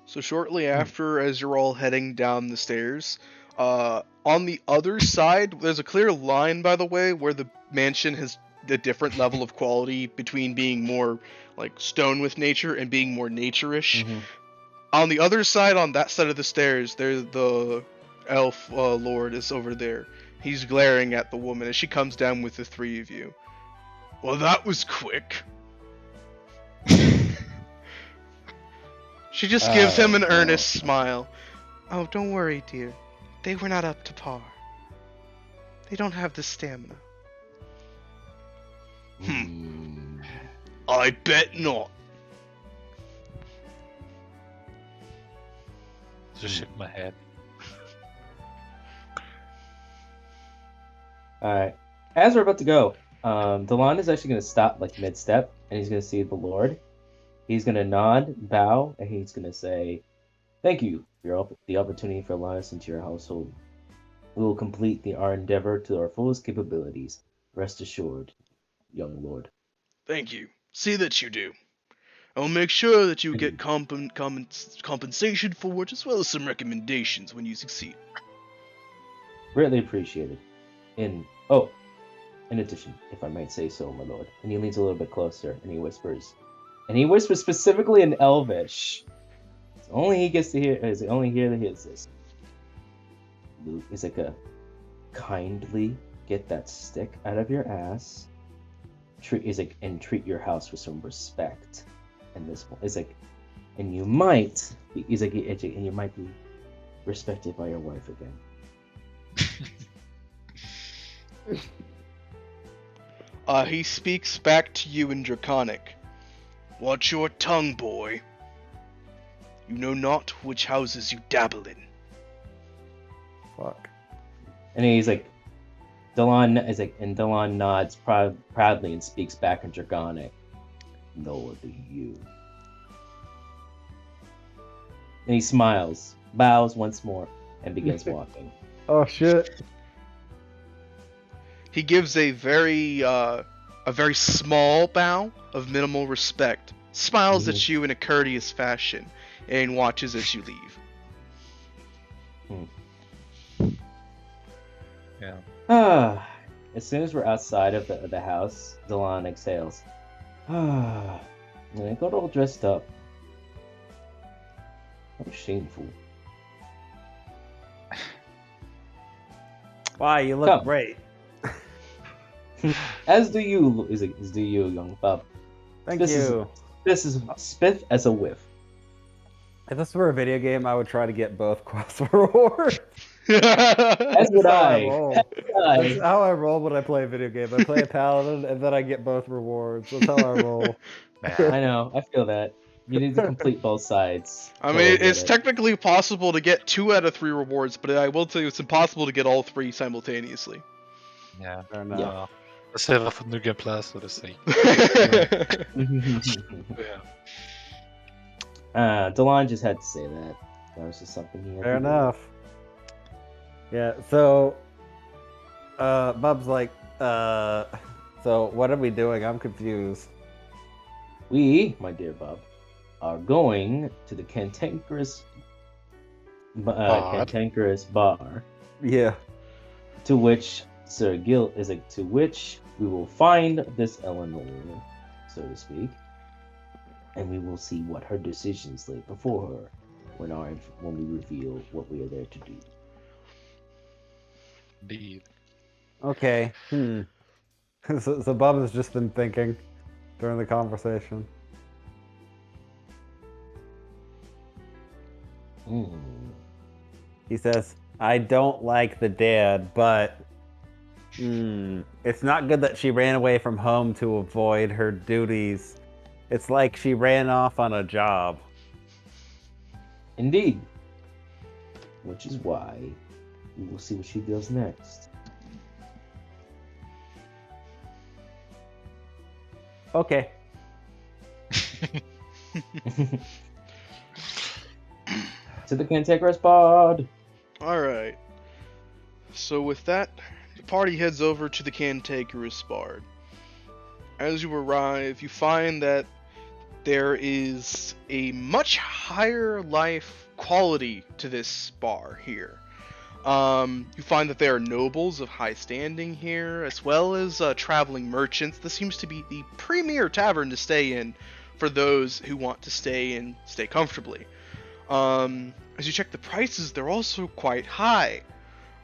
So shortly after, as you're all heading down the stairs, on the other side, there's a clear line, by the way, where the mansion has a different level of quality between being more like stone with nature and being more nature-ish. On the other side, on that side of the stairs, there the elf lord is over there. He's glaring at the woman as she comes down with the three of you. Well, that was quick. She just gives him an earnest smile. Oh, don't worry, dear. They were not up to par. They don't have the stamina. I bet not. Just shake my head. Alright. As we're about to go, Delon is actually going to stop like mid-step, and he's going to see the Lord. He's going to nod, bow, and he's going to say, "Thank you for the opportunity for allowing us into your household. We will complete our endeavor to our fullest capabilities. Rest assured, young Lord." Thank you. See that you do. I'll make sure that you get compensation for it, as well as some recommendations when you succeed. Greatly appreciated. In addition, if I might say so, my lord. And he leans a little bit closer, and he whispers specifically in Elvish. It's only he gets to hear. Is it only here that hears this? Luke is like a kindly get that stick out of your ass. Treat your house with some respect. And this one is like, and you might be respected by your wife again. He speaks back to you in Draconic. Watch your tongue, boy. You know not which houses you dabble in. Fuck. And he's like, Delon nods proudly and speaks back in Draconic. Nor do you. And he smiles, bows once more, and begins walking. Oh shit. He gives a very small bow of minimal respect, smiles at you in a courteous fashion, and watches as you leave. Yeah. As soon as we're outside of the house, Delon exhales. And I got all dressed up. How shameful. Why, you look Come. great. As do you, young pup. Thank This you. This is spiff as a whiff. If this were a video game, I would try to get both quests rewards. As would how I. roll. That's how I roll when I play a video game. I play a paladin and then I get both rewards. That's how I roll. I know. I feel that. You need to complete both sides. I mean, Totally get it's it. technically possible to get 2 out of 3 rewards, but I will tell you it's impossible to get all 3 simultaneously. Yeah. Fair enough. Let's save that for New Game Plus, so to say. Yeah. Delon just had to say that. That was just something he had Fair to do. enough. Yeah, so Bub's like, so what are we doing? I'm confused. We, my dear Bob, are going to the cantankerous bar, Yeah. to which Sir Gil is to which we will find this Eleanor, so to speak, and we will see what her decisions lay before her when we reveal what we are there to do. Indeed. Okay. So Bub has just been thinking during the conversation. He says, I don't like the dad, but it's not good that she ran away from home to avoid her duties. It's like she ran off on a job. Indeed. Which is why we will see what she does next. Okay. To the cantankerous pod. Alright. So with that, the party heads over to the Cantankerous Bard. As you arrive, you find that there is a much higher life quality to this bar here. You find that there are nobles of high standing here, as well as traveling merchants. This seems to be the premier tavern to stay in for those who want to stay and stay comfortably. As you check the prices, they're also quite high.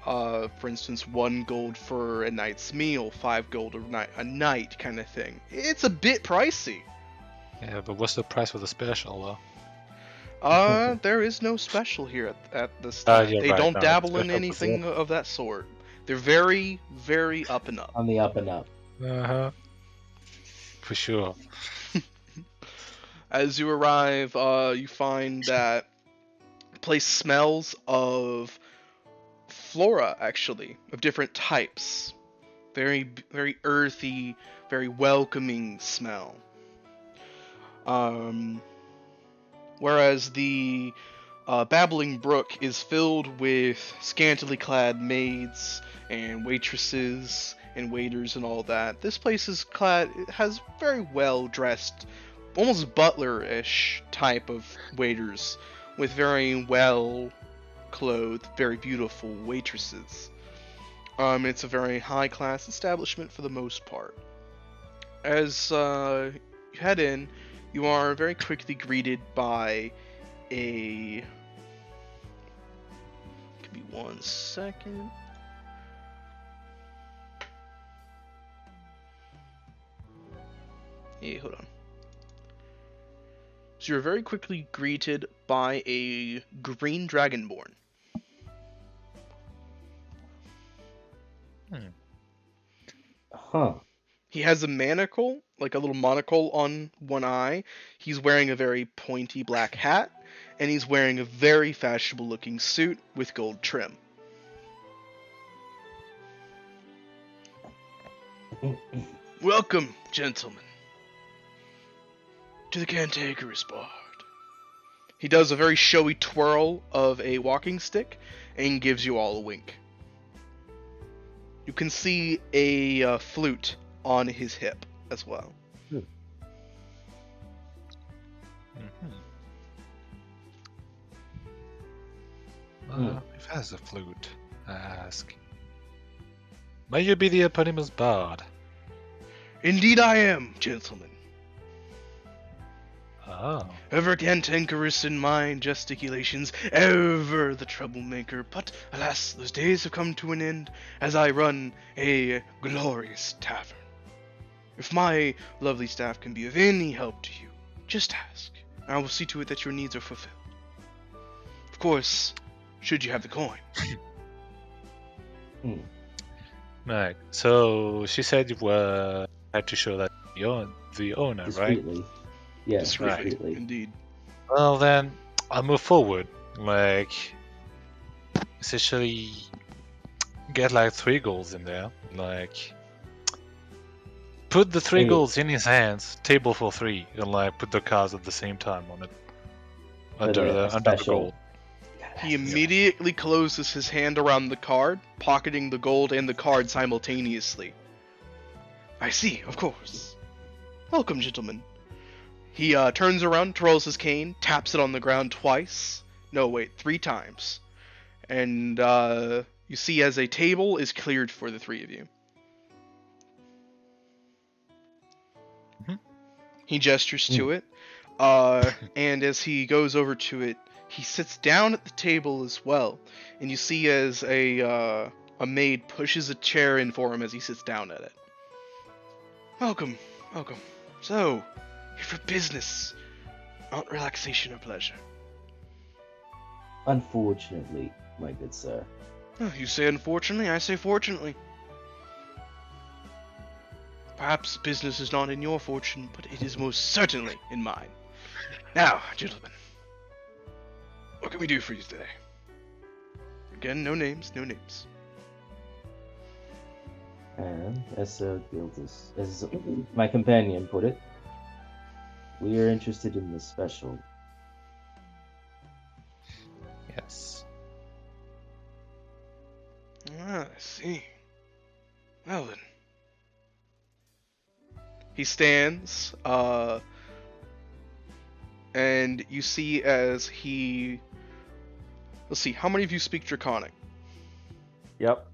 For instance, 1 gold for a night's meal, 5 gold a night kind of thing. It's a bit pricey. Yeah, but what's the price for the special, though? There is no special here at this time. Yeah, They right, don't no, dabble in special anything of that sort. They're very, very up and up. On the up and up. Uh-huh. For sure. As you arrive, you find that the place smells of flora, actually, of different types. Very, very earthy, very welcoming smell. Whereas the Babbling Brook is filled with scantily clad maids and waitresses and waiters and all that. This place is it has very well dressed, almost butler-ish type of waiters with very well clothed, very beautiful waitresses. It's a very high class establishment for the most part. As you head in, you are very quickly greeted by a... Give me 1 second. Hey, hold on. So you're very quickly greeted by a green dragonborn. Huh. He has a manacle, like a little monocle on one eye. He's wearing a very pointy black hat, and he's wearing a very fashionable looking suit with gold trim. Welcome, gentlemen, to the Cantankerous Bard. He does a very showy twirl of a walking stick and gives you all a wink. You can see a flute on his hip as well. If has a flute, I ask. May you be the eponymous bard? Indeed I am, gentlemen. Oh. Ever cantankerous in my gesticulations, ever the troublemaker, but alas, those days have come to an end as I run a glorious tavern. If my lovely staff can be of any help to you, just ask, and I will see to it that your needs are fulfilled. Of course, should you have the coin. Right. So she said you had to show that the owner, right? Discreetly. Yes, Discreetly, discreetly. indeed. Well then, I'll move forward. Like, essentially, get like 3 goals in there. Like, put the 3 Hey. goals in his hands, table for 3, and like put the cards at the same time on it. Under the special- gold. He immediately closes his hand around the card, pocketing the gold and the card simultaneously. I see, of course. Welcome, gentlemen. He turns around, twirls his cane, taps it on the ground twice. No, wait, 3 times. And you see as a table is cleared for the 3 of you. Mhm. He gestures to it, and as he goes over to it, he sits down at the table as well. And you see as a maid pushes a chair in for him as he sits down at it. Welcome, welcome. So, here for business, not relaxation or pleasure. Unfortunately, my good sir. Oh, you say unfortunately, I say fortunately. Perhaps business is not in your fortune, but it is most certainly in mine. Now, gentlemen, what can we do for you today? Again, no names, no names. And as Gildas, as my companion put it, we are interested in the special. Yes. Ah, I see. Well then. He stands, and you see as he... Let's see, how many of you speak Draconic? Yep.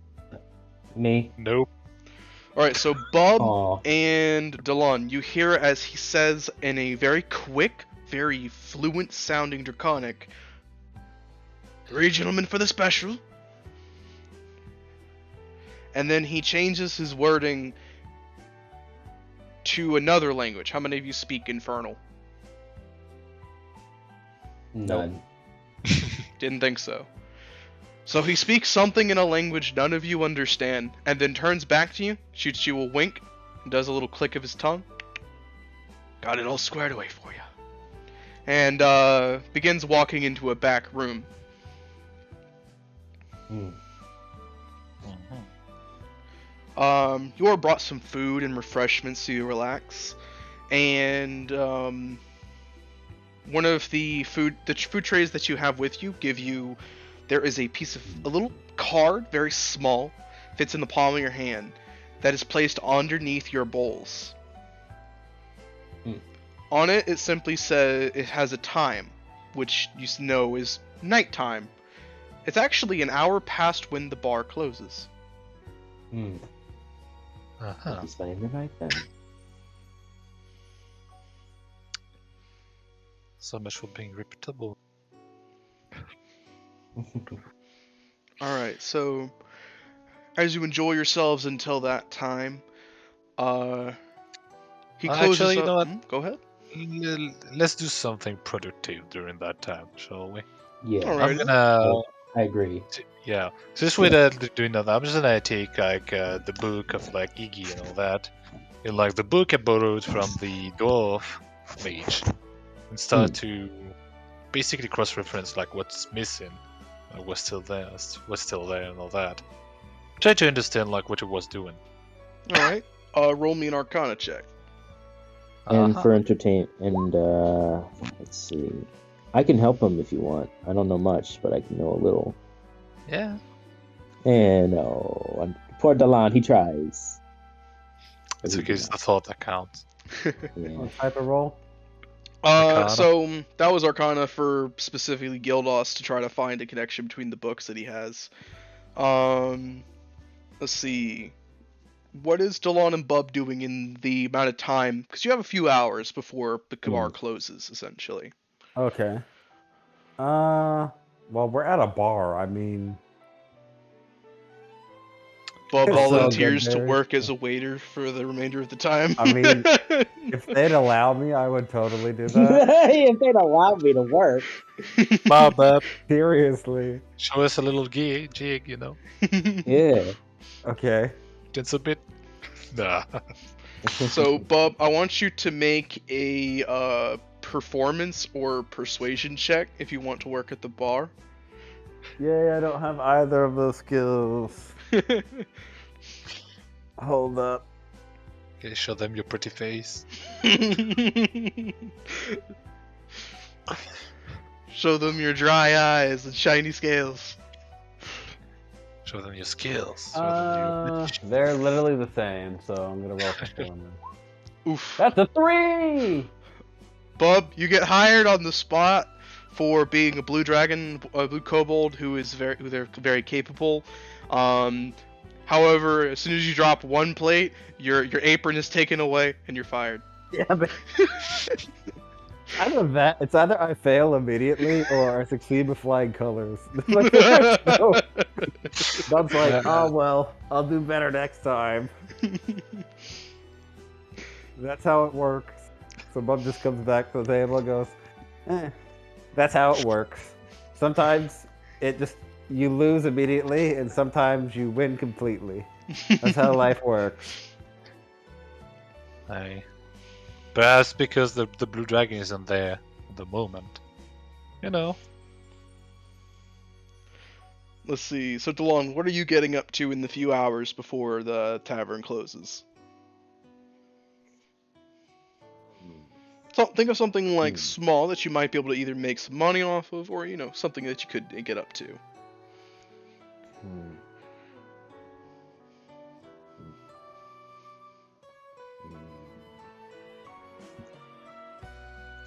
Me? Nope. Alright, so Bob Aw. and Delon, you hear as he says in a very quick, very fluent sounding Draconic, 3 gentlemen for the special. And then he changes his wording to another language. How many of you speak Infernal? None. Didn't think so. So he speaks something in a language none of you understand, and then turns back to you, shoots you a wink, and does a little click of his tongue. Got it all squared away for you. And begins walking into a back room. Hmm. You are brought some food and refreshments so you relax, and one of the food trays that you have with you give you, there is a little card, very small, fits in the palm of your hand, that is placed underneath your bowls. On it, it simply says it has a time, which you know is nighttime. It's actually an hour past when the bar closes. Hmm. I'll be spending the night then. So much for being reputable. Alright, so as you enjoy yourselves until that time, he closes Actually, you up. know what? Go ahead. Let's do something productive during that time, shall we? Yeah, Alright. I'm gonna. I agree. Yeah. Since we're doing that, I'm just gonna take like the book of like Iggy and all that, and like the book I borrowed from the dwarf mage, and start to basically cross-reference like what's missing, what's still there, and all that. Try to understand like what it was doing. Alright. roll me an Arcana check. And for entertain, and let's see, I can help him if you want. I don't know much, but I can know a little. Yeah. And poor Dalan, he tries. It's okay, it's the thought that counts. Yeah. What type of roll? Arcana. So that was Arcana for specifically Gildos to try to find a connection between the books that he has. Let's see. What is Delon and Bub doing in the amount of time? Because you have a few hours before the bar closes, essentially. Okay. Well, we're at a bar. I mean, Bub It's so volunteers good, to Barry. work as a waiter for the remainder of the time. I mean, if they'd allow me, I would totally do that. If they'd allow me to work. Bob, Seriously. show us a little jig, you know. Yeah. Okay. Just a bit. Nah. So, Bub, I want you to make a performance or persuasion check if you want to work at the bar. Yay, I don't have either of those skills. Hold up. Okay, show them your pretty face. Show them your dry eyes and shiny scales. Show them your skills. Show them your... They're literally the same, so I'm gonna roll performance. Oof. That's a 3! Bub, you get hired on the spot for being a blue dragon, a blue kobold who they're very capable. However, as soon as you drop one plate, your apron is taken away and you're fired. Yeah, but either that, it's either I fail immediately or I succeed with flying colors. So, Bub's like, oh well, I'll do better next time. That's how it works. So Bub just comes back to the table and goes, that's how it works. Sometimes you lose immediately, and sometimes you win completely. That's how life works. Aye. Perhaps because the blue dragon isn't there at the moment. You know. Let's see. So, DeLon, what are you getting up to in the few hours before the tavern closes? So, think of something like small that you might be able to either make some money off of, or something that you could get up to.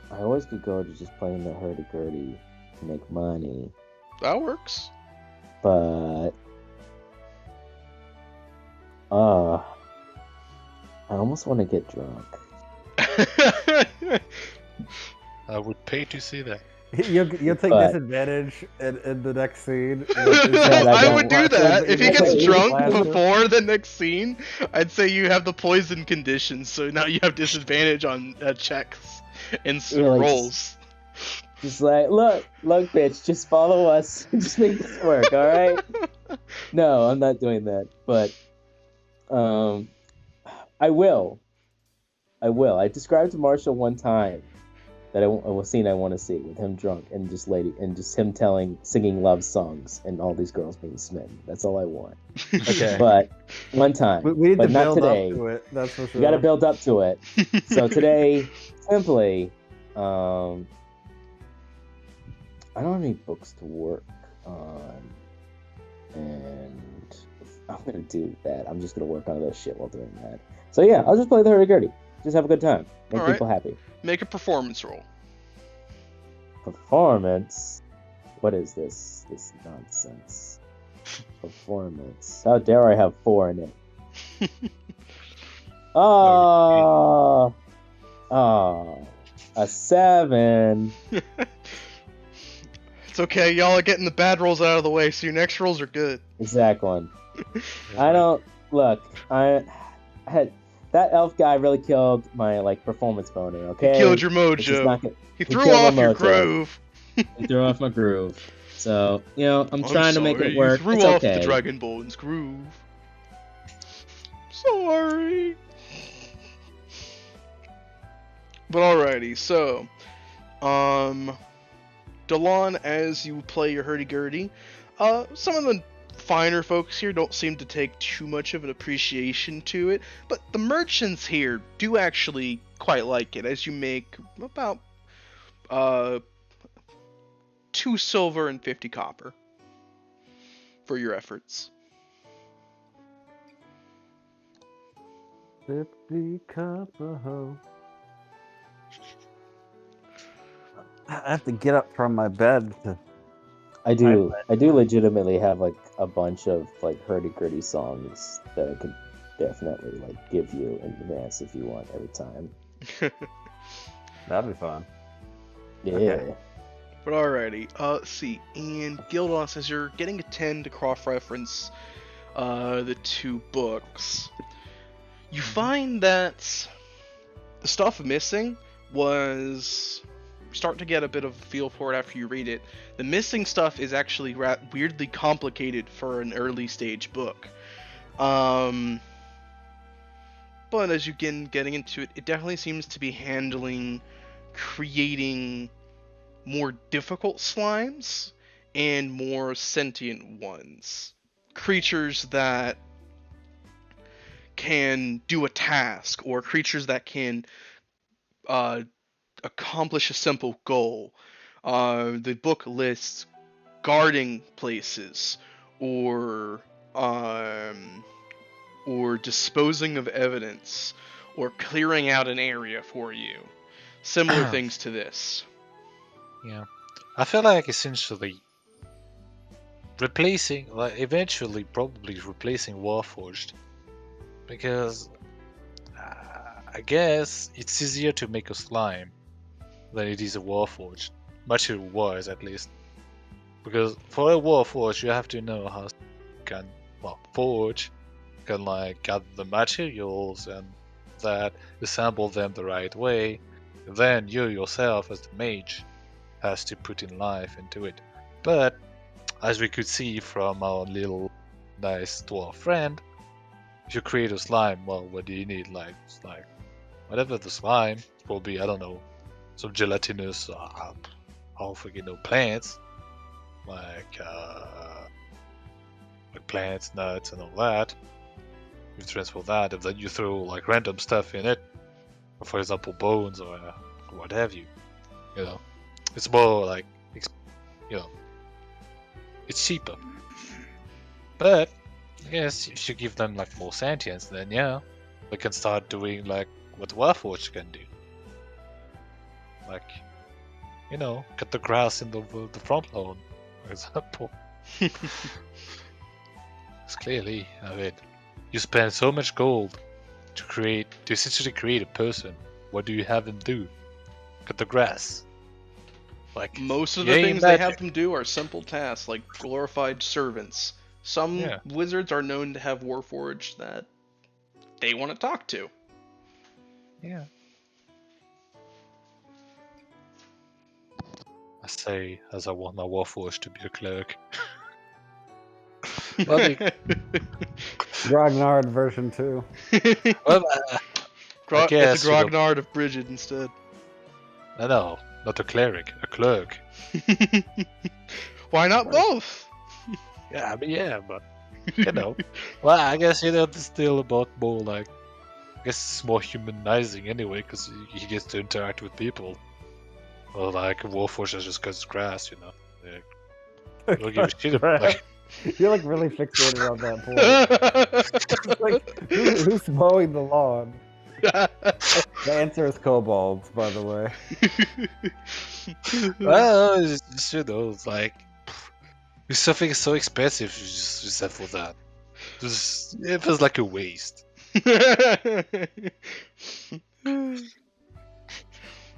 I always could go to just playing the hurdy-gurdy to make money, That works. but I almost want to get drunk. I would pay to see that. You'll take But- disadvantage in the next scene. I would do that. If he gets Wait, drunk Laughter. before the next scene, I'd say you have the poison condition, so now you have disadvantage on checks and You're like, rolls. Just like, look, bitch, just follow us. Just make this work, all right? No, I'm not doing that. But, I will. I described to Marshall one time that a scene I want to see with him drunk and just him singing love songs and all these girls being smitten. That's all I want. Okay. But one time, We need but to not build today. up to it. That's for sure. You got to build up to it. So today, simply, I don't have any books to work on, and I'm gonna do that. I'm just gonna work on other shit while doing that. So yeah, I'll just play the hurdy-gurdy. Just have a good time. Make All right. people happy. Make a performance roll. Performance? What is this? This nonsense. Performance. How dare I have 4 in it? Oh, a 7. It's okay, y'all are getting the bad rolls out of the way, so your next rolls are good. Exact one. I don't look. I had that elf guy really killed my performance boner. Okay, Killed your It's just mojo. not gonna- He he threw killed off my your mojo. groove. It threw off my groove. So I'm trying to make sorry, it work. You threw It's off okay. the Dragonborn's groove. Sorry. But alrighty, so, Delon, as you play your hurdy-gurdy, some of the finer folks here don't seem to take too much of an appreciation to it, but the merchants here do actually quite like it, as you make about 2 silver and 50 copper for your efforts. 50 copper hoe. I have to get up from my bed to. I do legitimately have like a bunch of like hurdy-gurdy songs that I could definitely like give you in advance if you want every time. That'd be fun. Yeah. Okay. But alrighty, let's see. And Gildon, as you're getting a 10 to cross-reference the 2 books, you find that the stuff missing was... Start to get a bit of a feel for it after you read it. The missing stuff is actually weirdly complicated for an early stage book. But as you get getting into it, it definitely seems to be handling creating more difficult slimes and more sentient ones. Creatures that can do a task, or creatures that can accomplish a simple goal. The book lists guarding places, or disposing of evidence, or clearing out an area for you. Similar things to this. Yeah. I feel like essentially eventually probably replacing Warforged. Because I guess it's easier to make a slime than it is a Warforged. Much it was, at least. Because for a Warforged, you have to know how can forge, can like gather the materials and that, assemble them the right way. Then you yourself, as the mage, has to put in life into it. But as we could see from our little nice dwarf friend, if you create a slime, well, what do you need? Like whatever the slime, probably, I don't know, some gelatinous, I don't freaking know, plants, like plants, nuts, and all that. You transfer that, and then you throw like random stuff in it, for example, bones or what have you. You know, it's more like, you know, it's cheaper. But I guess if you give them like more sentience, then yeah, they can start doing like what Warforged can do. Like, you know, cut the grass in the front lawn, for example. It's clearly, I mean, you spend so much gold to essentially create a person. What do you have them do? Cut the grass. Like, most of the things they have them do are simple tasks, like glorified servants. Some wizards are known to have Warforged that they want to talk to. Yeah. I say, as I want my Warforged to be a cleric. Grognard version 2. Well, it's a Grognard of Bridget instead. No, not a cleric, a clerk. Why not both? Yeah, I mean, but you know. Well, I guess, you know, it's still about more like, I guess it's more humanizing anyway, because he gets to interact with people. Well, like Warforged just cuts grass, you know. Like, don't give a shit about, like, You're like really fixated on that point. Like, who's mowing the lawn? The answer is kobolds, by the way. Well, it's, you know, it's like, if something is so expensive, you just have for that. It feels like a waste.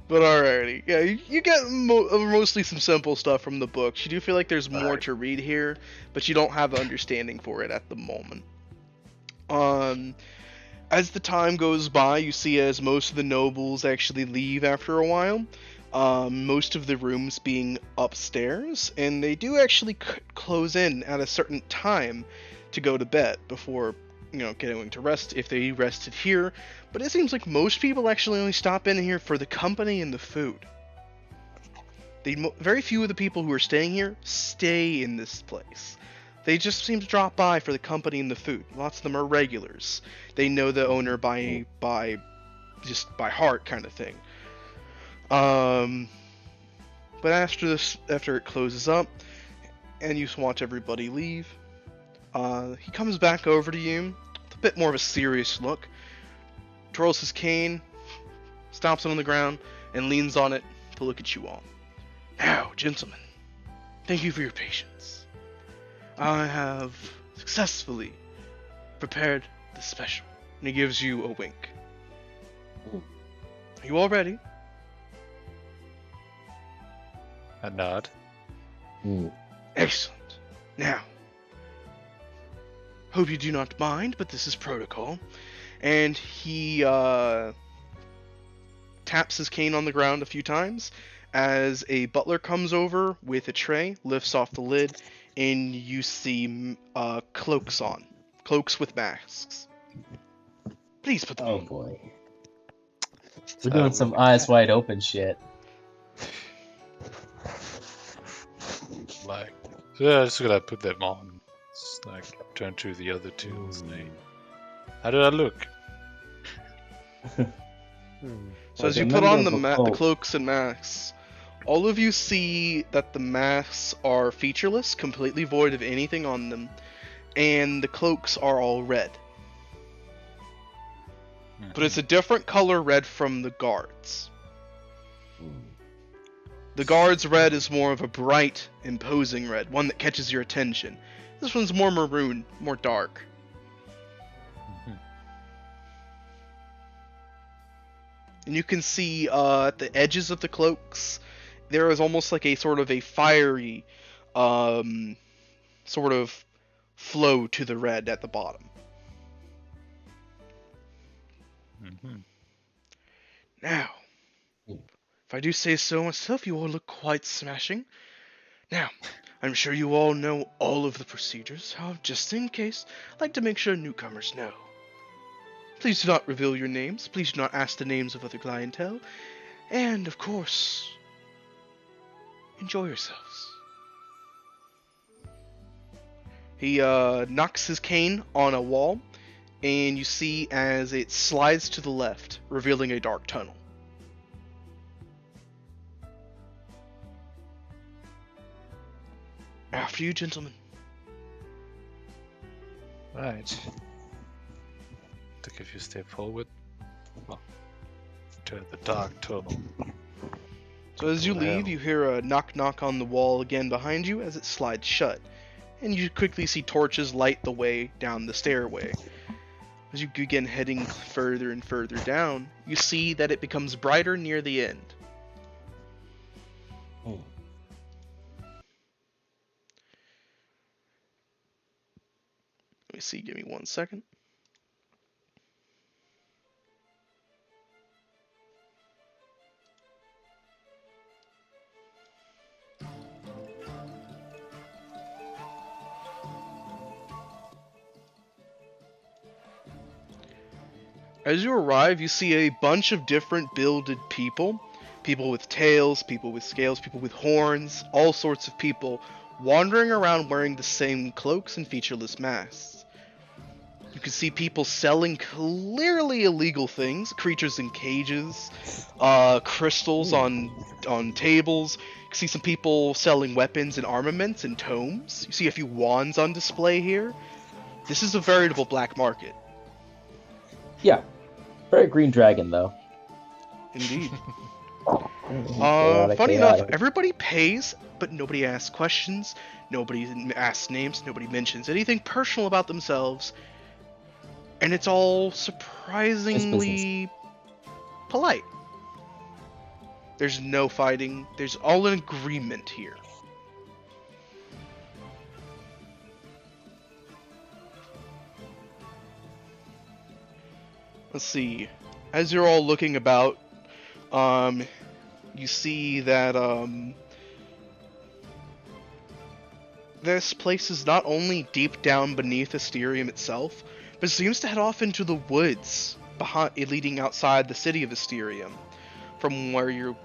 But alrighty, yeah, you get mostly some simple stuff from the books. You do feel like there's more to read here, but you don't have the understanding for it at the moment. As the time goes by, you see as most of the nobles actually leave after a while. Most of the rooms being upstairs, and they do actually close in at a certain time to go to bed before, you know, getting to rest if they rested here. But it seems like most people actually only stop in here for the company and the food. Very few of the people who are staying here stay in this place. They just seem to drop by for the company and the food. Lots of them are regulars. They know the owner by heart, kind of thing. But after it closes up, and you watch everybody leave, he comes back over to you with a bit more of a serious look, twirls his cane, stomps it on the ground, and leans on it to look at you all. Now, gentlemen, thank you for your patience. I have successfully prepared the special. And he gives you a wink. Are you all ready? A nod. Excellent. Now, hope you do not mind, but this is protocol. And he taps his cane on the ground a few times as a butler comes over with a tray, lifts off the lid, and you see cloaks on. Cloaks with masks. Please put them on. Oh boy. We're doing some eyes wide open shit. Like, yeah, just gonna put them on. Just, like, turn to the other two and say, how do I look? So as you put on the cloaks and masks, all of you see that the masks are featureless, completely void of anything on them, and the cloaks are all red. But it's a different color red from the guards. The guards' red is more of a bright, imposing red, one that catches your attention. This one's more maroon, more dark. And you can see at the edges of the cloaks, there is almost like a sort of a fiery sort of flow to the red at the bottom. Now, if I do say so myself, you all look quite smashing. Now, I'm sure you all know all of the procedures. However, just in case, I'd like to make sure newcomers know. Please do not reveal your names. Please do not ask the names of other clientele. And, of course, enjoy yourselves. He knocks his cane on a wall, and you see as it slides to the left, revealing a dark tunnel. After you, gentlemen. Right. Take a few steps forward. Well, to the dark tunnel. So as you leave, you hear a knock knock on the wall again behind you as it slides shut. And you quickly see torches light the way down the stairway. As you begin heading further and further down, you see that it becomes brighter near the end. Let me see, give me 1 second. As you arrive, you see a bunch of different builded people. People with tails, people with scales, people with horns, all sorts of people wandering around wearing the same cloaks and featureless masks. You can see people selling clearly illegal things, creatures in cages, crystals on tables. You can see some people selling weapons and armaments and tomes. You see a few wands on display here. This is a veritable black market. Yeah. Very green dragon, though. Indeed. Funny enough, everybody pays, but nobody asks questions, nobody asks names, nobody mentions anything personal about themselves, and it's all surprisingly polite. There's no fighting, there's all an agreement here. Let's see. As you're all looking about, you see that this place is not only deep down beneath Asterium itself, but seems to head off into the woods leading outside the city of Asterium, from where you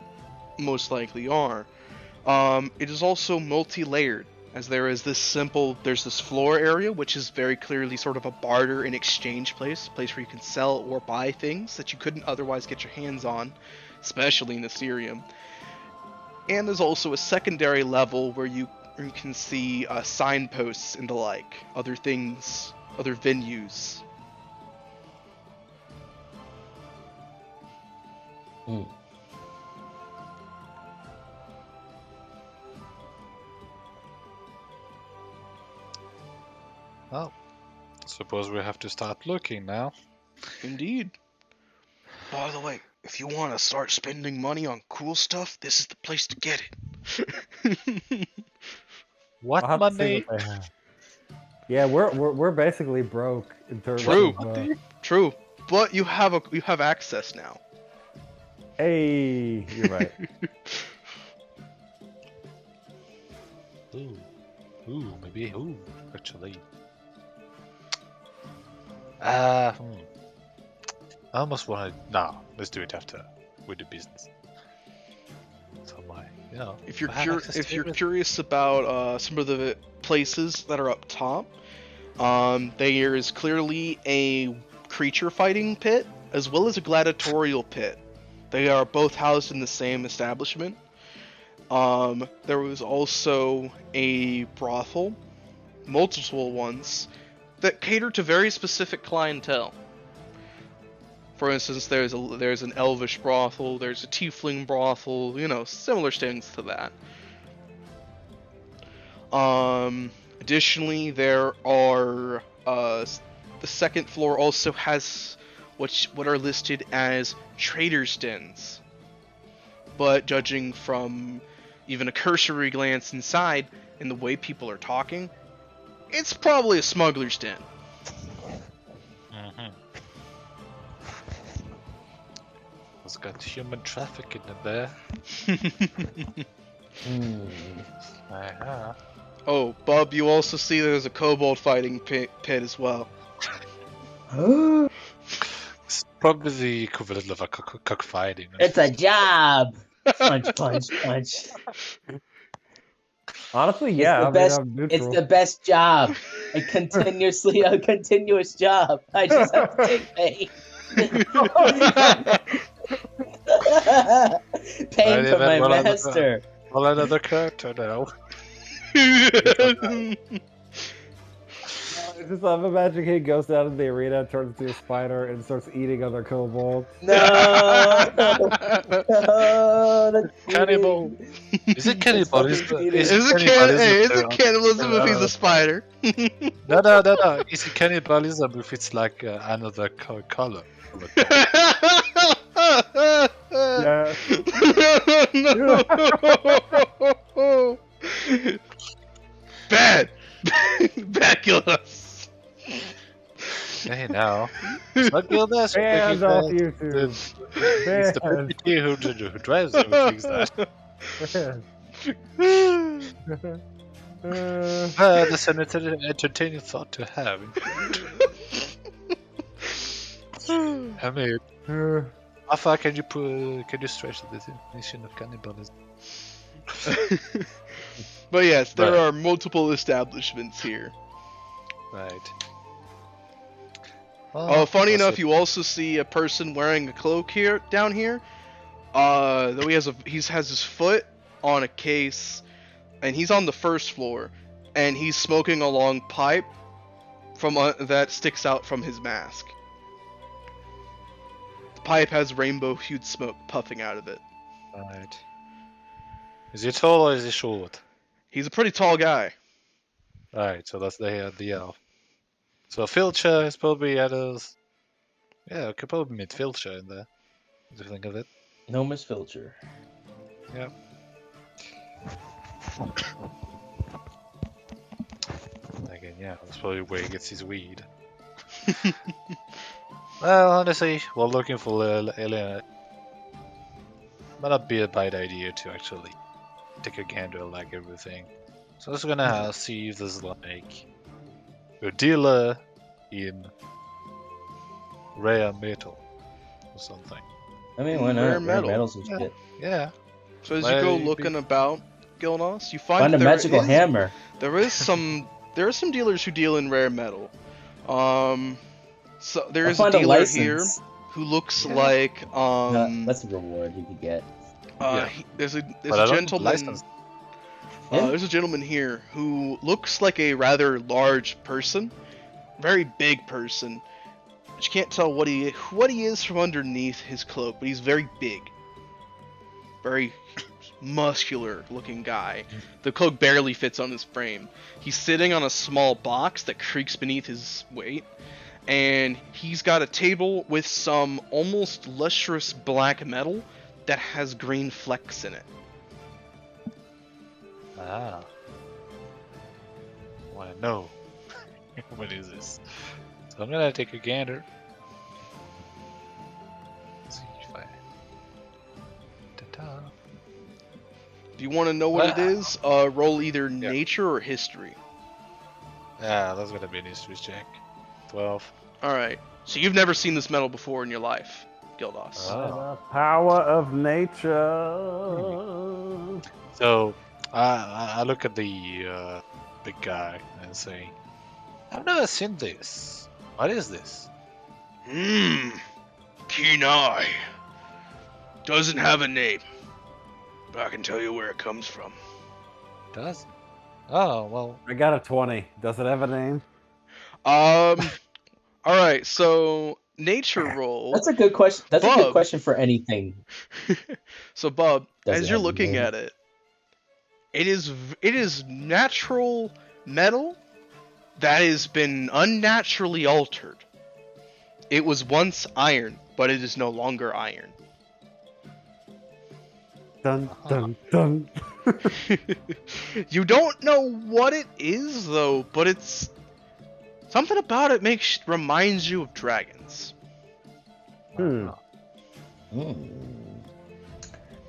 most likely are. It is also multi-layered. as there's this floor area, which is very clearly sort of a barter and exchange place where you can sell or buy things that you couldn't otherwise get your hands on, especially in Ethereum. And there's also a secondary level where you can see signposts and the like, other things, other venues. Mm. Well, suppose we have to start looking now. Indeed. By the way, if you want to start spending money on cool stuff, this is the place to get it. What I'll have to see money? what they have. Yeah, we're basically broke in terms True. of. True, but you have access now. Hey, you're right. Maybe, actually. I almost want to. No, let's do it after we do business. So If you're I have access if to you're everything. curious about some of the places that are up top, there is clearly a creature fighting pit as well as a gladiatorial pit. They are both housed in the same establishment. There was also a brothel, multiple ones, that cater to very specific clientele. For instance, there's an elvish brothel, there's a tiefling brothel, similar things to that. Additionally, there are the second floor also has what are listed as traders' dens. But judging from even a cursory glance inside and the way people are talking, it's probably a smuggler's den. Mm-hmm. It's got human trafficking in there. Uh-huh. Oh, Bub, you also see there's a kobold fighting pit as well. It's probably the equivalent of a cockfighting. It's a job. Punch, punch, punch. Honestly, It's yeah, the I best. mean, I'm It's neutral. the best job. A continuous job. I just have to take pay. Paying for my master. Well, another character now. I'm imagining he goes down in the arena, turns into a spider, and starts eating other kobolds. No. No, that's Cannibal. cheating. Is it cannibalism? fucking Is Is it it cannibalism? cannibalism if he's a spider? No. Is it cannibalism if it's like another color? Yeah. No. Bad. Baculus. Hey now. It's not Gildas. Hands off you two. It's the puppeteer who drives him who thinks that. That's an entertaining thought to have. I mean, how far can you stretch the definition of cannibalism? But yes, there Right. are multiple establishments here. Right. Funny that's enough, it. you also see a person wearing a cloak down here. Though he has his foot on a case, and he's on the first floor, and he's smoking a long pipe from that sticks out from his mask. The pipe has rainbow-hued smoke puffing out of it. Right. Is he tall or is he short? He's a pretty tall guy. Right, so that's the elf. So Filcher is probably at us. Yeah, we could probably meet Filcher in there. What do you think of it? No Miss Filcher. Yeah. Again, yeah, that's probably where he gets his weed. Well, honestly, while looking for Elena, might not be a bad idea to actually take a gander at like everything. So I'm just gonna see if there's like a dealer in rare metal or something. I mean, why not? Rare Rare metal. metals and Yeah. shit. Yeah. So as you go Maybe. looking about, Gilnos, you find Find a that magical hammer. there are some dealers who deal in rare metal. So there I'll is a find a dealer here license. who looks like That's a reward you could get. Yeah. there's But a I don't need gentleman. license. Yeah. There's a gentleman here who looks like a rather large person, very big person. But you can't tell what he is from underneath his cloak, but he's very big, very muscular looking guy. The cloak barely fits on his frame. He's sitting on a small box that creaks beneath his weight, and he's got a table with some almost lustrous black metal that has green flecks in it. Ah. Want to know what is this? So I'm gonna take a gander. See if I. Ta-ta. Do you want to know what it is? Roll either nature or history. Yeah, that's gonna be an history check. 12. Alright, so you've never seen this metal before in your life, Gildos. Oh. The power of nature. So I look at the big guy and say, "I've never seen this. What is this?" Keen eye. Doesn't have a name, but I can tell you where it comes from. Does? Oh well. I got a 20. Does it have a name? Alright, so nature roll. That's a good question. That's a Bub. good question for anything. So Bub, Does as it you're have a looking name? at it, it is natural metal that has been unnaturally altered. It was once iron, but it is no longer iron. Dun dun dun. You don't know what it is though, but it's something about it reminds you of dragons. Hmm.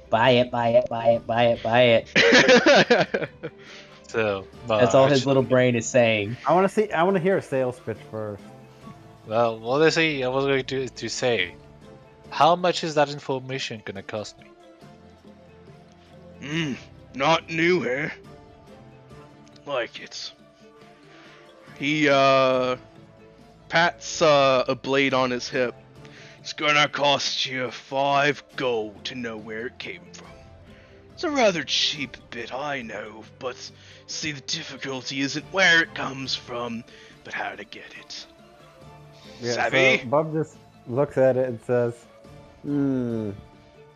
Buy it, buy it, buy it, buy it, buy it. So That's all his little brain is saying. I want to hear a sales pitch first. Well, what I say, I was going to say, how much is that information gonna cost me? Not new, eh? Like it. He pats a blade on his hip. It's gonna cost you 5 gold to know where it came from. It's a rather cheap bit, I know, but see, the difficulty isn't where it comes from, but how to get it. Yeah, Savvy? so Bub just looks at it and says,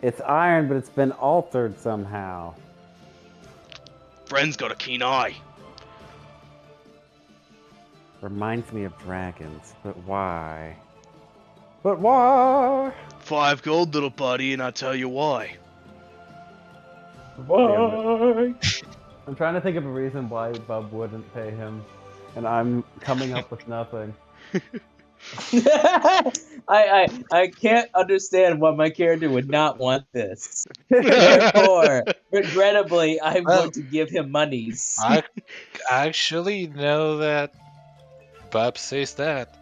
it's iron, but it's been altered somehow. Friend's got a keen eye. Reminds me of dragons, but why? But why? 5 gold, little buddy, and I'll tell you why. Why? I'm trying to think of a reason why Bub wouldn't pay him, and I'm coming up with nothing. I can't understand why my character would not want this. Therefore, regrettably, I'm going to give him monies. I actually know that Bob says that.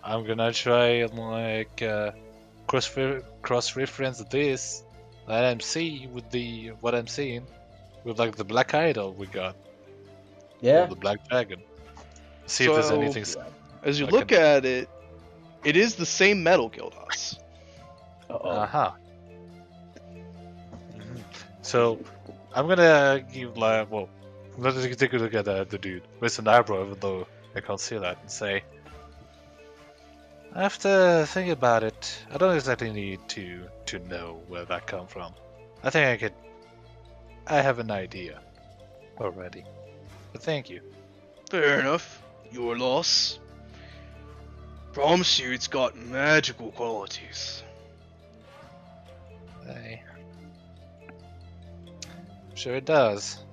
I'm gonna try and like cross-reference this that I'm seeing with what I'm seeing with like the black idol we got. Yeah. Or the black dragon. See if there's So, anything. As you I look can- at it, it is the same metal, Gildas. Uh-huh. Mhm. So I'm gonna give like let's take a look at the dude with an eyebrow, even though I can't see that, and say, after thinking about it, I don't exactly need to know where that come from. I think I have an idea already. But thank you. Fair enough. Your loss. Promise you it's got magical qualities. I'm sure it does.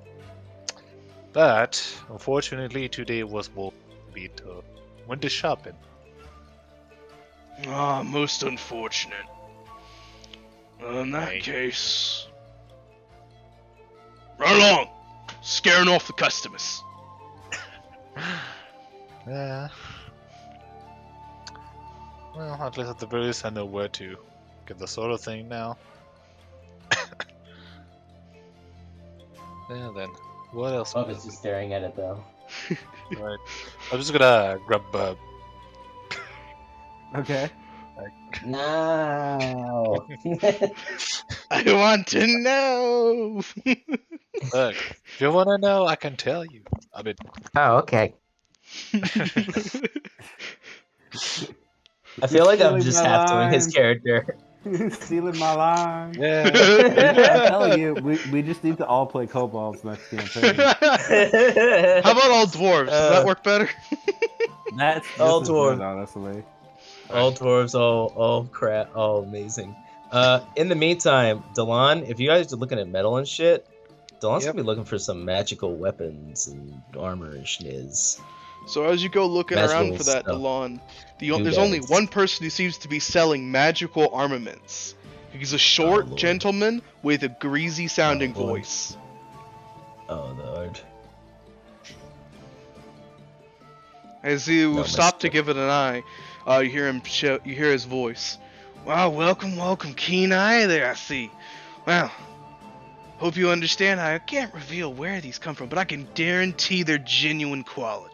But unfortunately, today was more beat winter shopping. Ah, most unfortunate. In that Hey. case... Run along! Scaring off the customers. Yeah. Well, at least at the very least I know where to get the sort of thing now. Yeah, then. What else? Oh, it's just staring at it though. Right. I'm just gonna grab Okay. No. I want to know. Look, if you wanna know, I can tell you. I mean, Oh, okay. I feel like I'm Stealing just my half doing his lines. character. Stealing my line. yeah. I'm telling you, we just need to all play kobolds next campaign. How about all dwarves? Does that work better? That's just All as dwarf. good, honestly. All dwarves, all crap, all amazing. In the meantime, Delon, if you guys are looking at metal and shit, Delon's Yep. gonna be looking for some magical weapons and armor and schniz. So as you go looking Magical around for that, stuff. Delon, there's only Doodads. one person who seems to be selling magical armaments. He's a short Lord. gentleman with a greasy sounding Lord. voice. Oh lord. As you No, stop to mister. give it an eye, you hear you hear his voice. Wow, welcome, keen eye there, I see. Well, hope you understand I can't reveal where these come from, but I can guarantee they're genuine quality.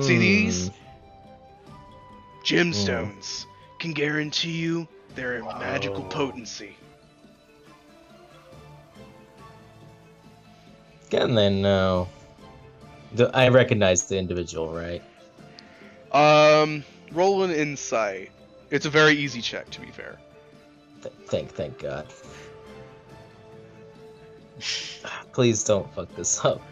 See these? Gemstones can guarantee you their magical potency. And then no. I recognize the individual, right? Roll an insight. It's a very easy check, to be fair. Thank God. Please don't fuck this up.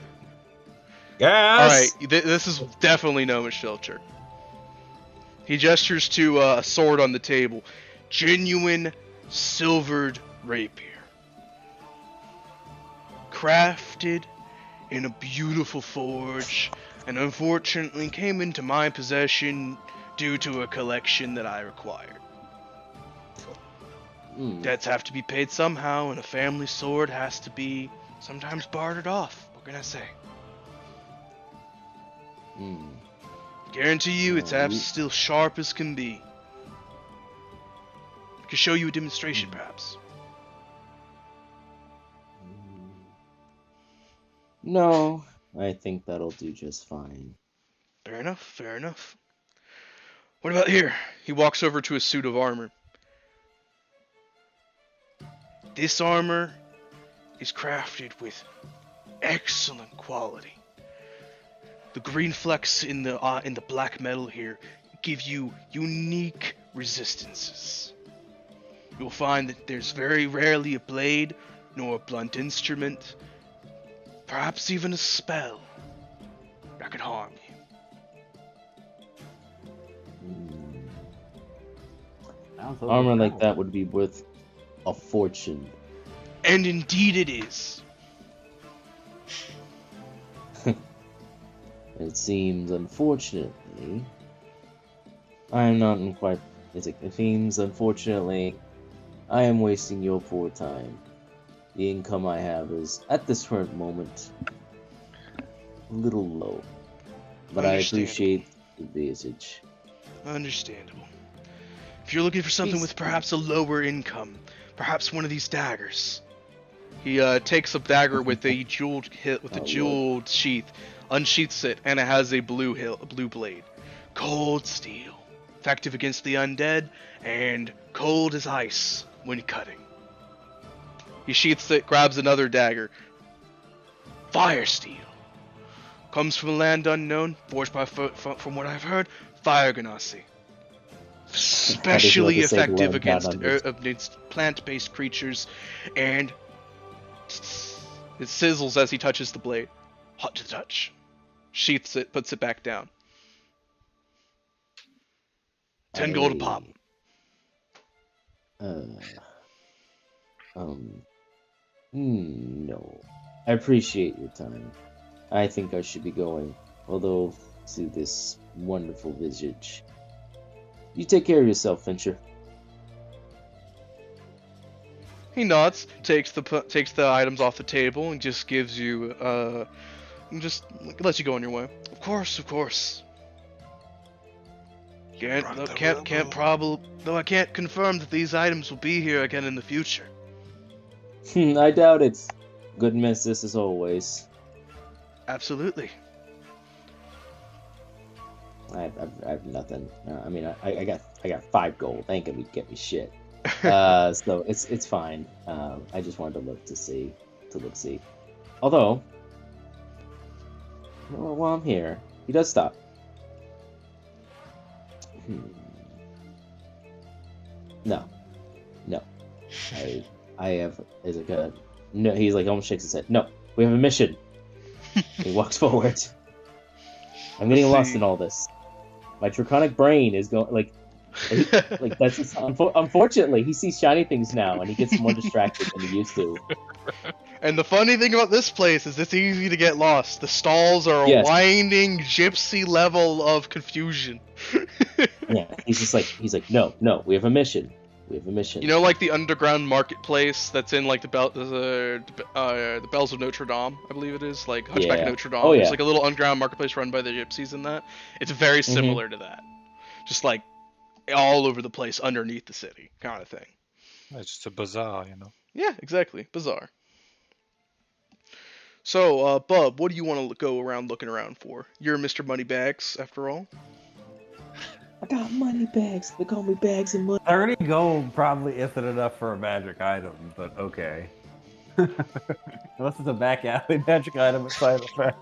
Yes. Alright, this is definitely Nomish Filcher. He gestures to a sword on the table. Genuine silvered rapier. Crafted in a beautiful forge, and unfortunately came into my possession due to a collection that I required. Debts have to be paid somehow, and a family sword has to be sometimes bartered off. What can I say? Guarantee you it's still sharp as can be. I can show you a demonstration, perhaps. No, I think that'll do just fine. Fair enough, fair enough. What about here? He walks over to a suit of armor. This armor is crafted with excellent quality. The green flecks in the black metal here give you unique resistances. You'll find that there's very rarely a blade, nor a blunt instrument, perhaps even a spell that could harm you. Armor like that would be worth a fortune. And indeed it is. It seems, unfortunately, I am not in quite. It seems, unfortunately, I am wasting your poor time. The income I have is, at this current moment, a little low. But I appreciate the visage. Understandable. If you're looking for something with perhaps a lower income, perhaps one of these daggers. He takes a dagger with a jeweled sheath, unsheaths it, and it has a blue blade. Cold steel, effective against the undead, and cold as ice when cutting. He sheaths it, grabs another dagger. Fire steel. Comes from a land unknown, forged by, from what I've heard, Fire Ganassi. Especially effective against plant-based creatures, and it sizzles as he touches the blade. Hot to the touch. Sheaths it, puts it back down. 10 gold a pop. No. I appreciate your time. I think I should be going, although to this wonderful visage. You take care of yourself, Fincher. He nods, takes the items off the table, and just gives you just lets you go on your way. Of course. Though I can't confirm that these items will be here again in the future. I doubt it's good mistress as always. Absolutely. I have nothing. I mean, I got 5 gold. They ain't gonna get me shit. So it's fine. I just wanted to see. Although, while I'm here, he does stop. No. I have is like a no. He's like almost shakes his head. No, we have a mission. He walks forward. I'm getting lost in all this. My draconic brain is going like that's just, unfortunately he sees shiny things now and he gets more distracted than he used to. And the funny thing about this place is it's easy to get lost. The stalls are a winding gypsy level of confusion. Yeah, he's like no, we have a mission. You know, like the underground marketplace that's in like the Bells of Notre Dame, I believe it is, like Hunchback of Notre Dame. Oh, yeah. There's like a little underground marketplace run by the gypsies in that. It's very similar to that, just like all over the place underneath the city, kind of thing. It's just a bazaar, you know. Yeah, exactly, bizarre. So, Bub, what do you want to go around looking around for? You're Mr. Moneybags, after all. I got money bags. They call me bags and money. 30 gold probably isn't enough for a magic item, but okay. Unless it's a back alley magic item with side effect.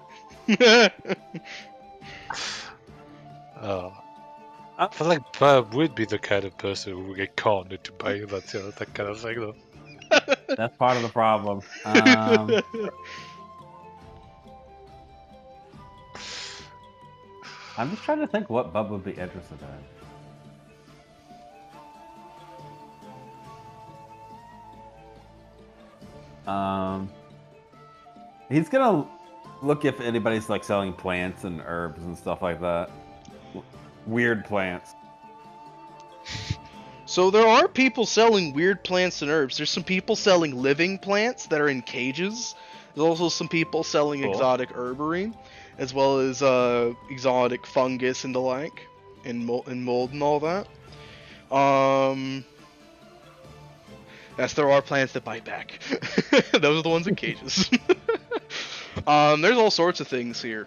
I feel like Bob would be the kind of person who would get conned into buying that kind of thing, though. That's part of the problem. I'm just trying to think what Bub would be interested in. He's gonna look if anybody's like selling plants and herbs and stuff like that. Weird plants. So there are people selling weird plants and herbs. There's some people selling living plants that are in cages. There's also some people selling exotic herbery, as well as exotic fungus and the like, and mold and all that. Yes, there are plants that bite back. Those are the ones in cages. There's all sorts of things here.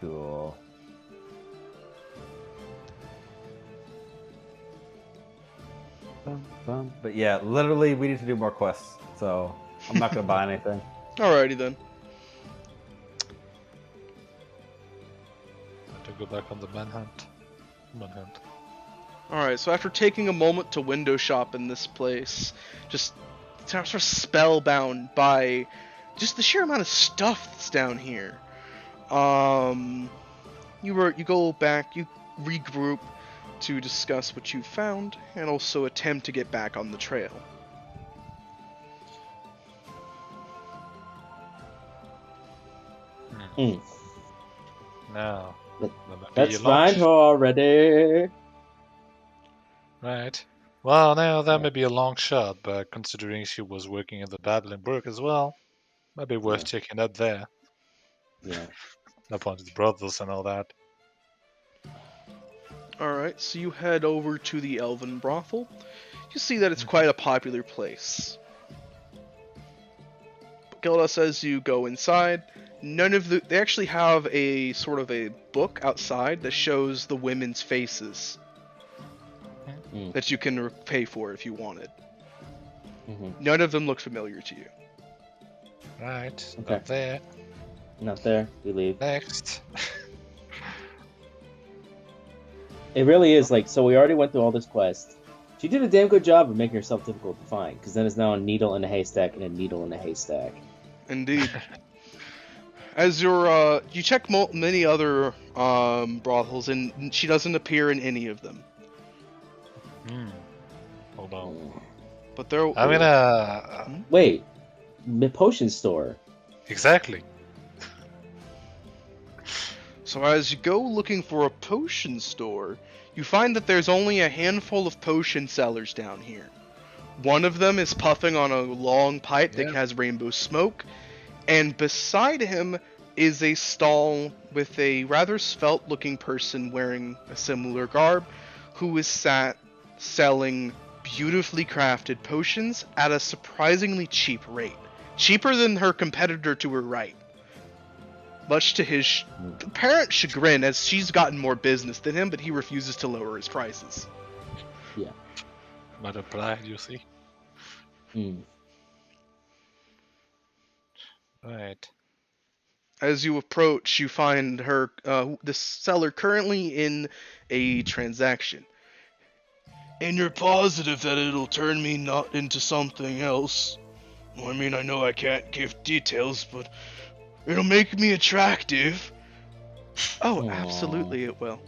Cool. But yeah, literally, we need to do more quests, so I'm not gonna buy anything. Alrighty then. I have to go back on the manhunt. Alright, so after taking a moment to window shop in this place, just sort of spellbound by just the sheer amount of stuff that's down here. You go back, you regroup to discuss what you found, and also attempt to get back on the trail. No. Let's find her already. Right. Well, now that may be a long shot, but considering she was working in the Babbling Brook as well, might be worth checking out there. Yeah. No point with brothels and all that. Alright, so you head over to the Elven Brothel. You see that it's quite a popular place. Gilda says you go inside. They actually have a sort of a book outside that shows the women's faces that you can pay for if you wanted. None of them look familiar to you. Right, Okay. not there. Not there. We leave. Next. It really is like, so we already went through all this quest. She did a damn good job of making herself difficult to find, because then it's now a needle in a haystack and a needle in a haystack. Indeed. As you check many other brothels, and she doesn't appear in any of them. Hold on. But there. I'm gonna. Wait, the potion store. Exactly. So as you go looking for a potion store, you find that there's only a handful of potion sellers down here. One of them is puffing on a long pipe that has rainbow smoke, and beside him is a stall with a rather svelte-looking person wearing a similar garb, who is sat selling beautifully crafted potions at a surprisingly cheap rate. Cheaper than her competitor to her right. Much to his apparent chagrin, as she's gotten more business than him, but he refuses to lower his prices. Yeah. Matter pride, you see. Right. As you approach, you find her, the seller currently in a transaction. And you're positive that it'll turn me not into something else? Well, I mean, I know I can't give details, but it'll make me attractive. Oh, Aww. absolutely it will.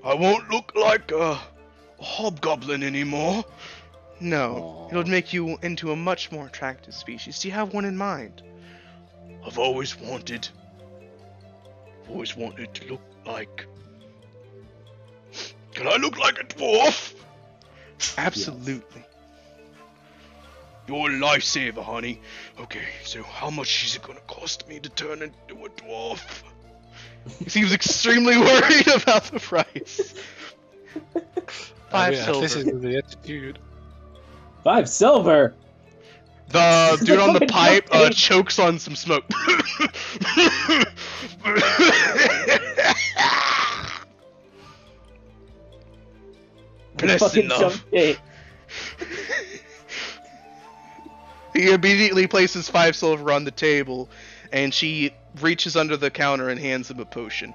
I won't look like a hobgoblin anymore. No, Aww. it'll make you into a much more attractive species. Do you have one in mind? I've always wanted to look like... Can I look like a dwarf? Absolutely. You're a lifesaver, honey. Okay, so how much is it gonna cost me to turn into a dwarf? He seems extremely worried about the price. 5 At least silver. it's the attitude. 5 silver. The dude on the Fucking pipe cupcake. chokes on some smoke. Bless Fucking enough. cupcake. He immediately places 5 silver on the table, and she reaches under the counter and hands him a potion.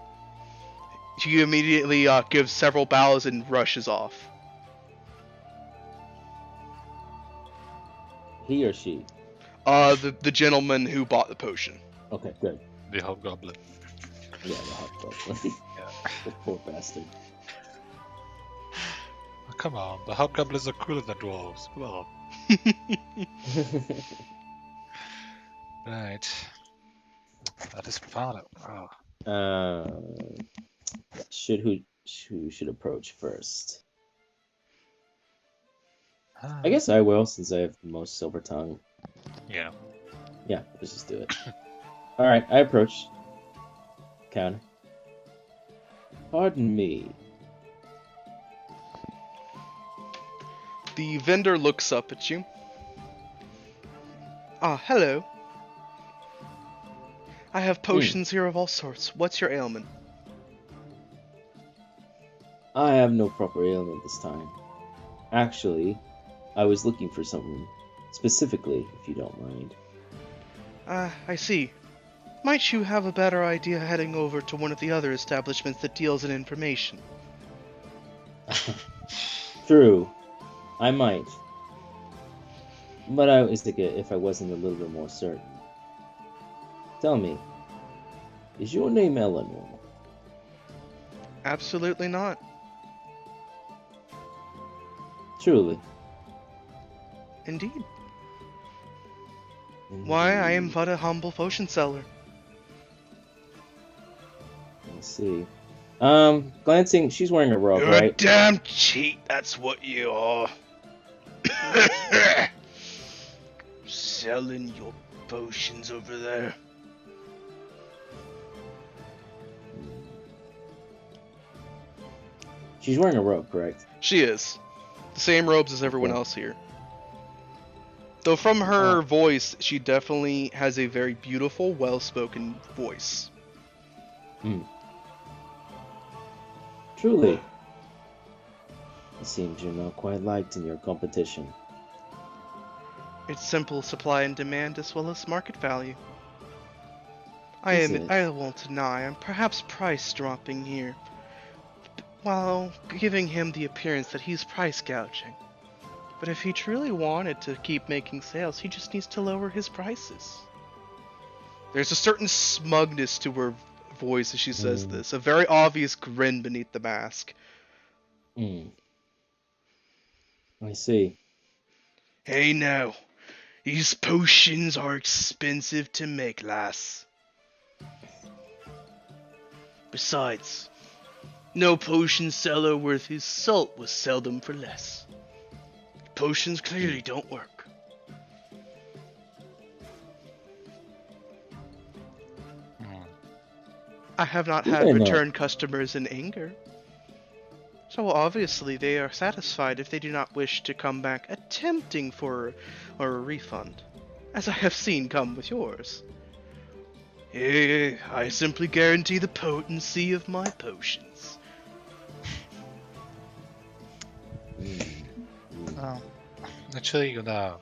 She immediately gives several bows and rushes off. He or she? The gentleman who bought the potion. Okay, good. The hobgoblin. Yeah, the hobgoblin. The poor bastard. Oh, come on, the hobgoblins are cooler than dwarves. Come on. Right. That is part of. Oh. Who should approach first? Ah. I guess I will, since I have the most silver tongue. Yeah. Yeah, let's just do it. Alright, I approach. Counter. Pardon me. The vendor looks up at you. Ah, hello. I have potions here of all sorts. What's your ailment? I have no proper ailment this time. Actually, I was looking for something specifically, if you don't mind. I see. Might you have a better idea heading over to one of the other establishments that deals in information? True. I might. But I was thinking if I wasn't a little bit more certain. Tell me, is your name Eleanor? Absolutely not. Truly. Indeed. Why, I am but a humble potion seller. Let's see. Glancing, she's wearing a robe, You're a right? damn cheat, that's what you are. Selling your potions over there. She's wearing a robe, correct? She is. The same robes as everyone else here. Though from her voice, she definitely has a very beautiful, well-spoken voice. Truly. It seems you're not quite liked in your competition. It's simple supply and demand as well as market value. Is it? I won't deny I'm perhaps price dropping here, while giving him the appearance that he's price gouging. But if he truly wanted to keep making sales, he just needs to lower his prices. There's a certain smugness to her voice as she says this, a very obvious grin beneath the mask. I see. Hey now, these potions are expensive to make, lass. Besides, no potion seller worth his salt will sell them for less. Potions clearly don't work. I have not had Yeah, no. return customers in anger. So obviously they are satisfied if they do not wish to come back attempting for a refund, as I have seen come with yours. I simply guarantee the potency of my potions. Oh, actually, gonna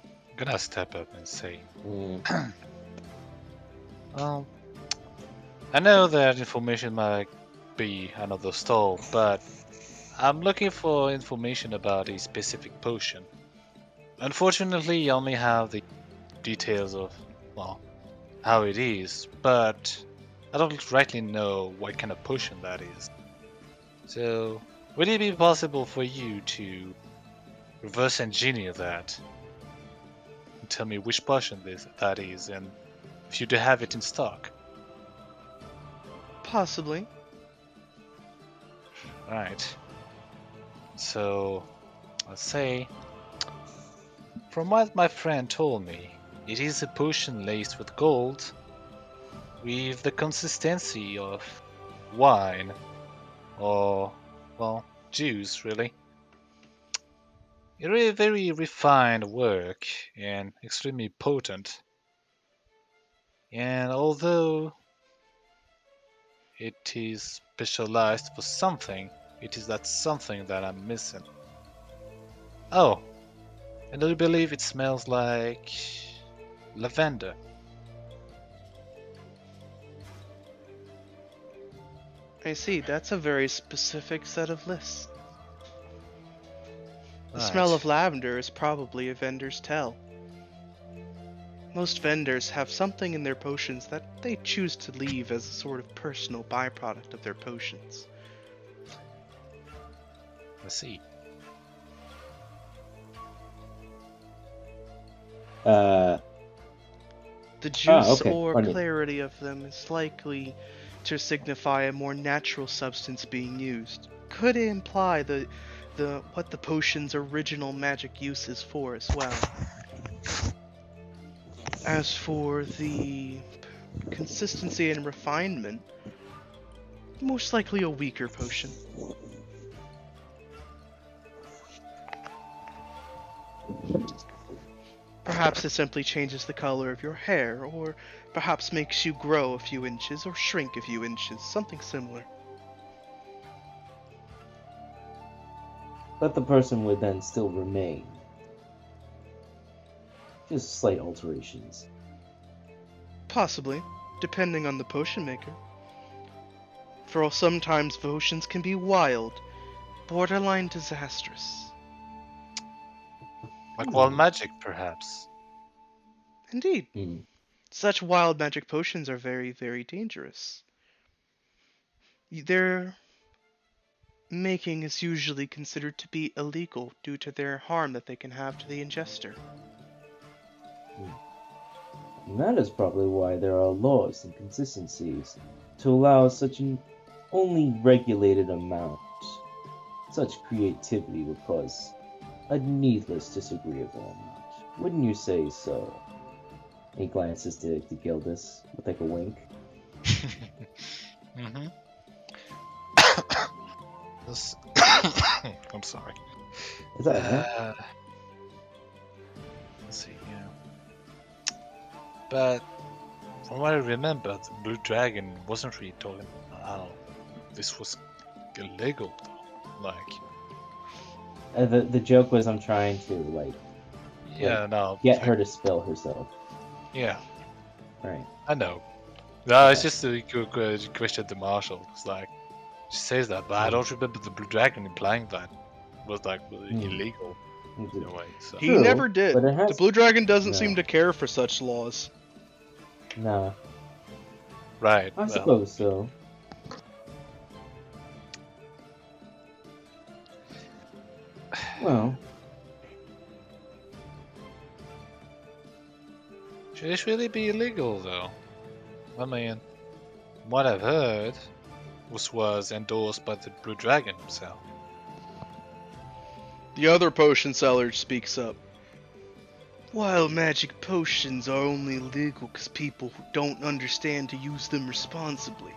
step up and say, well, I know that information might be another stall, but I'm looking for information about a specific potion. Unfortunately, I only have the details of, well, how it is, but I don't rightly know what kind of potion that is. So, would it be possible for you to reverse engineer that and tell me which potion that is, and if you do have it in stock? Possibly. Right. So, let's say, from what my friend told me, it is a potion laced with gold, with the consistency of wine, or, well, juice, really. A really very refined work, and extremely potent. And although it is specialized for something, it is that something that I'm missing. Oh, and I believe it smells like lavender. I see, that's a very specific set of lists. The smell of lavender is probably a vendor's tell. Most vendors have something in their potions that they choose to leave as a sort of personal byproduct of their potions. I see. Uh, The juice okay, or pardon me. clarity of them is likely to signify a more natural substance being used. Could imply what the potion's original magic use is for as well. As for the consistency and refinement, most likely a weaker potion. Perhaps it simply changes the color of your hair, or perhaps makes you grow a few inches or shrink a few inches, something similar. But the person would then still remain. Just slight alterations. Possibly, depending on the potion maker. For sometimes potions can be wild, borderline disastrous. Like wild magic, perhaps. Indeed, Hmm. such wild magic potions are very, very dangerous. Their making is usually considered to be illegal due to their harm that they can have to the ingester. And that is probably why there are laws and consistencies to allow such an only regulated amount. Such creativity would cause a needless disagreeable amount. Wouldn't you say so? He glances to Gildas with like a wink. Mm-hmm. I'm sorry. Is that right? Let's see, yeah. But from what I remember, the Blue Dragon wasn't really talking about how this was illegal, though. Like, The joke was I'm trying to yeah, no. get her to spill herself. Yeah, Right. I know. No, it's just a good question to Marshall. It's like, she says that, but I don't remember the Blue Dragon implying that was like illegal in a way. So. He True, never did. but it has- The Blue Dragon doesn't No. seem to care for such laws. Nah, Right. I well, suppose so. Well, should this really be illegal, though? I mean, what I've heard was endorsed by the Blue Dragon himself. The other potion seller speaks up. Wild magic potions are only legal because people who don't understand to use them responsibly.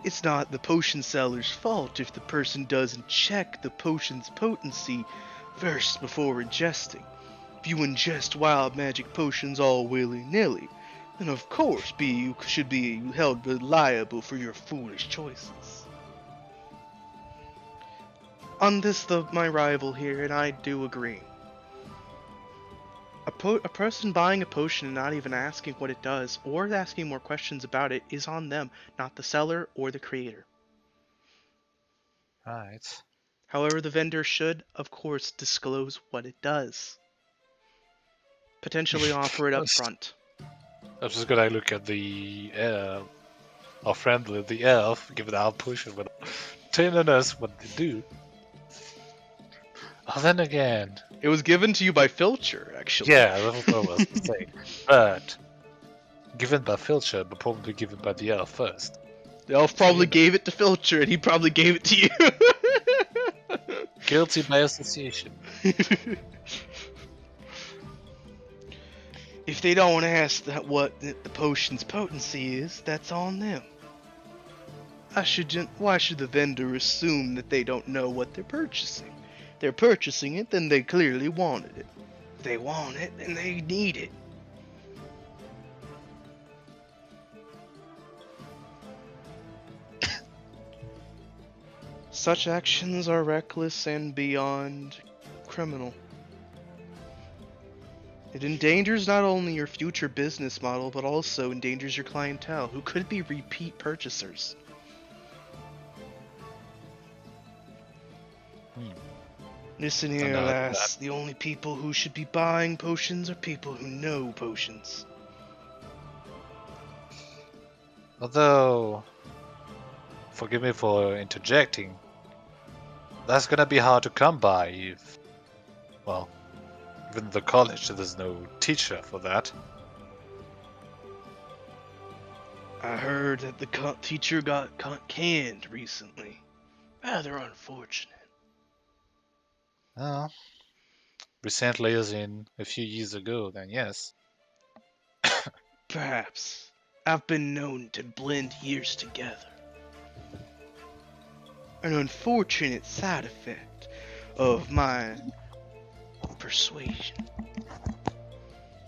It's not the potion seller's fault if the person doesn't check the potion's potency first before ingesting. If you ingest wild magic potions all willy-nilly, then of course you should be held liable for your foolish choices. On this, my rival here and I do agree. A person buying a potion and not even asking what it does, or asking more questions about it, is on them, not the seller or the creator. Right. However, the vendor should, of course, disclose what it does. Potentially offer it up front. I'm just gonna look at the our friend the elf, given our potion without telling us what they do. Oh, then again, It was given to you by Filcher, actually. yeah, that's what I was gonna say. But given by Filcher, but probably given by the elf first. The elf probably gave it to Filcher, and he probably gave it to you. Guilty by association. If they don't ask what the potion's potency is, that's on them. Why should the vendor assume that they don't know what they're purchasing? If they're purchasing it, then they clearly wanted it. If they want it, then they need it. Such actions are reckless and beyond criminal. It endangers not only your future business model, but also endangers your clientele, who could be repeat purchasers. Listen here, lass. The only people who should be buying potions are people who know potions. Although, forgive me for interjecting, that's gonna be hard to come by if, well, even the college there's no teacher for that. I heard that the teacher got canned recently. Rather unfortunate. Oh, recently, as in a few years ago, then yes. Perhaps. I've been known to blend years together. An unfortunate side effect of my persuasion.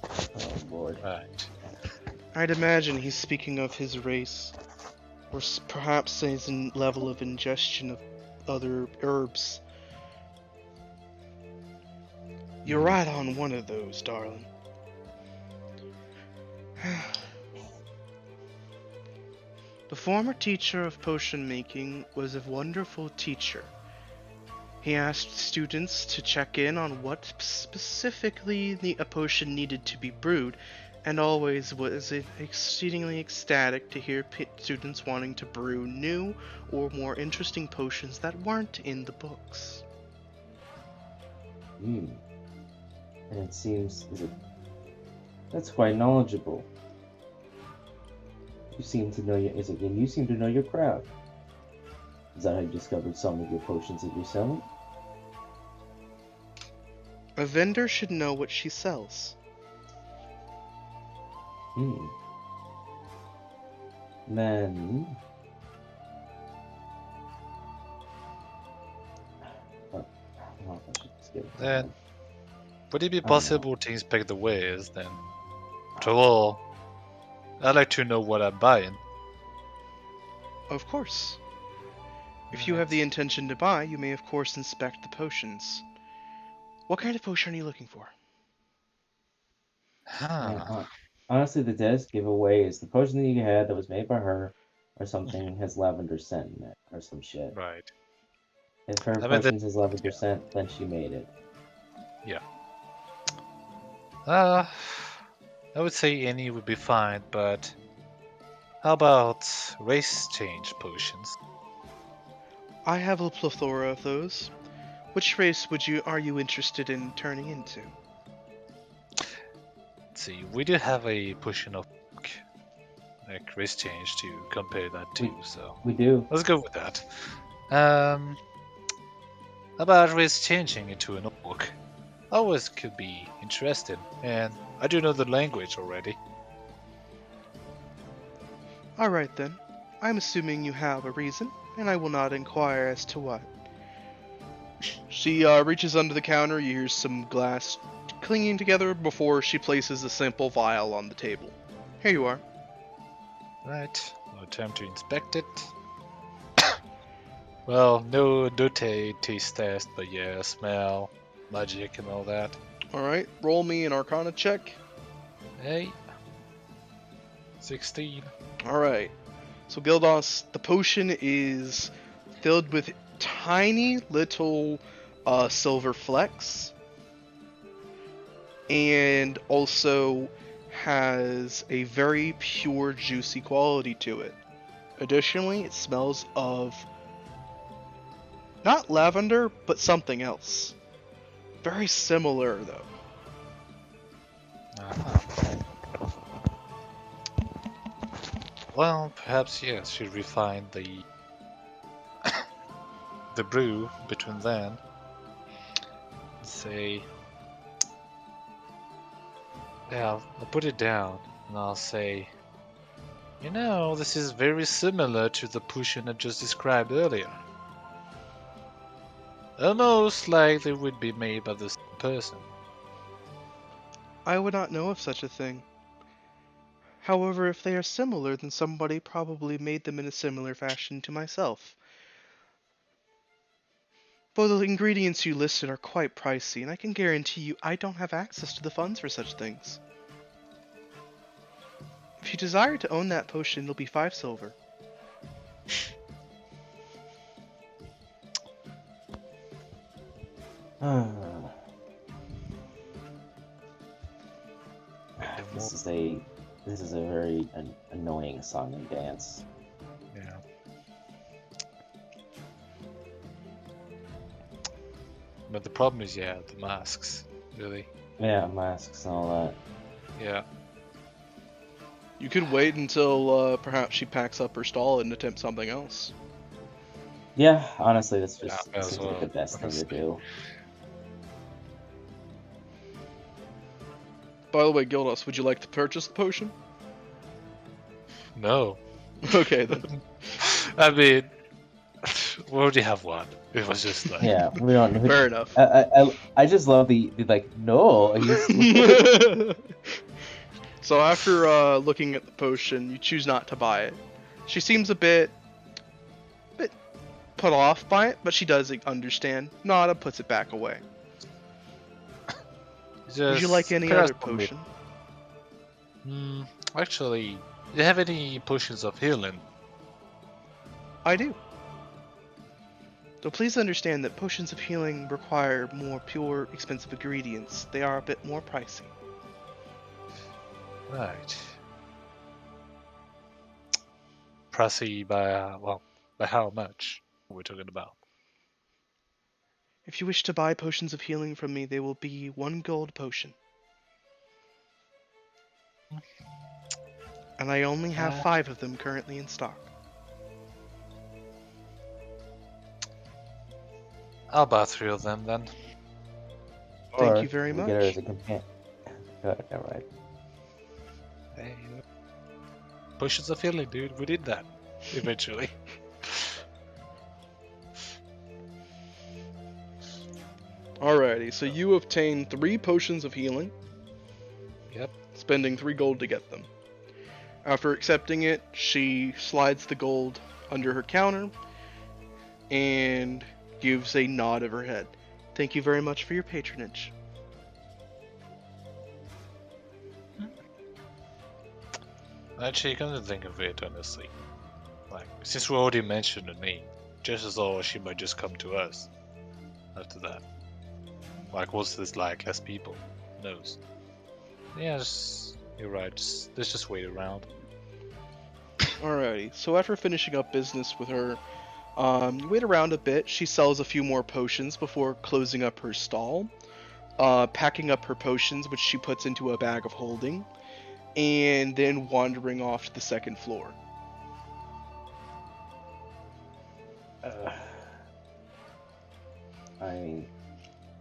Oh lord. Right. I'd imagine he's speaking of his race, or perhaps his level of ingestion of other herbs. You're right on one of those, darling. The former teacher of potion making was a wonderful teacher. He asked students to check in on what specifically a potion needed to be brewed, and always was exceedingly ecstatic to hear students wanting to brew new or more interesting potions that weren't in the books. And it seems that's quite knowledgeable. You seem to know you seem to know your crowd. Is that how you discovered some of your potions that you're selling? A vendor should know what she sells. Then Then, would it be possible to inspect the wares then? After all, I'd like to know what I'm buying. Of course. If you have the intention to buy, you may of course inspect the potions. What kind of potion are you looking for? Honestly, the desk giveaway is the potion that you had that was made by her, or something has lavender scent in it, or some shit. Right. If her potion has lavender scent, then she made it. Yeah. I would say any would be fine, but how about race change potions? I have a plethora of those. Which race are you interested in turning into? Let's see, we do have a potion of like race change to compare that to, so We do. let's go with that. How about race changing into an orc? Always could be interesting, and I do know the language already. Alright then. I'm assuming you have a reason, and I will not inquire as to what. She reaches under the counter, you hear some glass clinging together before she places a simple vial on the table. Here you are. Right. I'll attempt to inspect it. Well, no taste test, but yeah, smell, magic, and all that. Alright, roll me an Arcana check. Hey. 16. Alright. So Gildos, the potion is filled with tiny little silver flecks. And also has a very pure, juicy quality to it. Additionally, it smells of not lavender, but something else. Very similar, though. Well, perhaps yes, she refined the the brew between then. Say, yeah, I'll put it down and I'll say, you know, this is very similar to the potion I just described earlier. Almost like they would be made by the same person. I would not know of such a thing. However, if they are similar, then somebody probably made them in a similar fashion to myself. But the ingredients you listed are quite pricey, and I can guarantee you I don't have access to the funds for such things. If you desire to own that potion, it'll be 5 silver. This is a very annoying song and dance. Yeah. But the problem is, yeah, the masks, really. Yeah, masks and all that. Yeah. You could wait until perhaps she packs up her stall and attempt something else. Yeah, honestly, that's just Yeah, seems like the best thing to do. By the way, Gildos, would you like to purchase the potion? No. Okay, then. I mean, we already have one. It was just like... Yeah, we don't. Fair enough. I just love the like no. Are you So after looking at the potion, you choose not to buy it. She seems a bit put off by it, but she does understand. Nada puts it back away. Would you like any other potion? Actually, do you have any potions of healing? I do. Though please understand that potions of healing require more pure, expensive ingredients. They are a bit more pricey. Right. Pricey by, well, by how much are we talking about? If you wish to buy potions of healing from me, they will be 1 gold potion. And I only have 5 of them currently in stock. I'll buy 3 of them then. Thank you very much. Get her as a companion. Alright. Hey, potions of healing, dude. We did that eventually. Alrighty, so you obtain 3 potions of healing. Yep. Spending 3 gold to get them. After accepting it, she slides the gold under her counter and gives a nod of her head. Thank you very much for your patronage. Actually, come to think of it, honestly, like, since we already mentioned the name, just as well she might just come to us after that. Like, what's this like? Less people. Who knows? Yeah, you're right. Let's just wait around. Alrighty, so after finishing up business with her, you wait around a bit. She sells a few more potions before closing up her stall, packing up her potions, which she puts into a bag of holding, and then wandering off to the 2nd floor. I mean,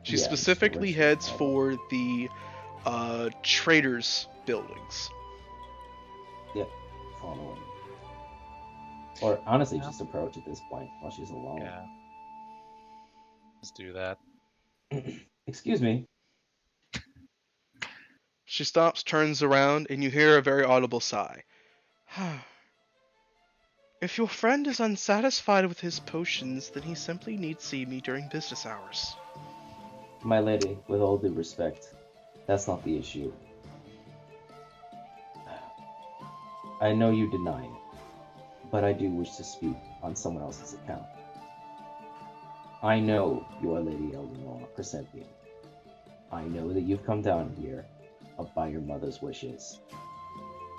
She yeah, specifically it's heads for the traders' buildings. Yep, following. Or honestly, just approach at this point while she's alone. Yeah. Let's do that. Excuse me. She stops, turns around, and you hear a very audible sigh. If your friend is unsatisfied with his potions, then he simply needs to see me during business hours. My lady, with all due respect, that's not the issue. I know you deny it, but I do wish to speak on someone else's account. I know you are Lady Eleanor Crescentian. I know that you've come down here up by your mother's wishes.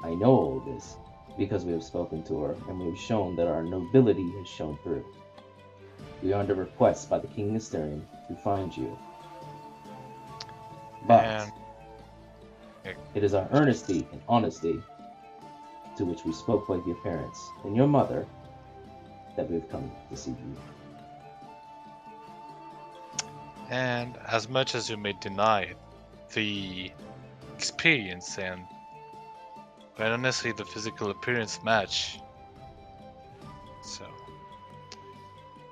I know all this because we have spoken to her and we have shown that our nobility has shown through. We are under request by the King Mysterium to find you. But And it is our earnesty and honesty, to which we spoke with your parents and your mother, that we have come to see you. and as much as you may deny it, the experience and quite honestly the physical appearance match. So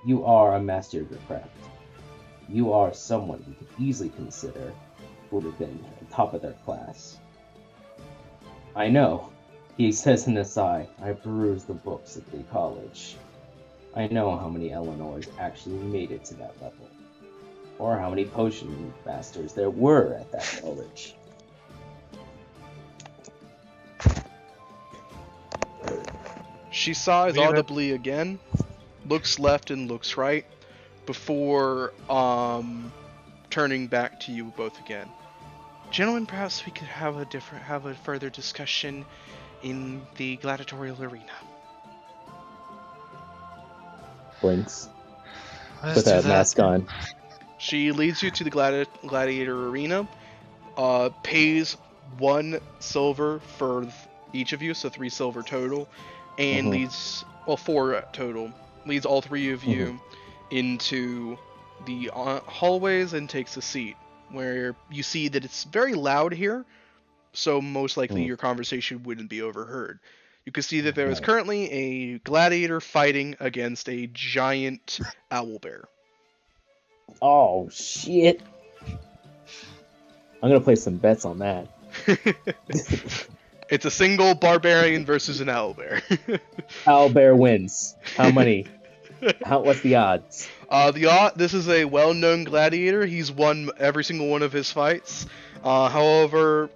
You are a master of your craft. You are someone we could easily consider would have been at the top of their class. I know, he says in his eye, I perused the books at the college. I know how many Eleanors actually made it to that level, or how many potion masters there were at that college. She sighs Leave it. audibly again, looks left and looks right, before turning back to you both again. Gentlemen, perhaps we could have a further discussion in the gladiatorial arena. Blinks. let's With do a that. mask on. She leads you to the gladiator arena, pays 1 silver for each of you, so 3 silver total, and leads, 4 total, leads all 3 of you into the hallways and takes a seat, where you see that it's very loud here, so most likely your conversation wouldn't be overheard. You can see that there is currently a gladiator fighting against a giant owlbear. Oh, shit. I'm gonna place some bets on that. It's a single barbarian versus an owlbear. Owlbear wins. How many? What's the odds? This is a well-known gladiator. He's won every single one of his fights. However,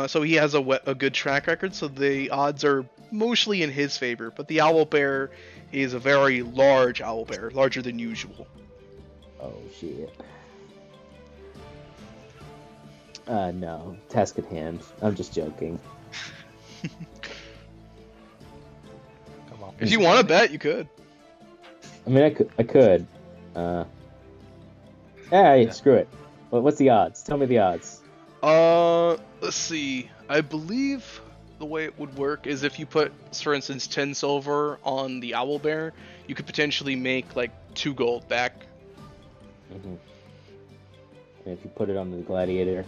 so he has a good track record, so the odds are mostly in his favor. But the owlbear is a very large owlbear, larger than usual. Oh, shit. No. Task at hand. I'm just joking. Come on. If you want to bet, you could. I mean, I could. Screw it. What's the odds? Tell me the odds. Let's see. I believe the way it would work is if you put, for instance, 10 silver on the owlbear, you could potentially make like 2 gold back. And if you put it on the gladiator.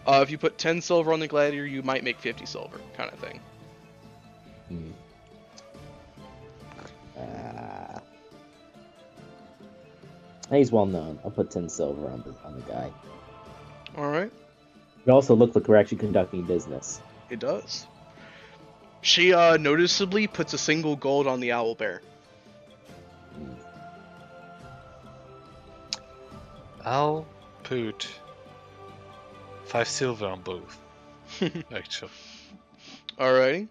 If you put 10 silver on the gladiator, you might make 50 silver, kind of thing. He's well known. I'll put 10 silver on the guy. All right. It also looks like we're actually conducting business. It does. She noticeably puts a single gold on the owlbear. I'll put 5 silver on both. Actually. Alrighty.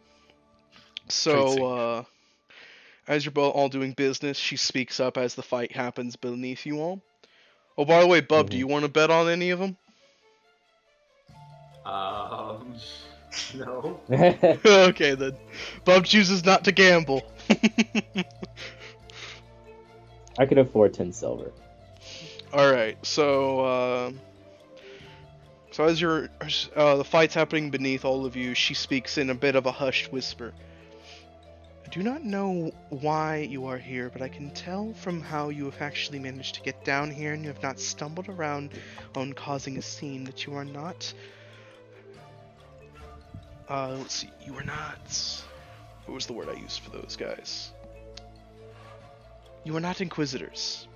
So, Treating. as you're both all doing business, she speaks up as the fight happens beneath you all. Oh, by the way, Bub, do you want to bet on any of them? No. Okay, then. Bub chooses not to gamble. I could afford 10 silver. Alright, so as the fight's happening beneath all of you, she speaks in a bit of a hushed whisper. I do not know why you are here, but I can tell from how you have actually managed to get down here and you have not stumbled around on causing a scene that you are not... let's see, you are not... What was the word I used for those guys? You are not inquisitors.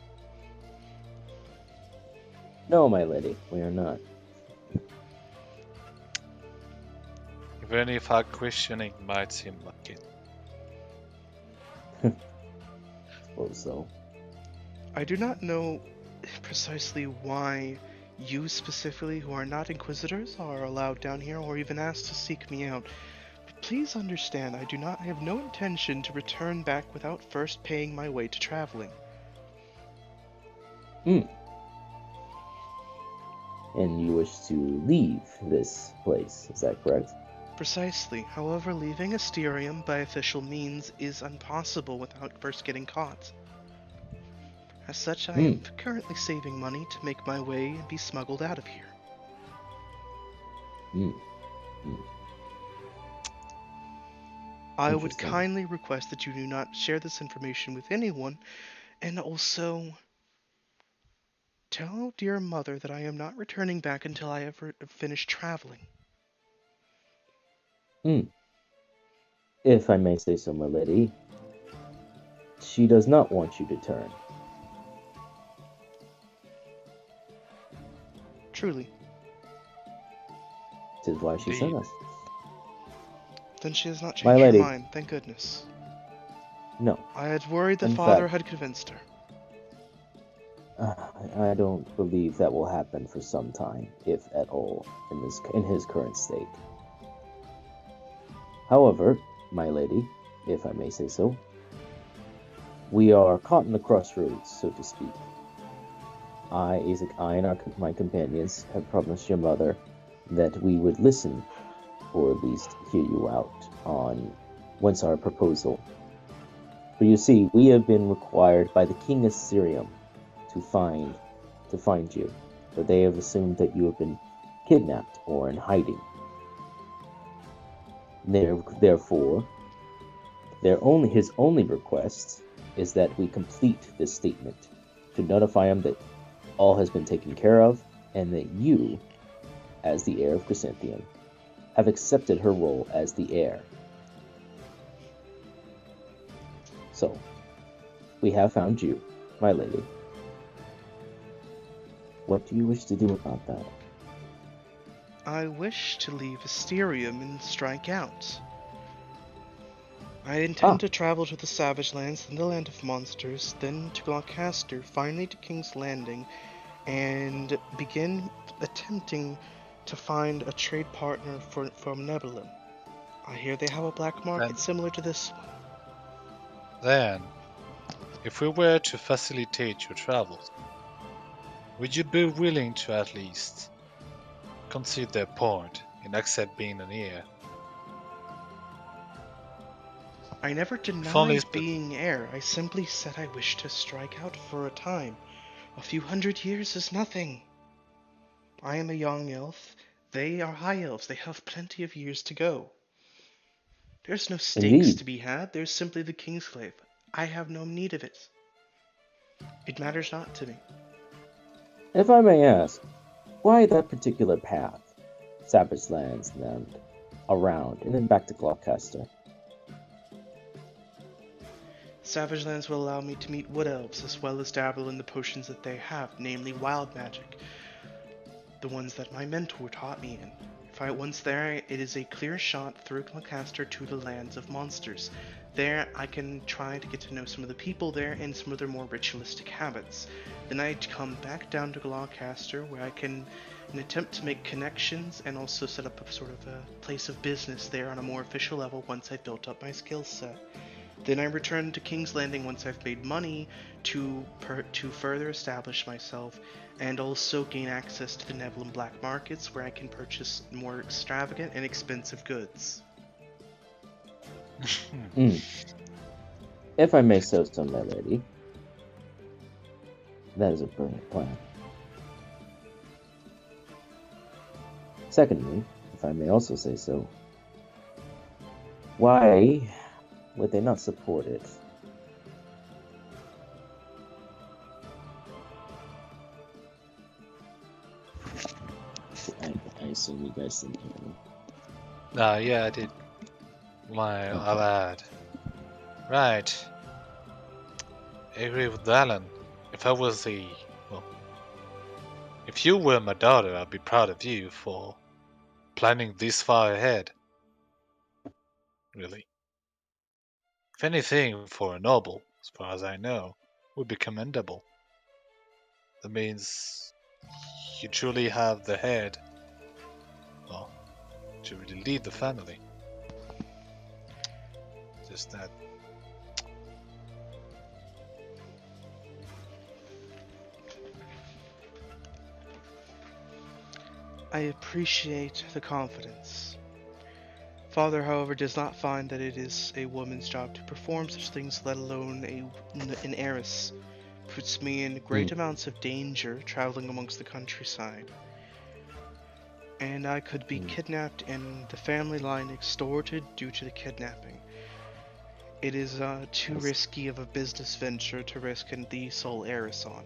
No, my lady, we are not. Even if our questioning might seem like it. Also, I do not know precisely why you specifically, who are not inquisitors, are allowed down here or even asked to seek me out. But please understand, I have no intention to return back without first paying my way to traveling. And you wish to leave this place, is that correct? Precisely. However, leaving Asterium by official means is impossible without first getting caught. As such, I am currently saving money to make my way and be smuggled out of here. I would Interesting. kindly request that you do not share this information with anyone, and also tell dear mother that I am not returning back until I have finished traveling. If I may say so, my lady, she does not want you to turn. Truly. Tis why she sent us. Then she has not My changed her lady. mind, thank goodness. No, I had worried that In father fact- had convinced her. I don't believe that will happen for some time, if at all, in his current state. However, my lady, if I may say so, we are caught in the crossroads, so to speak. I and my companions have promised your mother that we would listen, or at least hear you out on once our proposal. For you see, we have been required by the King of Syrium to find you, for they have assumed that you have been kidnapped or in hiding. Therefore, his only request is that we complete this statement to notify him that all has been taken care of, and that you, as the heir of Chrysanthemum, have accepted her role as the heir. So, we have found you, my lady. What do you wish to do about that? I wish to leave Asterium and strike out. I intend to travel to the Savage Lands, then the Land of Monsters, then to Gloucester, finally to King's Landing, and begin attempting to find a trade partner from Nebulum. I hear they have a black market similar to this one. Then, if we were to facilitate your travels, would you be willing to at least concede their point and accept being an heir? I never denied being heir. I simply said I wish to strike out for a time. A few hundred years is nothing. I am a young elf. They are high elves. They have plenty of years to go. There's no stakes to be had. There's simply the Kingsglaive. I have no need of it. It matters not to me. If I may ask, why that particular path? Savage Lands and around, and then back to Gloucester. Savage Lands will allow me to meet wood elves as well as dabble in the potions that they have, namely wild magic. The ones that my mentor taught me in. Once there, it is a clear shot through Gloucester to the lands of monsters. There, I can try to get to know some of the people there and some of their more ritualistic habits. Then I come back down to Gloucester, where I can attempt to make connections and also set up a sort of a place of business there on a more official level once I've built up my skill set. Then I return to King's Landing once I've made money to further establish myself and also gain access to the Nebulum black markets where I can purchase more extravagant and expensive goods. If I may say so, my lady, that is a brilliant plan. Secondly, if I may also say so, why would they not support it? I assume you guys think Yeah, I did. My lad. Right. I agree with Alan. If I was if you were my daughter, I'd be proud of you for planning this far ahead. Really. If anything, for a noble, as far as I know, would be commendable. That means you truly have the head, well, to really lead the family. Just that. I appreciate the confidence. Father, however, does not find that it is a woman's job to perform such things, let alone an heiress. Puts me in great amounts of danger traveling amongst the countryside. And I could be kidnapped and the family line extorted due to the kidnapping. It is too risky of a business venture to risk the sole heiress on.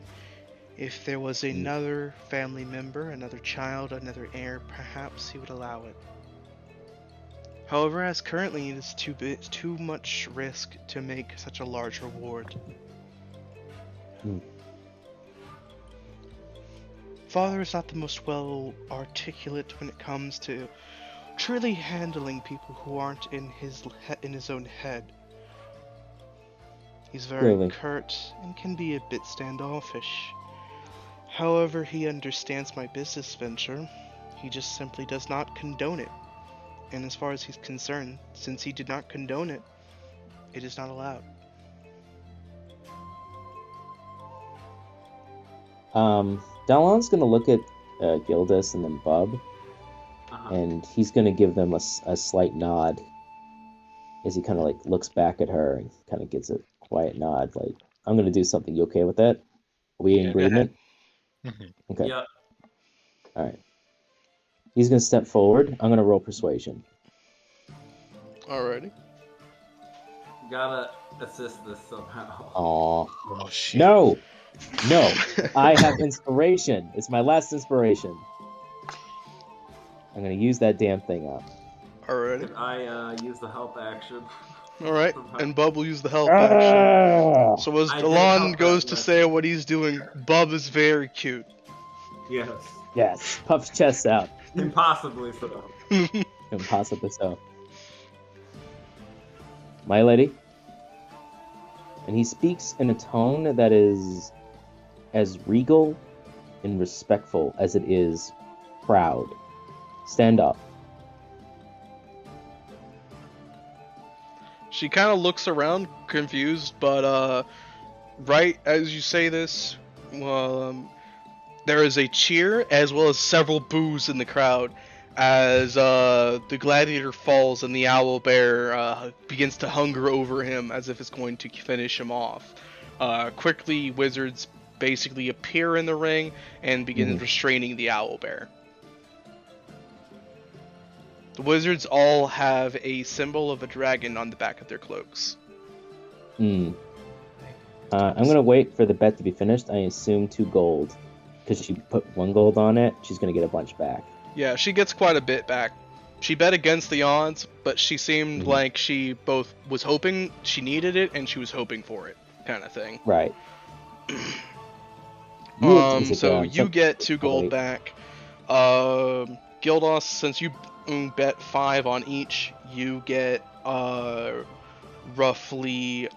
If there was another family member, another child, another heir, perhaps he would allow it. However, as currently it is too much risk to make such a large reward. Father is not the most well articulate when it comes to truly handling people who aren't in his own head. He's very curt and can be a bit standoffish. However, he understands my business venture. He just simply does not condone it. And as far as he's concerned, since he did not condone it, it is not allowed. Dalon's gonna look at Gildas and then Bub, and he's gonna give them a slight nod as he kind of like looks back at her and kind of gives a quiet nod, like, "I'm gonna do something. You okay with that? Are we in agreement?" Okay. Yeah. All right. He's gonna step forward. I'm gonna roll persuasion. Alrighty. Gotta assist this somehow. Aw. Oh shit. No! I have inspiration. It's my last inspiration. I'm gonna use that damn thing up. Alrighty. Could I use the help action? Alright, and Bub will use the help action. So as I did Delon help goes that to way. say what he's doing, Bub is very cute. Yes. Yes, puffs chest out. Impossibly so. Impossible so. My lady. And he speaks in a tone that is as regal and respectful as it is proud. Stand up. She kind of looks around, confused, but right as you say this, there is a cheer as well as several boos in the crowd as the gladiator falls and the owlbear begins to hunger over him as if it's going to finish him off. Quickly, wizards basically appear in the ring and begin restraining the owlbear. The wizards all have a symbol of a dragon on the back of their cloaks. I'm gonna wait for the bet to be finished. I assume 2 gold. Because she put 1 gold on it, she's gonna get a bunch back. Yeah, she gets quite a bit back. She bet against the odds, but she seemed like she both was hoping she needed it and she was hoping for it, kind of thing. Right. So you get 2 gold back. Gildos, since you bet 5 on each, you get roughly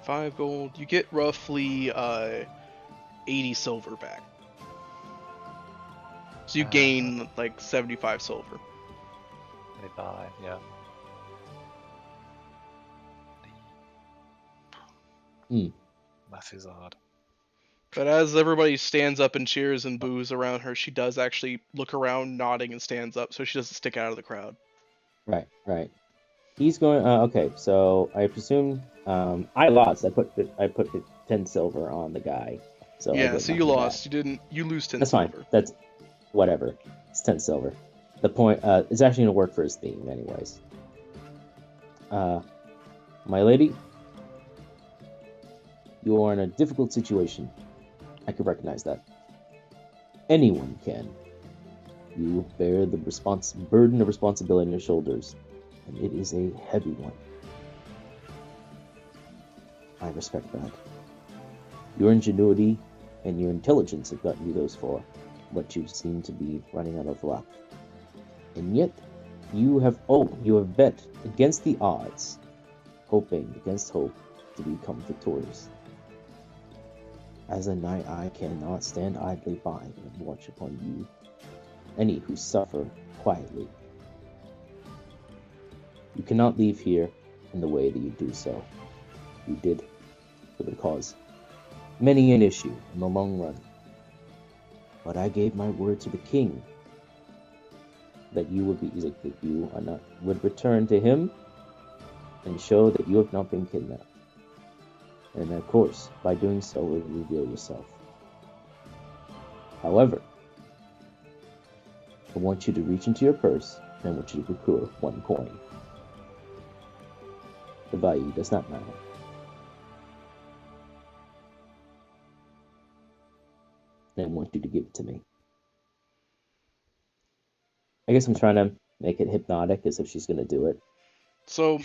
5 gold. You get roughly 80 silver back. So you gain like 75 silver. 25, yeah. Math is hard. But as everybody stands up and cheers and boos around her, she does actually look around, nodding, and stands up, so she doesn't stick out of the crowd. Right. He's going. Okay, so I presume I lost. I put 10 silver on the guy. So yeah, so you lost. You didn't. You lose 10 That's silver. fine. That's whatever. It's 10 silver. The point. It's actually gonna work for his theme, anyways. My lady, you are in a difficult situation. I can recognize that. Anyone can. You bear the burden of responsibility on your shoulders, and it is a heavy one. I respect that. Your ingenuity and your intelligence have gotten you those far, but you seem to be running out of luck. And yet, you have bet against the odds, hoping against hope to become victorious. As a knight, I cannot stand idly by and watch upon you, any who suffer quietly. You cannot leave here in the way that you do so. You did, it would cause many an issue in the long run. But I gave my word to the king that you would return to him and show that you have not been kidnapped. And of course, by doing so, it will reveal yourself. However, I want you to reach into your purse and I want you to procure 1 coin. The value does not matter. And I want you to give it to me. I guess I'm trying to make it hypnotic as if she's going to do it. So,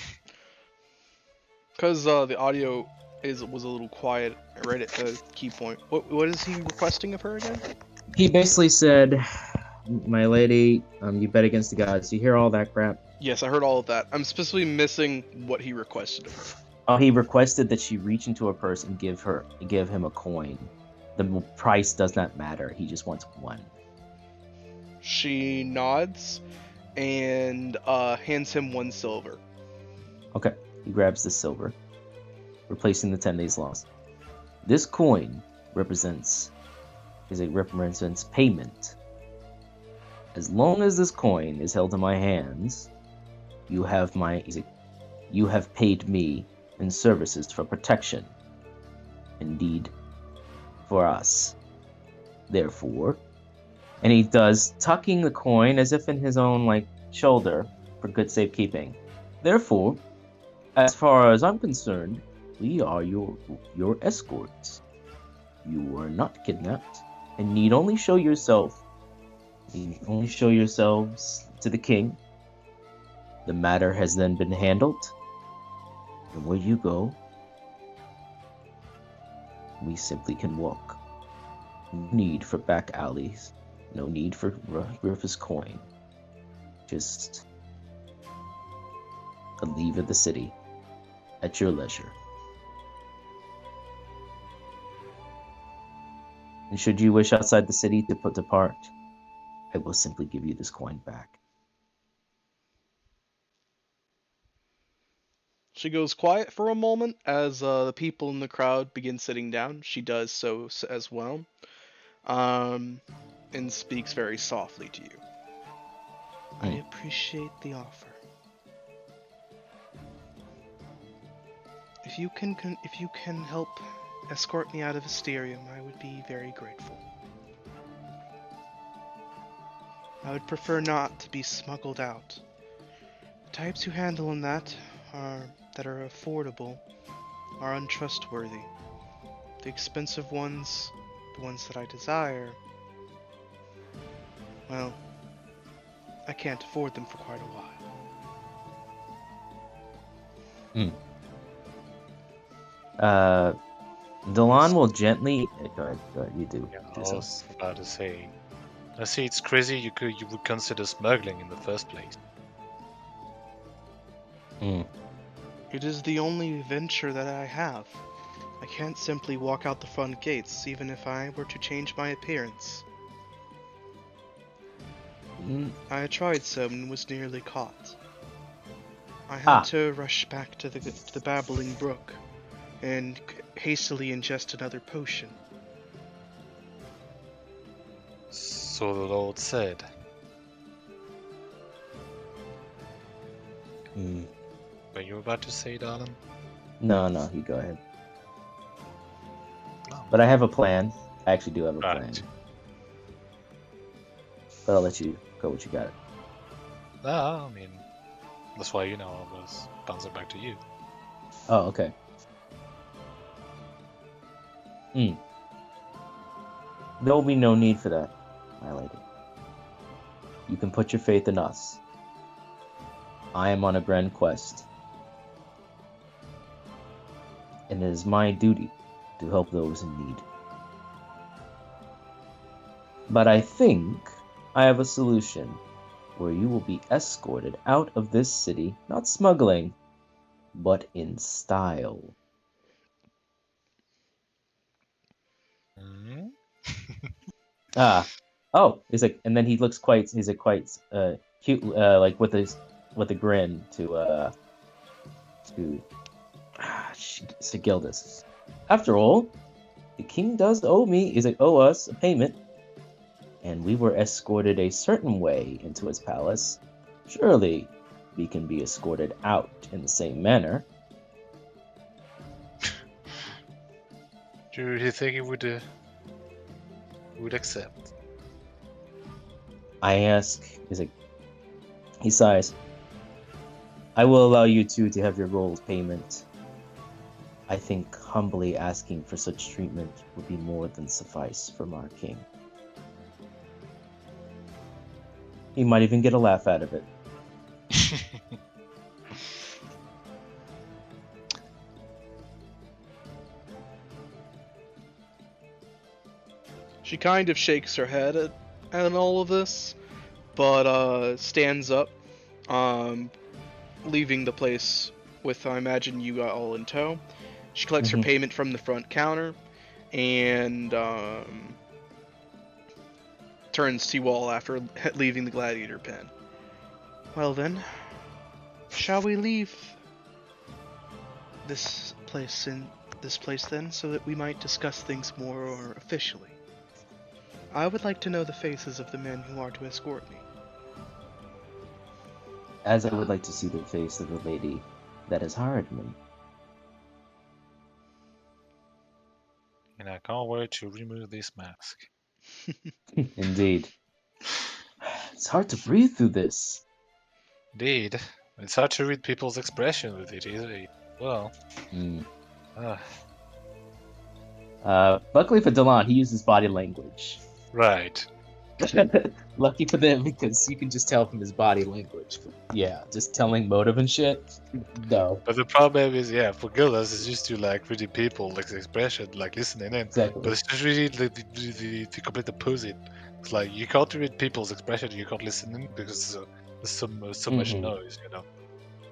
because the audio was a little quiet right at the key point, what is he requesting of her again? He basically said, my lady, you bet against the gods. You hear all that crap? Yes, I heard all of that. I'm specifically missing what he requested of her. Oh, he requested that she reach into her purse and give him a coin. The price does not matter. He just wants 1. She nods and hands him 1 silver. Okay, he grabs the silver, replacing the 10 days lost. This coin represents payment. As long as this coin is held in my hands, you have paid me in services for protection. Indeed, for us. Therefore, and he does, tucking the coin as if in his own shoulder for good safekeeping. Therefore, as far as I'm concerned, we are your escorts. You are not kidnapped, and need only show yourselves to the king. The matter has then been handled, and where you go, we simply can walk. No need for back alleys, no need for Rufus coin. Just a leave of the city at your leisure. And should you wish outside the city to depart, I will simply give you this coin back. She goes quiet for a moment as the people in the crowd begin sitting down. She does so as well, and speaks very softly to you. I appreciate the offer. If you can help escort me out of Asterium, I would be very grateful. I would prefer not to be smuggled out. The types who handle in that are affordable, are untrustworthy. The expensive ones, the ones that I desire, well, I can't afford them for quite a while. Delon will gently. Go ahead. You do. Yeah, I was about to say. I see. It's crazy. You would consider smuggling in the first place. It is the only venture that I have. I can't simply walk out the front gates, even if I were to change my appearance. I tried so and was nearly caught. I had to rush back to the babbling brook and hastily ingest another potion. So the Lord said. Were you about to say, darling? No, you go ahead. Oh. But I have a plan. I actually do have a plan. But I'll let you go what you got. No, I mean, that's why, I was bouncing back to you. Oh, okay. There will be no need for that, my lady. You can put your faith in us. I am on a grand quest. and it is my duty to help those in need. But I think I have a solution where you will be escorted out of this city, not smuggling, but in style. Hmm? He's like, and then he looks quite cute, like with a grin to Gildas. After all, the king does owe us a payment, and we were escorted a certain way into his palace. Surely we can be escorted out in the same manner. Do you think he would accept? I ask, he sighs. I will allow you two to have your gold payment. I think humbly asking for such treatment would be more than suffice from our king. He might even get a laugh out of it. She kind of shakes her head at all of this, but stands up, leaving the place with, I imagine, you all in tow. She collects her payment from the front counter and turns to you all after leaving the gladiator pen. Well then, shall we leave this place then, so that we might discuss things more officially? I would like to know the faces of the men who are to escort me. As I would like to see the face of the lady that has hired me. And I can't wait to remove this mask. Indeed. It's hard to breathe through this. Indeed. It's hard to read people's expression with it, isn't it? Well. Luckily for Delon, he uses body language. Right. Lucky for them, because you can just tell from his body language. Yeah, just telling motive and shit. No. But the problem is, for Gildas, it's used to like reading people, like the expression, like listening in. Exactly. But it's just really the complete opposite. It's like you can't read people's expression, you can't listen in because there's so much noise, you know.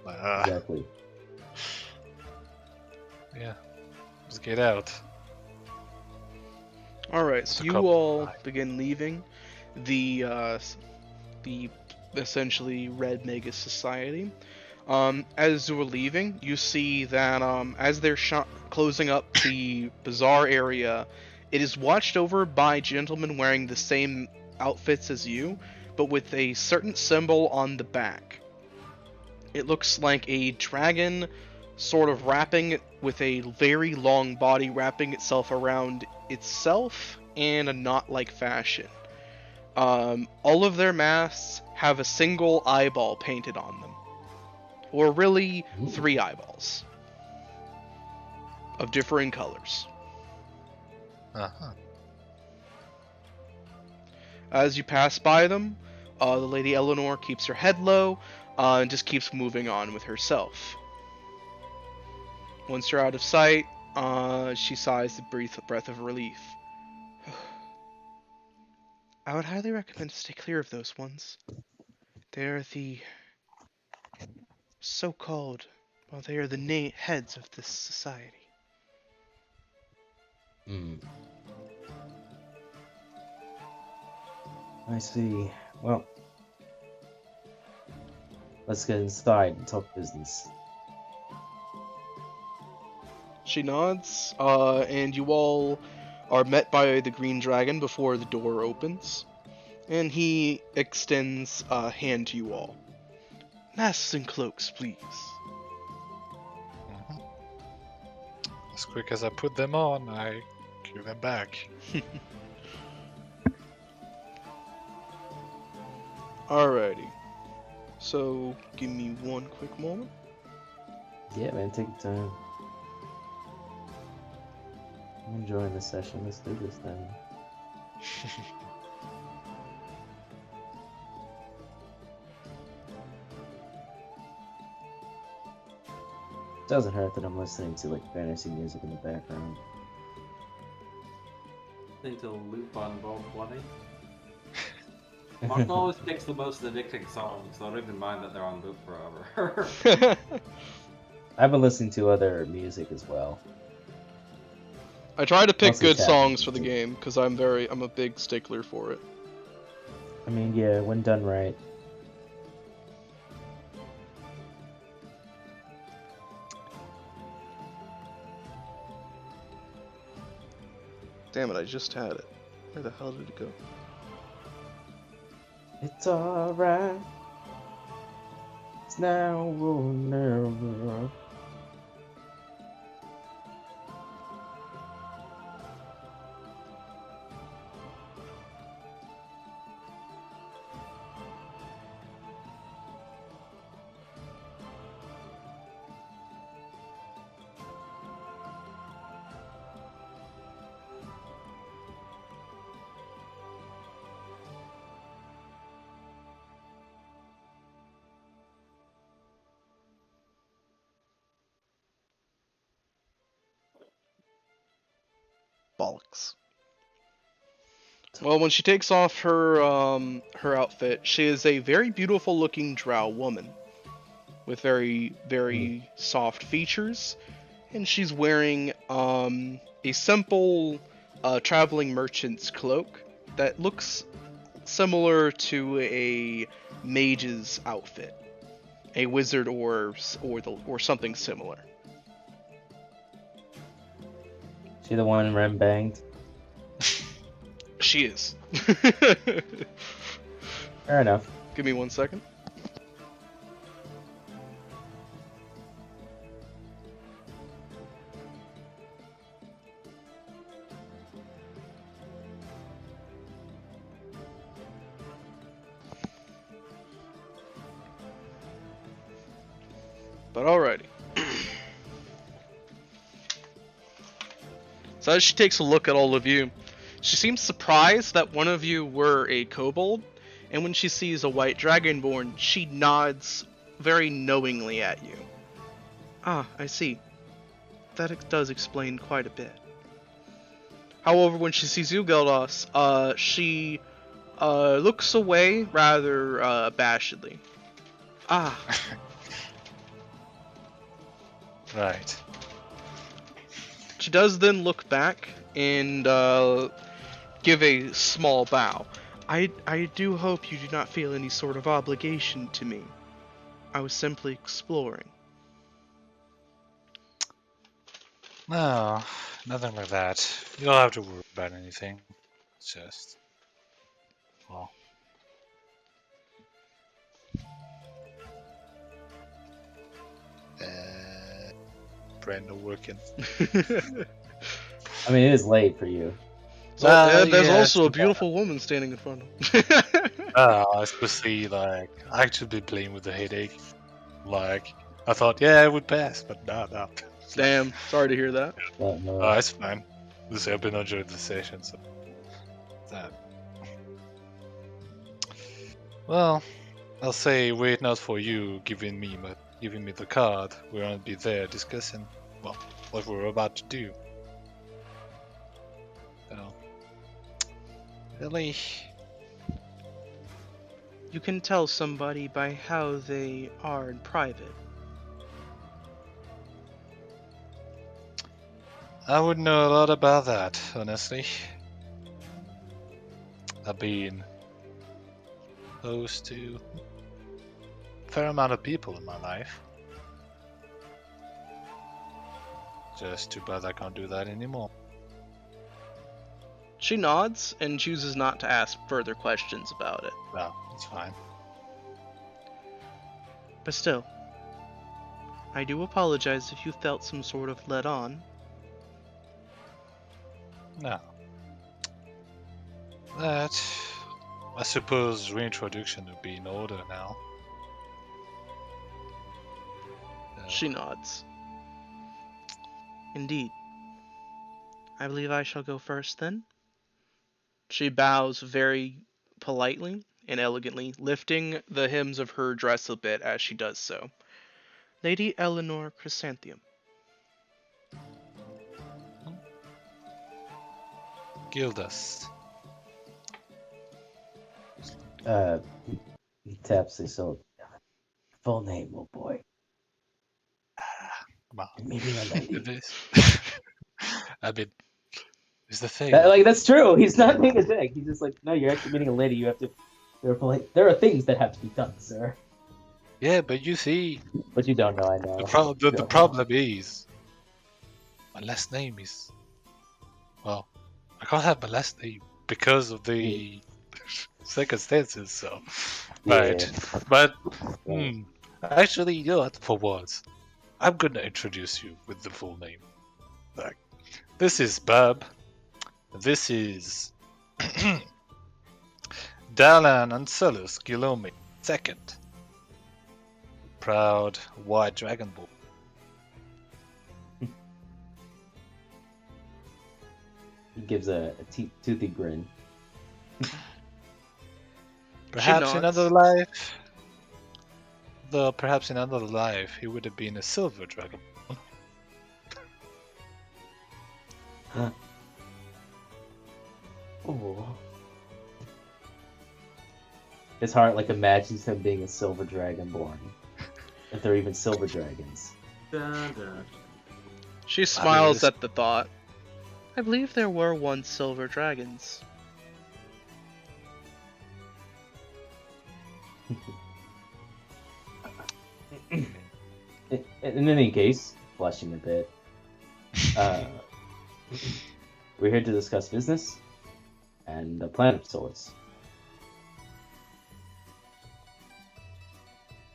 Like, Exactly. Yeah. Let's get out. Alright, so you all begin leaving the essentially Red Mega Society. As you're leaving, you see that as they're closing up the bazaar area, it is watched over by gentlemen wearing the same outfits as you, but with a certain symbol on the back. It looks like a dragon sort of wrapping with a very long body wrapping itself around itself in a knot-like fashion. All of their masks have a single eyeball painted on them. Or really, 3 eyeballs. Of differing colors. Uh-huh. As you pass by them, the Lady Eleanor keeps her head low, and just keeps moving on with herself. Once you're out of sight, she sighs a breath of relief. I would highly recommend to stay clear of those ones. They're the so-called, well, they are the heads of this society. I see. Well, let's get inside and talk business. She nods, and you all are met by the Green Dragon before the door opens, and he extends a hand to you all. Masks and cloaks, please. As quick as I put them on, I give them back. Alrighty. So, give me one quick moment. Yeah, man, take your time. I'm enjoying this session. Let's do this then. Doesn't hurt that I'm listening to like fantasy music in the background. Listening to loop on Roll 20. Mark always picks the most addicting songs, so I don't even mind that they're on loop forever. I've been listening to other music as well. I try to pick Mostly good tap songs for the music. game because I'm a big stickler for it. I mean, yeah, when done right. Damn it, I just had it. Where the hell did it go? It's alright. It's now or never. Bollocks. Well, when she takes off her outfit, she is a very beautiful looking drow woman with very soft features, and she's wearing a simple traveling merchant's cloak that looks similar to a mage's outfit, a wizard or something similar. She the one Rem banged? She is. Fair enough. Give me 1 second. But alrighty. So as she takes a look at all of you, she seems surprised that one of you were a kobold, and when she sees a white dragonborn, she nods very knowingly at you. Ah, I see. That does explain quite a bit. However, when she sees you, Geldos, she looks away rather abashedly. Ah, Right. she does then look back and give a small bow. I do hope you do not feel any sort of obligation to me. I was simply exploring. No, nothing like that. You don't have to worry about anything. It's just, well, brain not working. I mean, it is late for you. So yeah, there's Yeah, also a it's beautiful woman standing in front of him. especially like I actually been playing with the headache. Like I thought, yeah, it would pass, but no. It's like, Damn, sorry to hear that. But no. it's fine. I've been enjoying the session, so that. Well, I'll say wait not for you giving me the card. We're gonna be there discussing what we're about to do. So, really, You can tell somebody by how they are in private. I would know a lot about that, honestly. I've been close to a fair amount of people in my life. Just too bad I can't do that anymore. She nods and chooses not to ask further questions about it. No, it's fine. But still, I do apologize if you felt some sort of let on. No. That, I suppose reintroduction would be in order now. She nods. Indeed. I believe I shall go first then. She bows very politely and elegantly, lifting the hems of her dress a bit as she does so. Lady Eleanor Chrysanthemum. Gildas. He taps his own full name, oh boy. Come on. You're meeting a lady. This. I mean, it's the thing. That's true. He's not being a dick. He's just like, no, you're actually meeting a lady. You have to. There are things that have to be done, sir. Yeah, but you see, But you don't know. I know. the problem is, my last name is, well, I can't have my last name because of the circumstances. So, right, but actually, you know what? For once, I'm gonna introduce you with the full name. Like, this is Bub. This is Dalan Ancelus Guillaume II. Proud white dragonborn. He gives a toothy grin. Perhaps in nods. another life, though perhaps in another life he would have been a silver dragon. Oh. His heart like imagines him being a silver dragonborn. If they're even silver dragons. She smiles this- at the thought. I believe there were once silver dragons. In any case, blushing a bit, we're here to discuss business and a plan of sorts.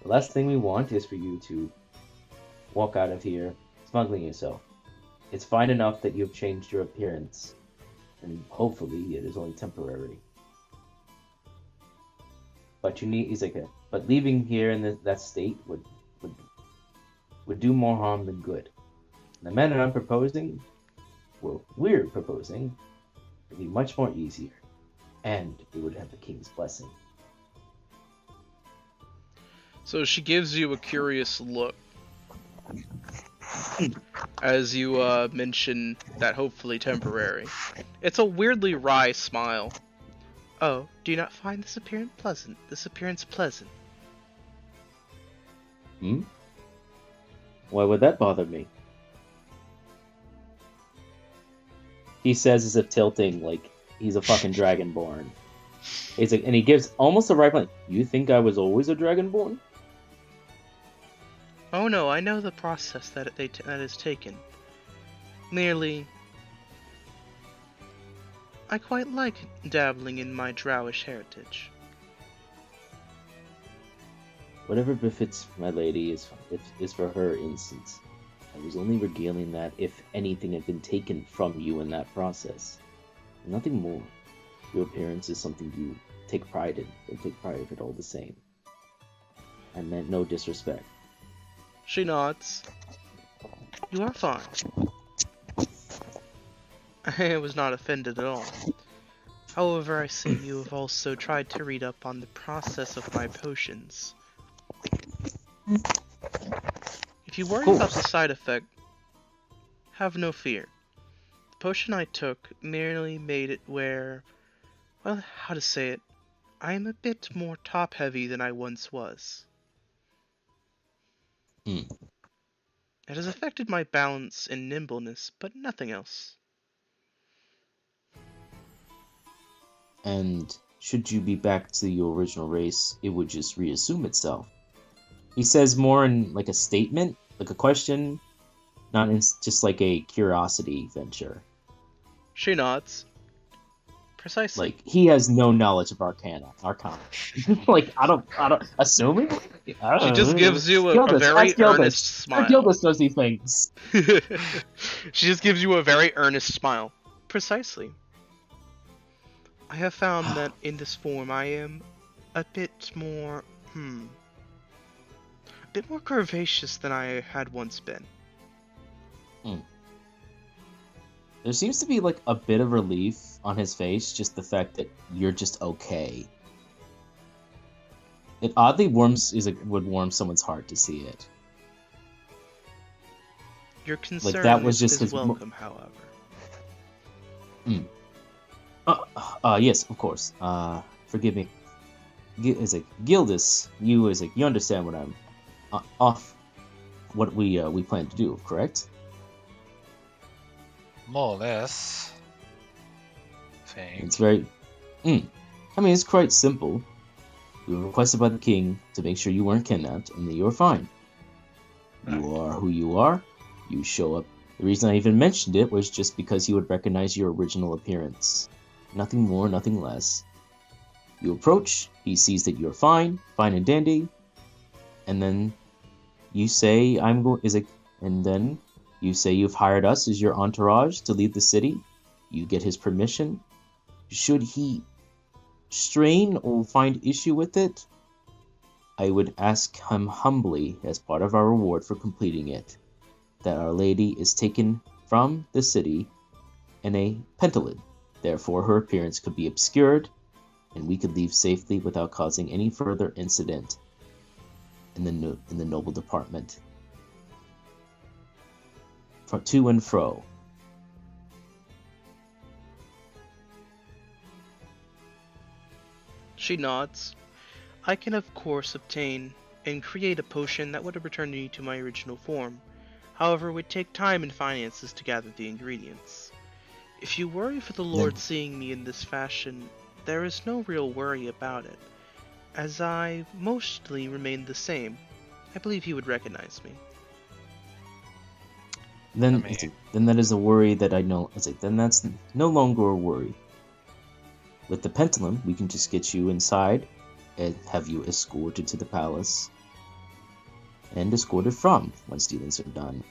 The last thing we want is for you to walk out of here smuggling yourself. It's fine enough that you've changed your appearance, and hopefully it is only temporary. But you need, but leaving here in that state would do more harm than good. The manner I'm proposing, well, we're proposing, would be much more easier, and it would have the king's blessing. So she gives you a curious look as you mention that hopefully temporary. It's a weirdly wry smile. Oh, do you not find this appearance pleasant? Hmm? Why would that bother me? He says as if tilting like he's a fucking dragonborn. And he gives almost a right point. You think I was always a dragonborn? Oh no, I know the process that is taken. Merely, I quite like dabbling in my drowish heritage. Whatever befits my lady is for her instance. I was only regaling that if anything had been taken from you in that process. Nothing more. Your appearance is something you take pride in. They take pride in it all the same. I meant no disrespect. She nods. You are fine. I was not offended at all. However, I see you have also tried to read up on the process of my potions. If you worry about the side effect, have no fear. The potion I took merely made it where, well, how to say it, I am a bit more top-heavy than I once was. It has affected my balance and nimbleness, but nothing else. And should you be back to your original race, it would just reassume itself. He says more in like a statement, like a question, not in just like a curiosity venture. She nods. Precisely. Like he has no knowledge of arcana. Like I don't assuming. She just gives you a very earnest smile. Gildas knows these things. She just gives you a very earnest smile. Precisely. I have found that in this form I am a bit more, a bit more curvaceous than I had once been. There seems to be like a bit of relief on his face, just the fact that you're just okay. It oddly would warm someone's heart to see it. Your concern that was is just his welcome, however. Yes, of course. Forgive me. Gildus, you understand what I'm off what we plan to do, correct? More or less. Think. It's very. I mean, it's quite simple. We were requested by the king to make sure you weren't kidnapped and that you were fine. Right. You are who you are. You show up. The reason I even mentioned it was just because he would recognize your original appearance. Nothing more, nothing less. You approach, he sees that you're fine and dandy, and then you say, and then you say you've hired us as your entourage to lead the city. You get his permission. Should he strain or find issue with it, I would ask him humbly, as part of our reward for completing it, that Our Lady is taken from the city in a pentolid. Therefore, her appearance could be obscured, and we could leave safely without causing any further incident in the noble department. To and fro. She nods. I can of course obtain and create a potion that would return me to my original form. However, it would take time and finances to gather the ingredients. If you worry for the Lord seeing me in this fashion, there is no real worry about it, as I mostly remain the same. I believe he would recognize me. Then that is a worry that I know. Then that's no longer a worry. With the pendulum, we can just get you inside and have you escorted to the palace and escorted from once dealings are done.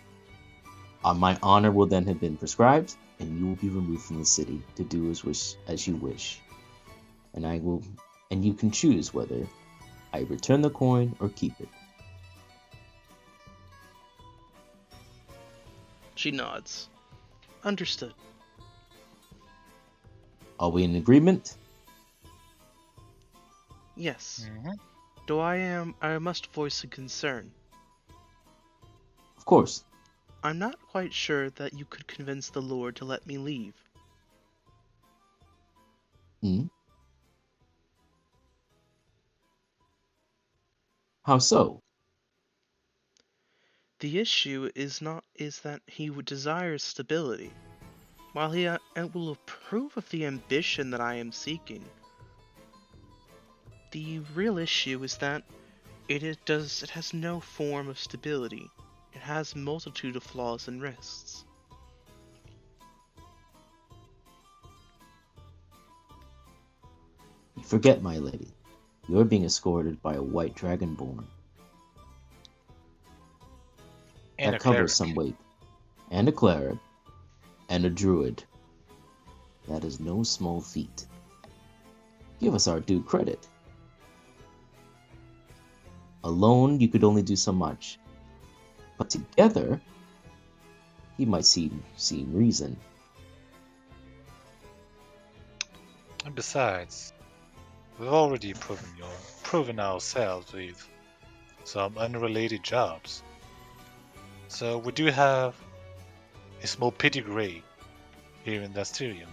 My honor will then have been prescribed, and you will be removed from the city to do as you wish. And you can choose whether I return the coin or keep it. She nods. Understood. Are we in agreement? Yes. Mm-hmm. Though I must voice a concern. Of course. I'm not quite sure that you could convince the Lord to let me leave. How so? The issue is that he would desire stability. While he will approve of the ambition that I am seeking, the real issue is that it has no form of stability. It has a multitude of flaws and risks. You forget, my lady. You're being escorted by a white dragonborn. And that a covers cleric. some weight. And a cleric. And a druid. That is no small feat. Give us our due credit. Alone, you could only do so much. But together, he might see reason. And besides, we've already proven ourselves with some unrelated jobs. So we do have a small pedigree here in Dasterium.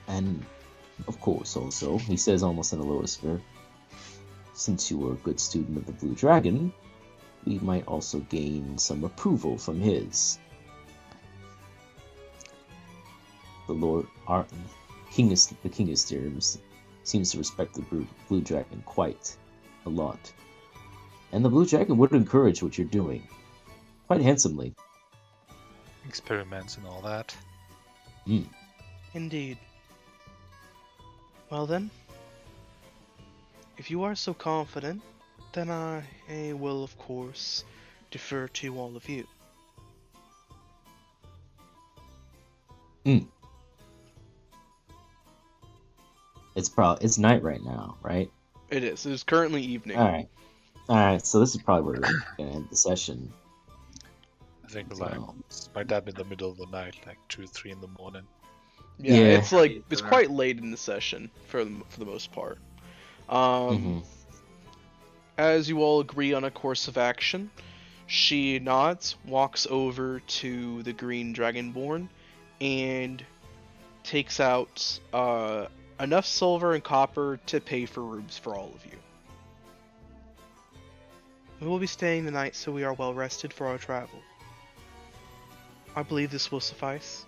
And, of course, also, he says almost in a low whisper, since you were a good student of the Blue Dragon, we might also gain some approval from his. The Lord, the King of Styrium seems to respect the Blue Dragon quite a lot. And the Blue Dragon would encourage what you're doing, quite handsomely. Experiments and all that. Indeed. Well then, if you are so confident, then I will of course defer to all of you. It's night right now, right? It is. It is currently evening. All right. So this is probably where we're gonna end the session. I think might have been the middle of the night, like 2 or 3 in the morning. Yeah, Yeah. it's quite late in the session for the most part. As you all agree on a course of action, She nods, walks over to the green dragonborn, and takes out enough silver and copper to pay for rooms for all of you. We will be staying the night so we are well rested for our travel. I believe this will suffice.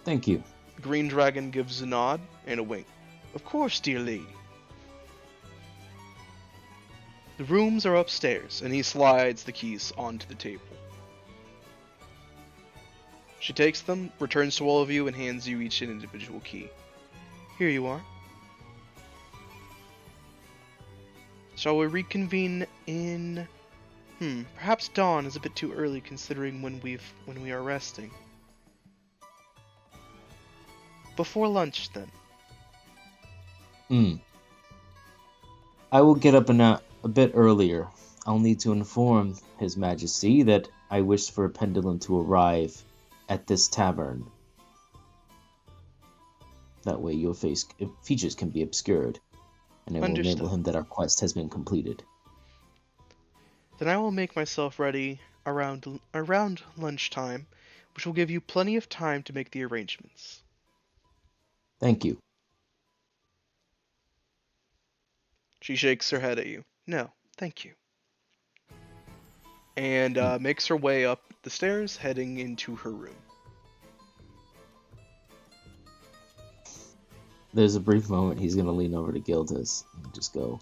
Thank you. The green dragon gives a nod and a wink. Of course, dear lady. The rooms are upstairs, and he slides the keys onto the table. She takes them, returns to all of you, and hands you each an individual key. Here you are. Shall we reconvene in... perhaps dawn is a bit too early considering when we are resting. Before lunch, then. I will get up a bit earlier. I'll need to inform His Majesty that I wish for a pendulum to arrive at this tavern. That way your features can be obscured, and it will enable him that our quest has been completed. Then I will make myself ready around lunchtime, which will give you plenty of time to make the arrangements. Thank you. She shakes her head at you. No, thank you. And makes her way up the stairs, heading into her room. There's a brief moment he's going to lean over to Gildas and just go,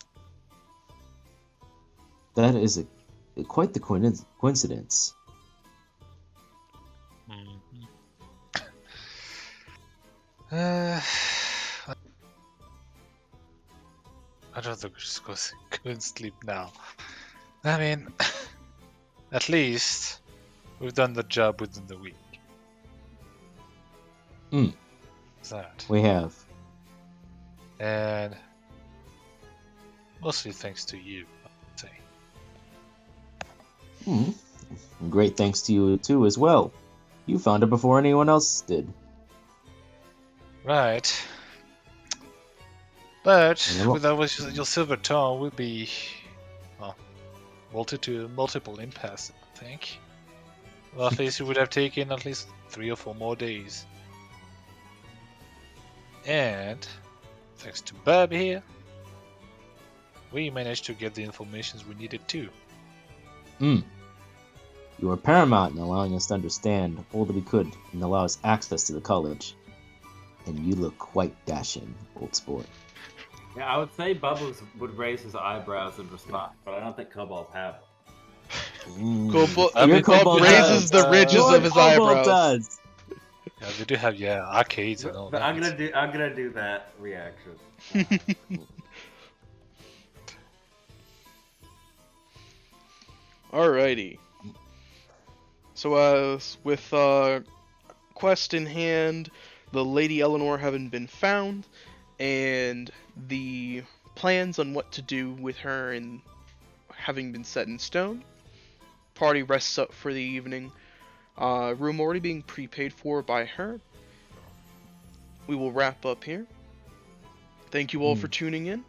that is quite the coincidence. I'd rather just go and sleep now. I mean, at least we've done the job within the week. That. We have. And mostly thanks to you, I'd say. Great thanks to you too as well. You found it before anyone else did. Right. But without your silver tongue would be multiple impasses, I think. Well, at least it would have taken at least 3 or 4 more days. And thanks to Bob here, we managed to get the information we needed too. You were paramount in allowing us to understand all that we could and allow us access to the college. And you look quite dashing, old sport. Yeah, I would say Bubbles would raise his eyebrows in response, but I don't think kobolds have it. Kobold raises the ridges of his eyebrows. Does. Yeah, they do have arcades and all But that. I'm gonna do that reaction. Alrighty. So, with quest in hand, the Lady Eleanor having been found, and the plans on what to do with her and having been set in stone, party rests up for the evening. Room already being prepaid for by her. We will wrap up here. Thank you all for tuning in.